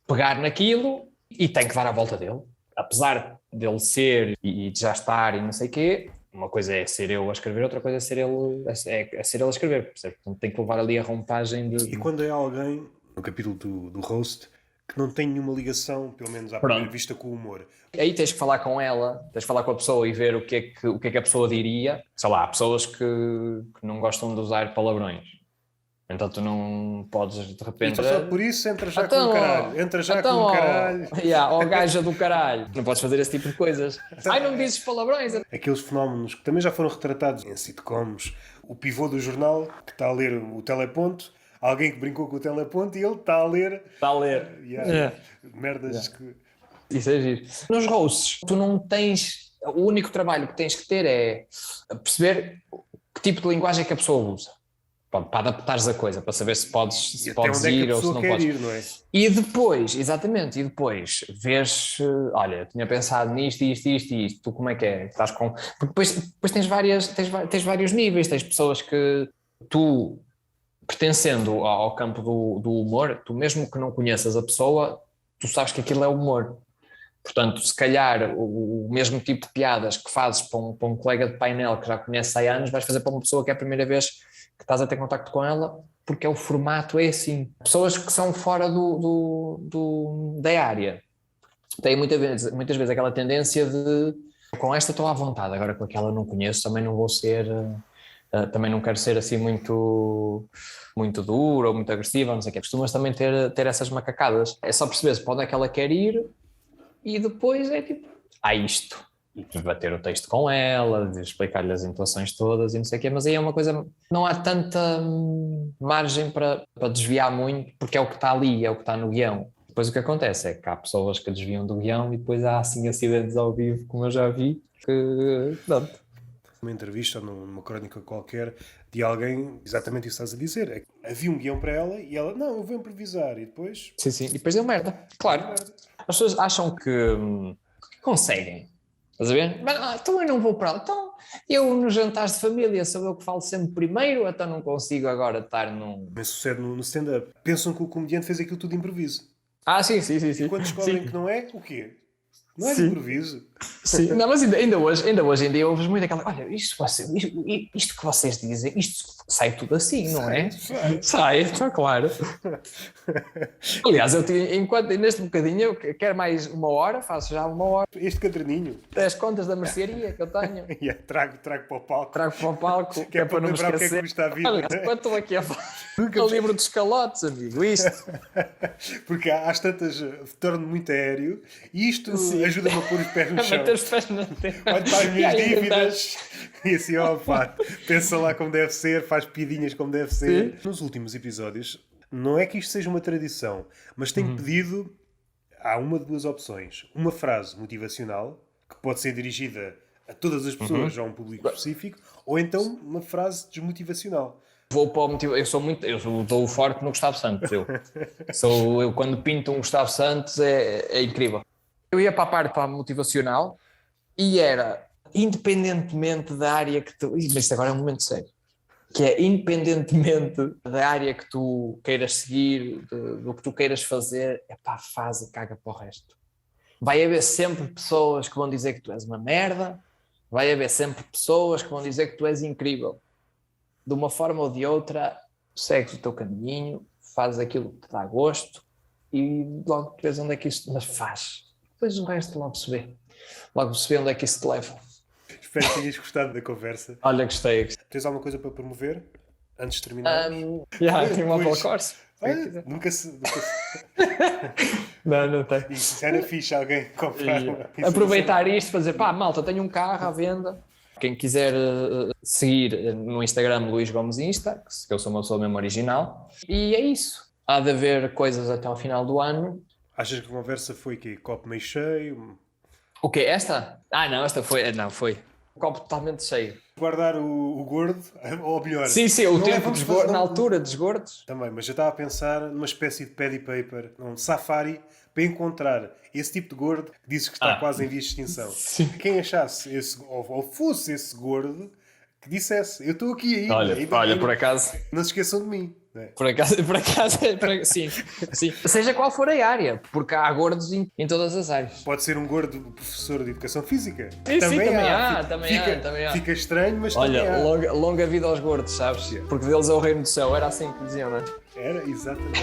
[SPEAKER 2] pegar naquilo e tem que dar a volta dele. Apesar dele ser e de já estar e não sei o quê, uma coisa é ser eu a escrever, outra coisa é ser ele a escrever. Portanto, tem que levar ali a roupagem de...
[SPEAKER 1] E quando é alguém, no capítulo do roast, que não tem nenhuma ligação, pelo menos à primeira vista, com o humor.
[SPEAKER 2] Aí tens que falar com ela, tens que falar com a pessoa e ver o que é que a pessoa diria. Sei lá, há pessoas que não gostam de usar palavrões. Então tu não podes de repente...
[SPEAKER 1] Então só por isso entra já com o caralho. Entra já com o caralho.
[SPEAKER 2] Ó gaja do caralho. Não podes fazer esse tipo de coisas. Não dizes palavrões.
[SPEAKER 1] Aqueles fenómenos que também já foram retratados em sitcoms. O pivô do jornal que está a ler o teleponto. Alguém que brincou com o teleponto e ele está a ler... Merdas que...
[SPEAKER 2] Isso é giro. Nos roasts, tu não tens... O único trabalho que tens que ter é perceber que tipo de linguagem é que a pessoa usa. para adaptares a coisa, para saber se podes,
[SPEAKER 1] E
[SPEAKER 2] se
[SPEAKER 1] até
[SPEAKER 2] podes
[SPEAKER 1] onde é que
[SPEAKER 2] ir
[SPEAKER 1] a
[SPEAKER 2] ou se
[SPEAKER 1] pessoa
[SPEAKER 2] não
[SPEAKER 1] quer
[SPEAKER 2] podes.
[SPEAKER 1] ir, não é?
[SPEAKER 2] E depois, exatamente, e depois vês, olha, eu tinha pensado nisto, isto, tu como é que é? Estás com... Porque depois tens vários níveis, tens pessoas que tu, pertencendo ao campo do humor, tu mesmo que não conheças a pessoa, tu sabes que aquilo é humor. Portanto, se calhar o mesmo tipo de piadas que fazes para um colega de painel que já conheces há anos, vais fazer para uma pessoa que é a primeira vez que estás a ter contacto com ela, porque o formato é assim. Pessoas que são fora da área têm muitas vezes aquela tendência de com esta estou à vontade, agora com aquela não conheço, também não vou ser, também não quero ser assim muito duro ou muito agressiva, não sei o quê. Costumas também ter essas macacadas. É só perceber para onde é que ela quer ir e depois é tipo, isto. E debater o texto com ela, de explicar-lhe as intuações todas e não sei o quê, mas aí é uma coisa, não há tanta margem para desviar muito, porque é o que está ali, é o que está no guião. Depois o que acontece é que há pessoas que desviam do guião e depois há assim acidentes ao vivo, como eu já vi, que pronto.
[SPEAKER 1] Uma entrevista ou numa crónica qualquer de alguém, exatamente isso que estás a dizer. É que havia um guião para ela e ela, não, eu vou improvisar. E depois...
[SPEAKER 2] Sim, e depois deu merda, claro. As pessoas acham que conseguem. Estás a ver? Mas, então eu não vou para lá. Então eu nos jantares de família sou eu que falo sempre primeiro, então não consigo agora estar num...
[SPEAKER 1] Mas sucede no stand-up. Pensam que o comediante fez aquilo tudo de improviso.
[SPEAKER 2] Sim.
[SPEAKER 1] E quando descobrem
[SPEAKER 2] Sim.
[SPEAKER 1] que não é, o quê? Não é de
[SPEAKER 2] Sim.
[SPEAKER 1] improviso.
[SPEAKER 2] Sim, não, mas ainda hoje em dia ouves muito aquela, olha, isto que vocês dizem, isto sai tudo assim, não é? Sai, está claro. Aliás, neste bocadinho, eu quero mais uma hora, faço já uma hora,
[SPEAKER 1] Este caderninho.
[SPEAKER 2] as contas da mercearia que eu tenho,
[SPEAKER 1] Trago para o palco.
[SPEAKER 2] trago para o palco,
[SPEAKER 1] Que é para
[SPEAKER 2] não me
[SPEAKER 1] lembrar o que é que
[SPEAKER 2] esquecer.
[SPEAKER 1] custa a vida.
[SPEAKER 2] Aliás, quando estou aqui a falar, o livro dos calotes, amigo, isto.
[SPEAKER 1] Porque às tantas torno muito aéreo e isto
[SPEAKER 2] Sim.
[SPEAKER 1] ajuda-me a pôr os pés no
[SPEAKER 2] A
[SPEAKER 1] chão.
[SPEAKER 2] meter os pés na terra.
[SPEAKER 1] Olho para as minhas
[SPEAKER 2] E a inventar.
[SPEAKER 1] dívidas e assim, pá, pensa lá como deve ser, faz piadinhas como deve ser. Nos últimos episódios, não é que isto seja uma tradição, mas tenho pedido, há uma de duas opções. Uma frase motivacional, que pode ser dirigida a todas as pessoas, a um público específico, ou então uma frase desmotivacional.
[SPEAKER 2] Vou para o motivo. Eu dou forte no Gustavo Santos. Eu quando pinto um Gustavo Santos é incrível. Eu ia para a parte para a motivacional e era independentemente da área que tu. Mas isto agora é um momento sério. Que é independentemente da área que tu queiras seguir, do que tu queiras fazer, faz e caga para o resto. Vai haver sempre pessoas que vão dizer que tu és uma merda, vai haver sempre pessoas que vão dizer que tu és incrível. De uma forma ou de outra, segues o teu caminho, fazes aquilo que te dá gosto e logo vês onde é que isso... Mas faz. Depois o resto logo se vê. Logo se vê onde é que isso te leva.
[SPEAKER 1] Espero que tenhas gostado da conversa.
[SPEAKER 2] Olha, gostei.
[SPEAKER 1] Tens alguma coisa para promover? Antes de terminar?
[SPEAKER 2] Tem uma Opel Corsa.
[SPEAKER 1] Nunca se...
[SPEAKER 2] Não tem.
[SPEAKER 1] Isso era fixe alguém comprar uma.
[SPEAKER 2] Aproveitar isto para dizer, malta, tenho um carro à venda. Quem quiser seguir no Instagram Luís Gomes Insta, que eu sou uma pessoa mesmo original. E é isso. Há de haver coisas até ao final do ano.
[SPEAKER 1] Achas que a conversa foi que copo meio cheio?
[SPEAKER 2] O quê? Esta? Não, esta foi. Não, foi. O copo totalmente cheio.
[SPEAKER 1] Guardar o gordo, ou melhor...
[SPEAKER 2] Sim, o tempo de gordo, na altura dos gordos.
[SPEAKER 1] Também, mas eu estava a pensar numa espécie de paddy paper, um safari, para encontrar esse tipo de gordo que dizes que está quase em vias de extinção.
[SPEAKER 2] Sim.
[SPEAKER 1] Quem achasse ou fosse esse gordo que dissesse, eu estou aqui ainda.
[SPEAKER 2] Olha, por acaso...
[SPEAKER 1] Não se esqueçam de mim. Não é?
[SPEAKER 2] Por acaso, sim. Seja qual for a área, porque há gordos em todas as áreas.
[SPEAKER 1] Pode ser um gordo professor de educação física.
[SPEAKER 2] Sim, também há.
[SPEAKER 1] Fica estranho, mas
[SPEAKER 2] olha,
[SPEAKER 1] também há.
[SPEAKER 2] longa vida aos gordos, sabes? Porque deles é o reino do céu, era assim que diziam, não é?
[SPEAKER 1] Era, exatamente.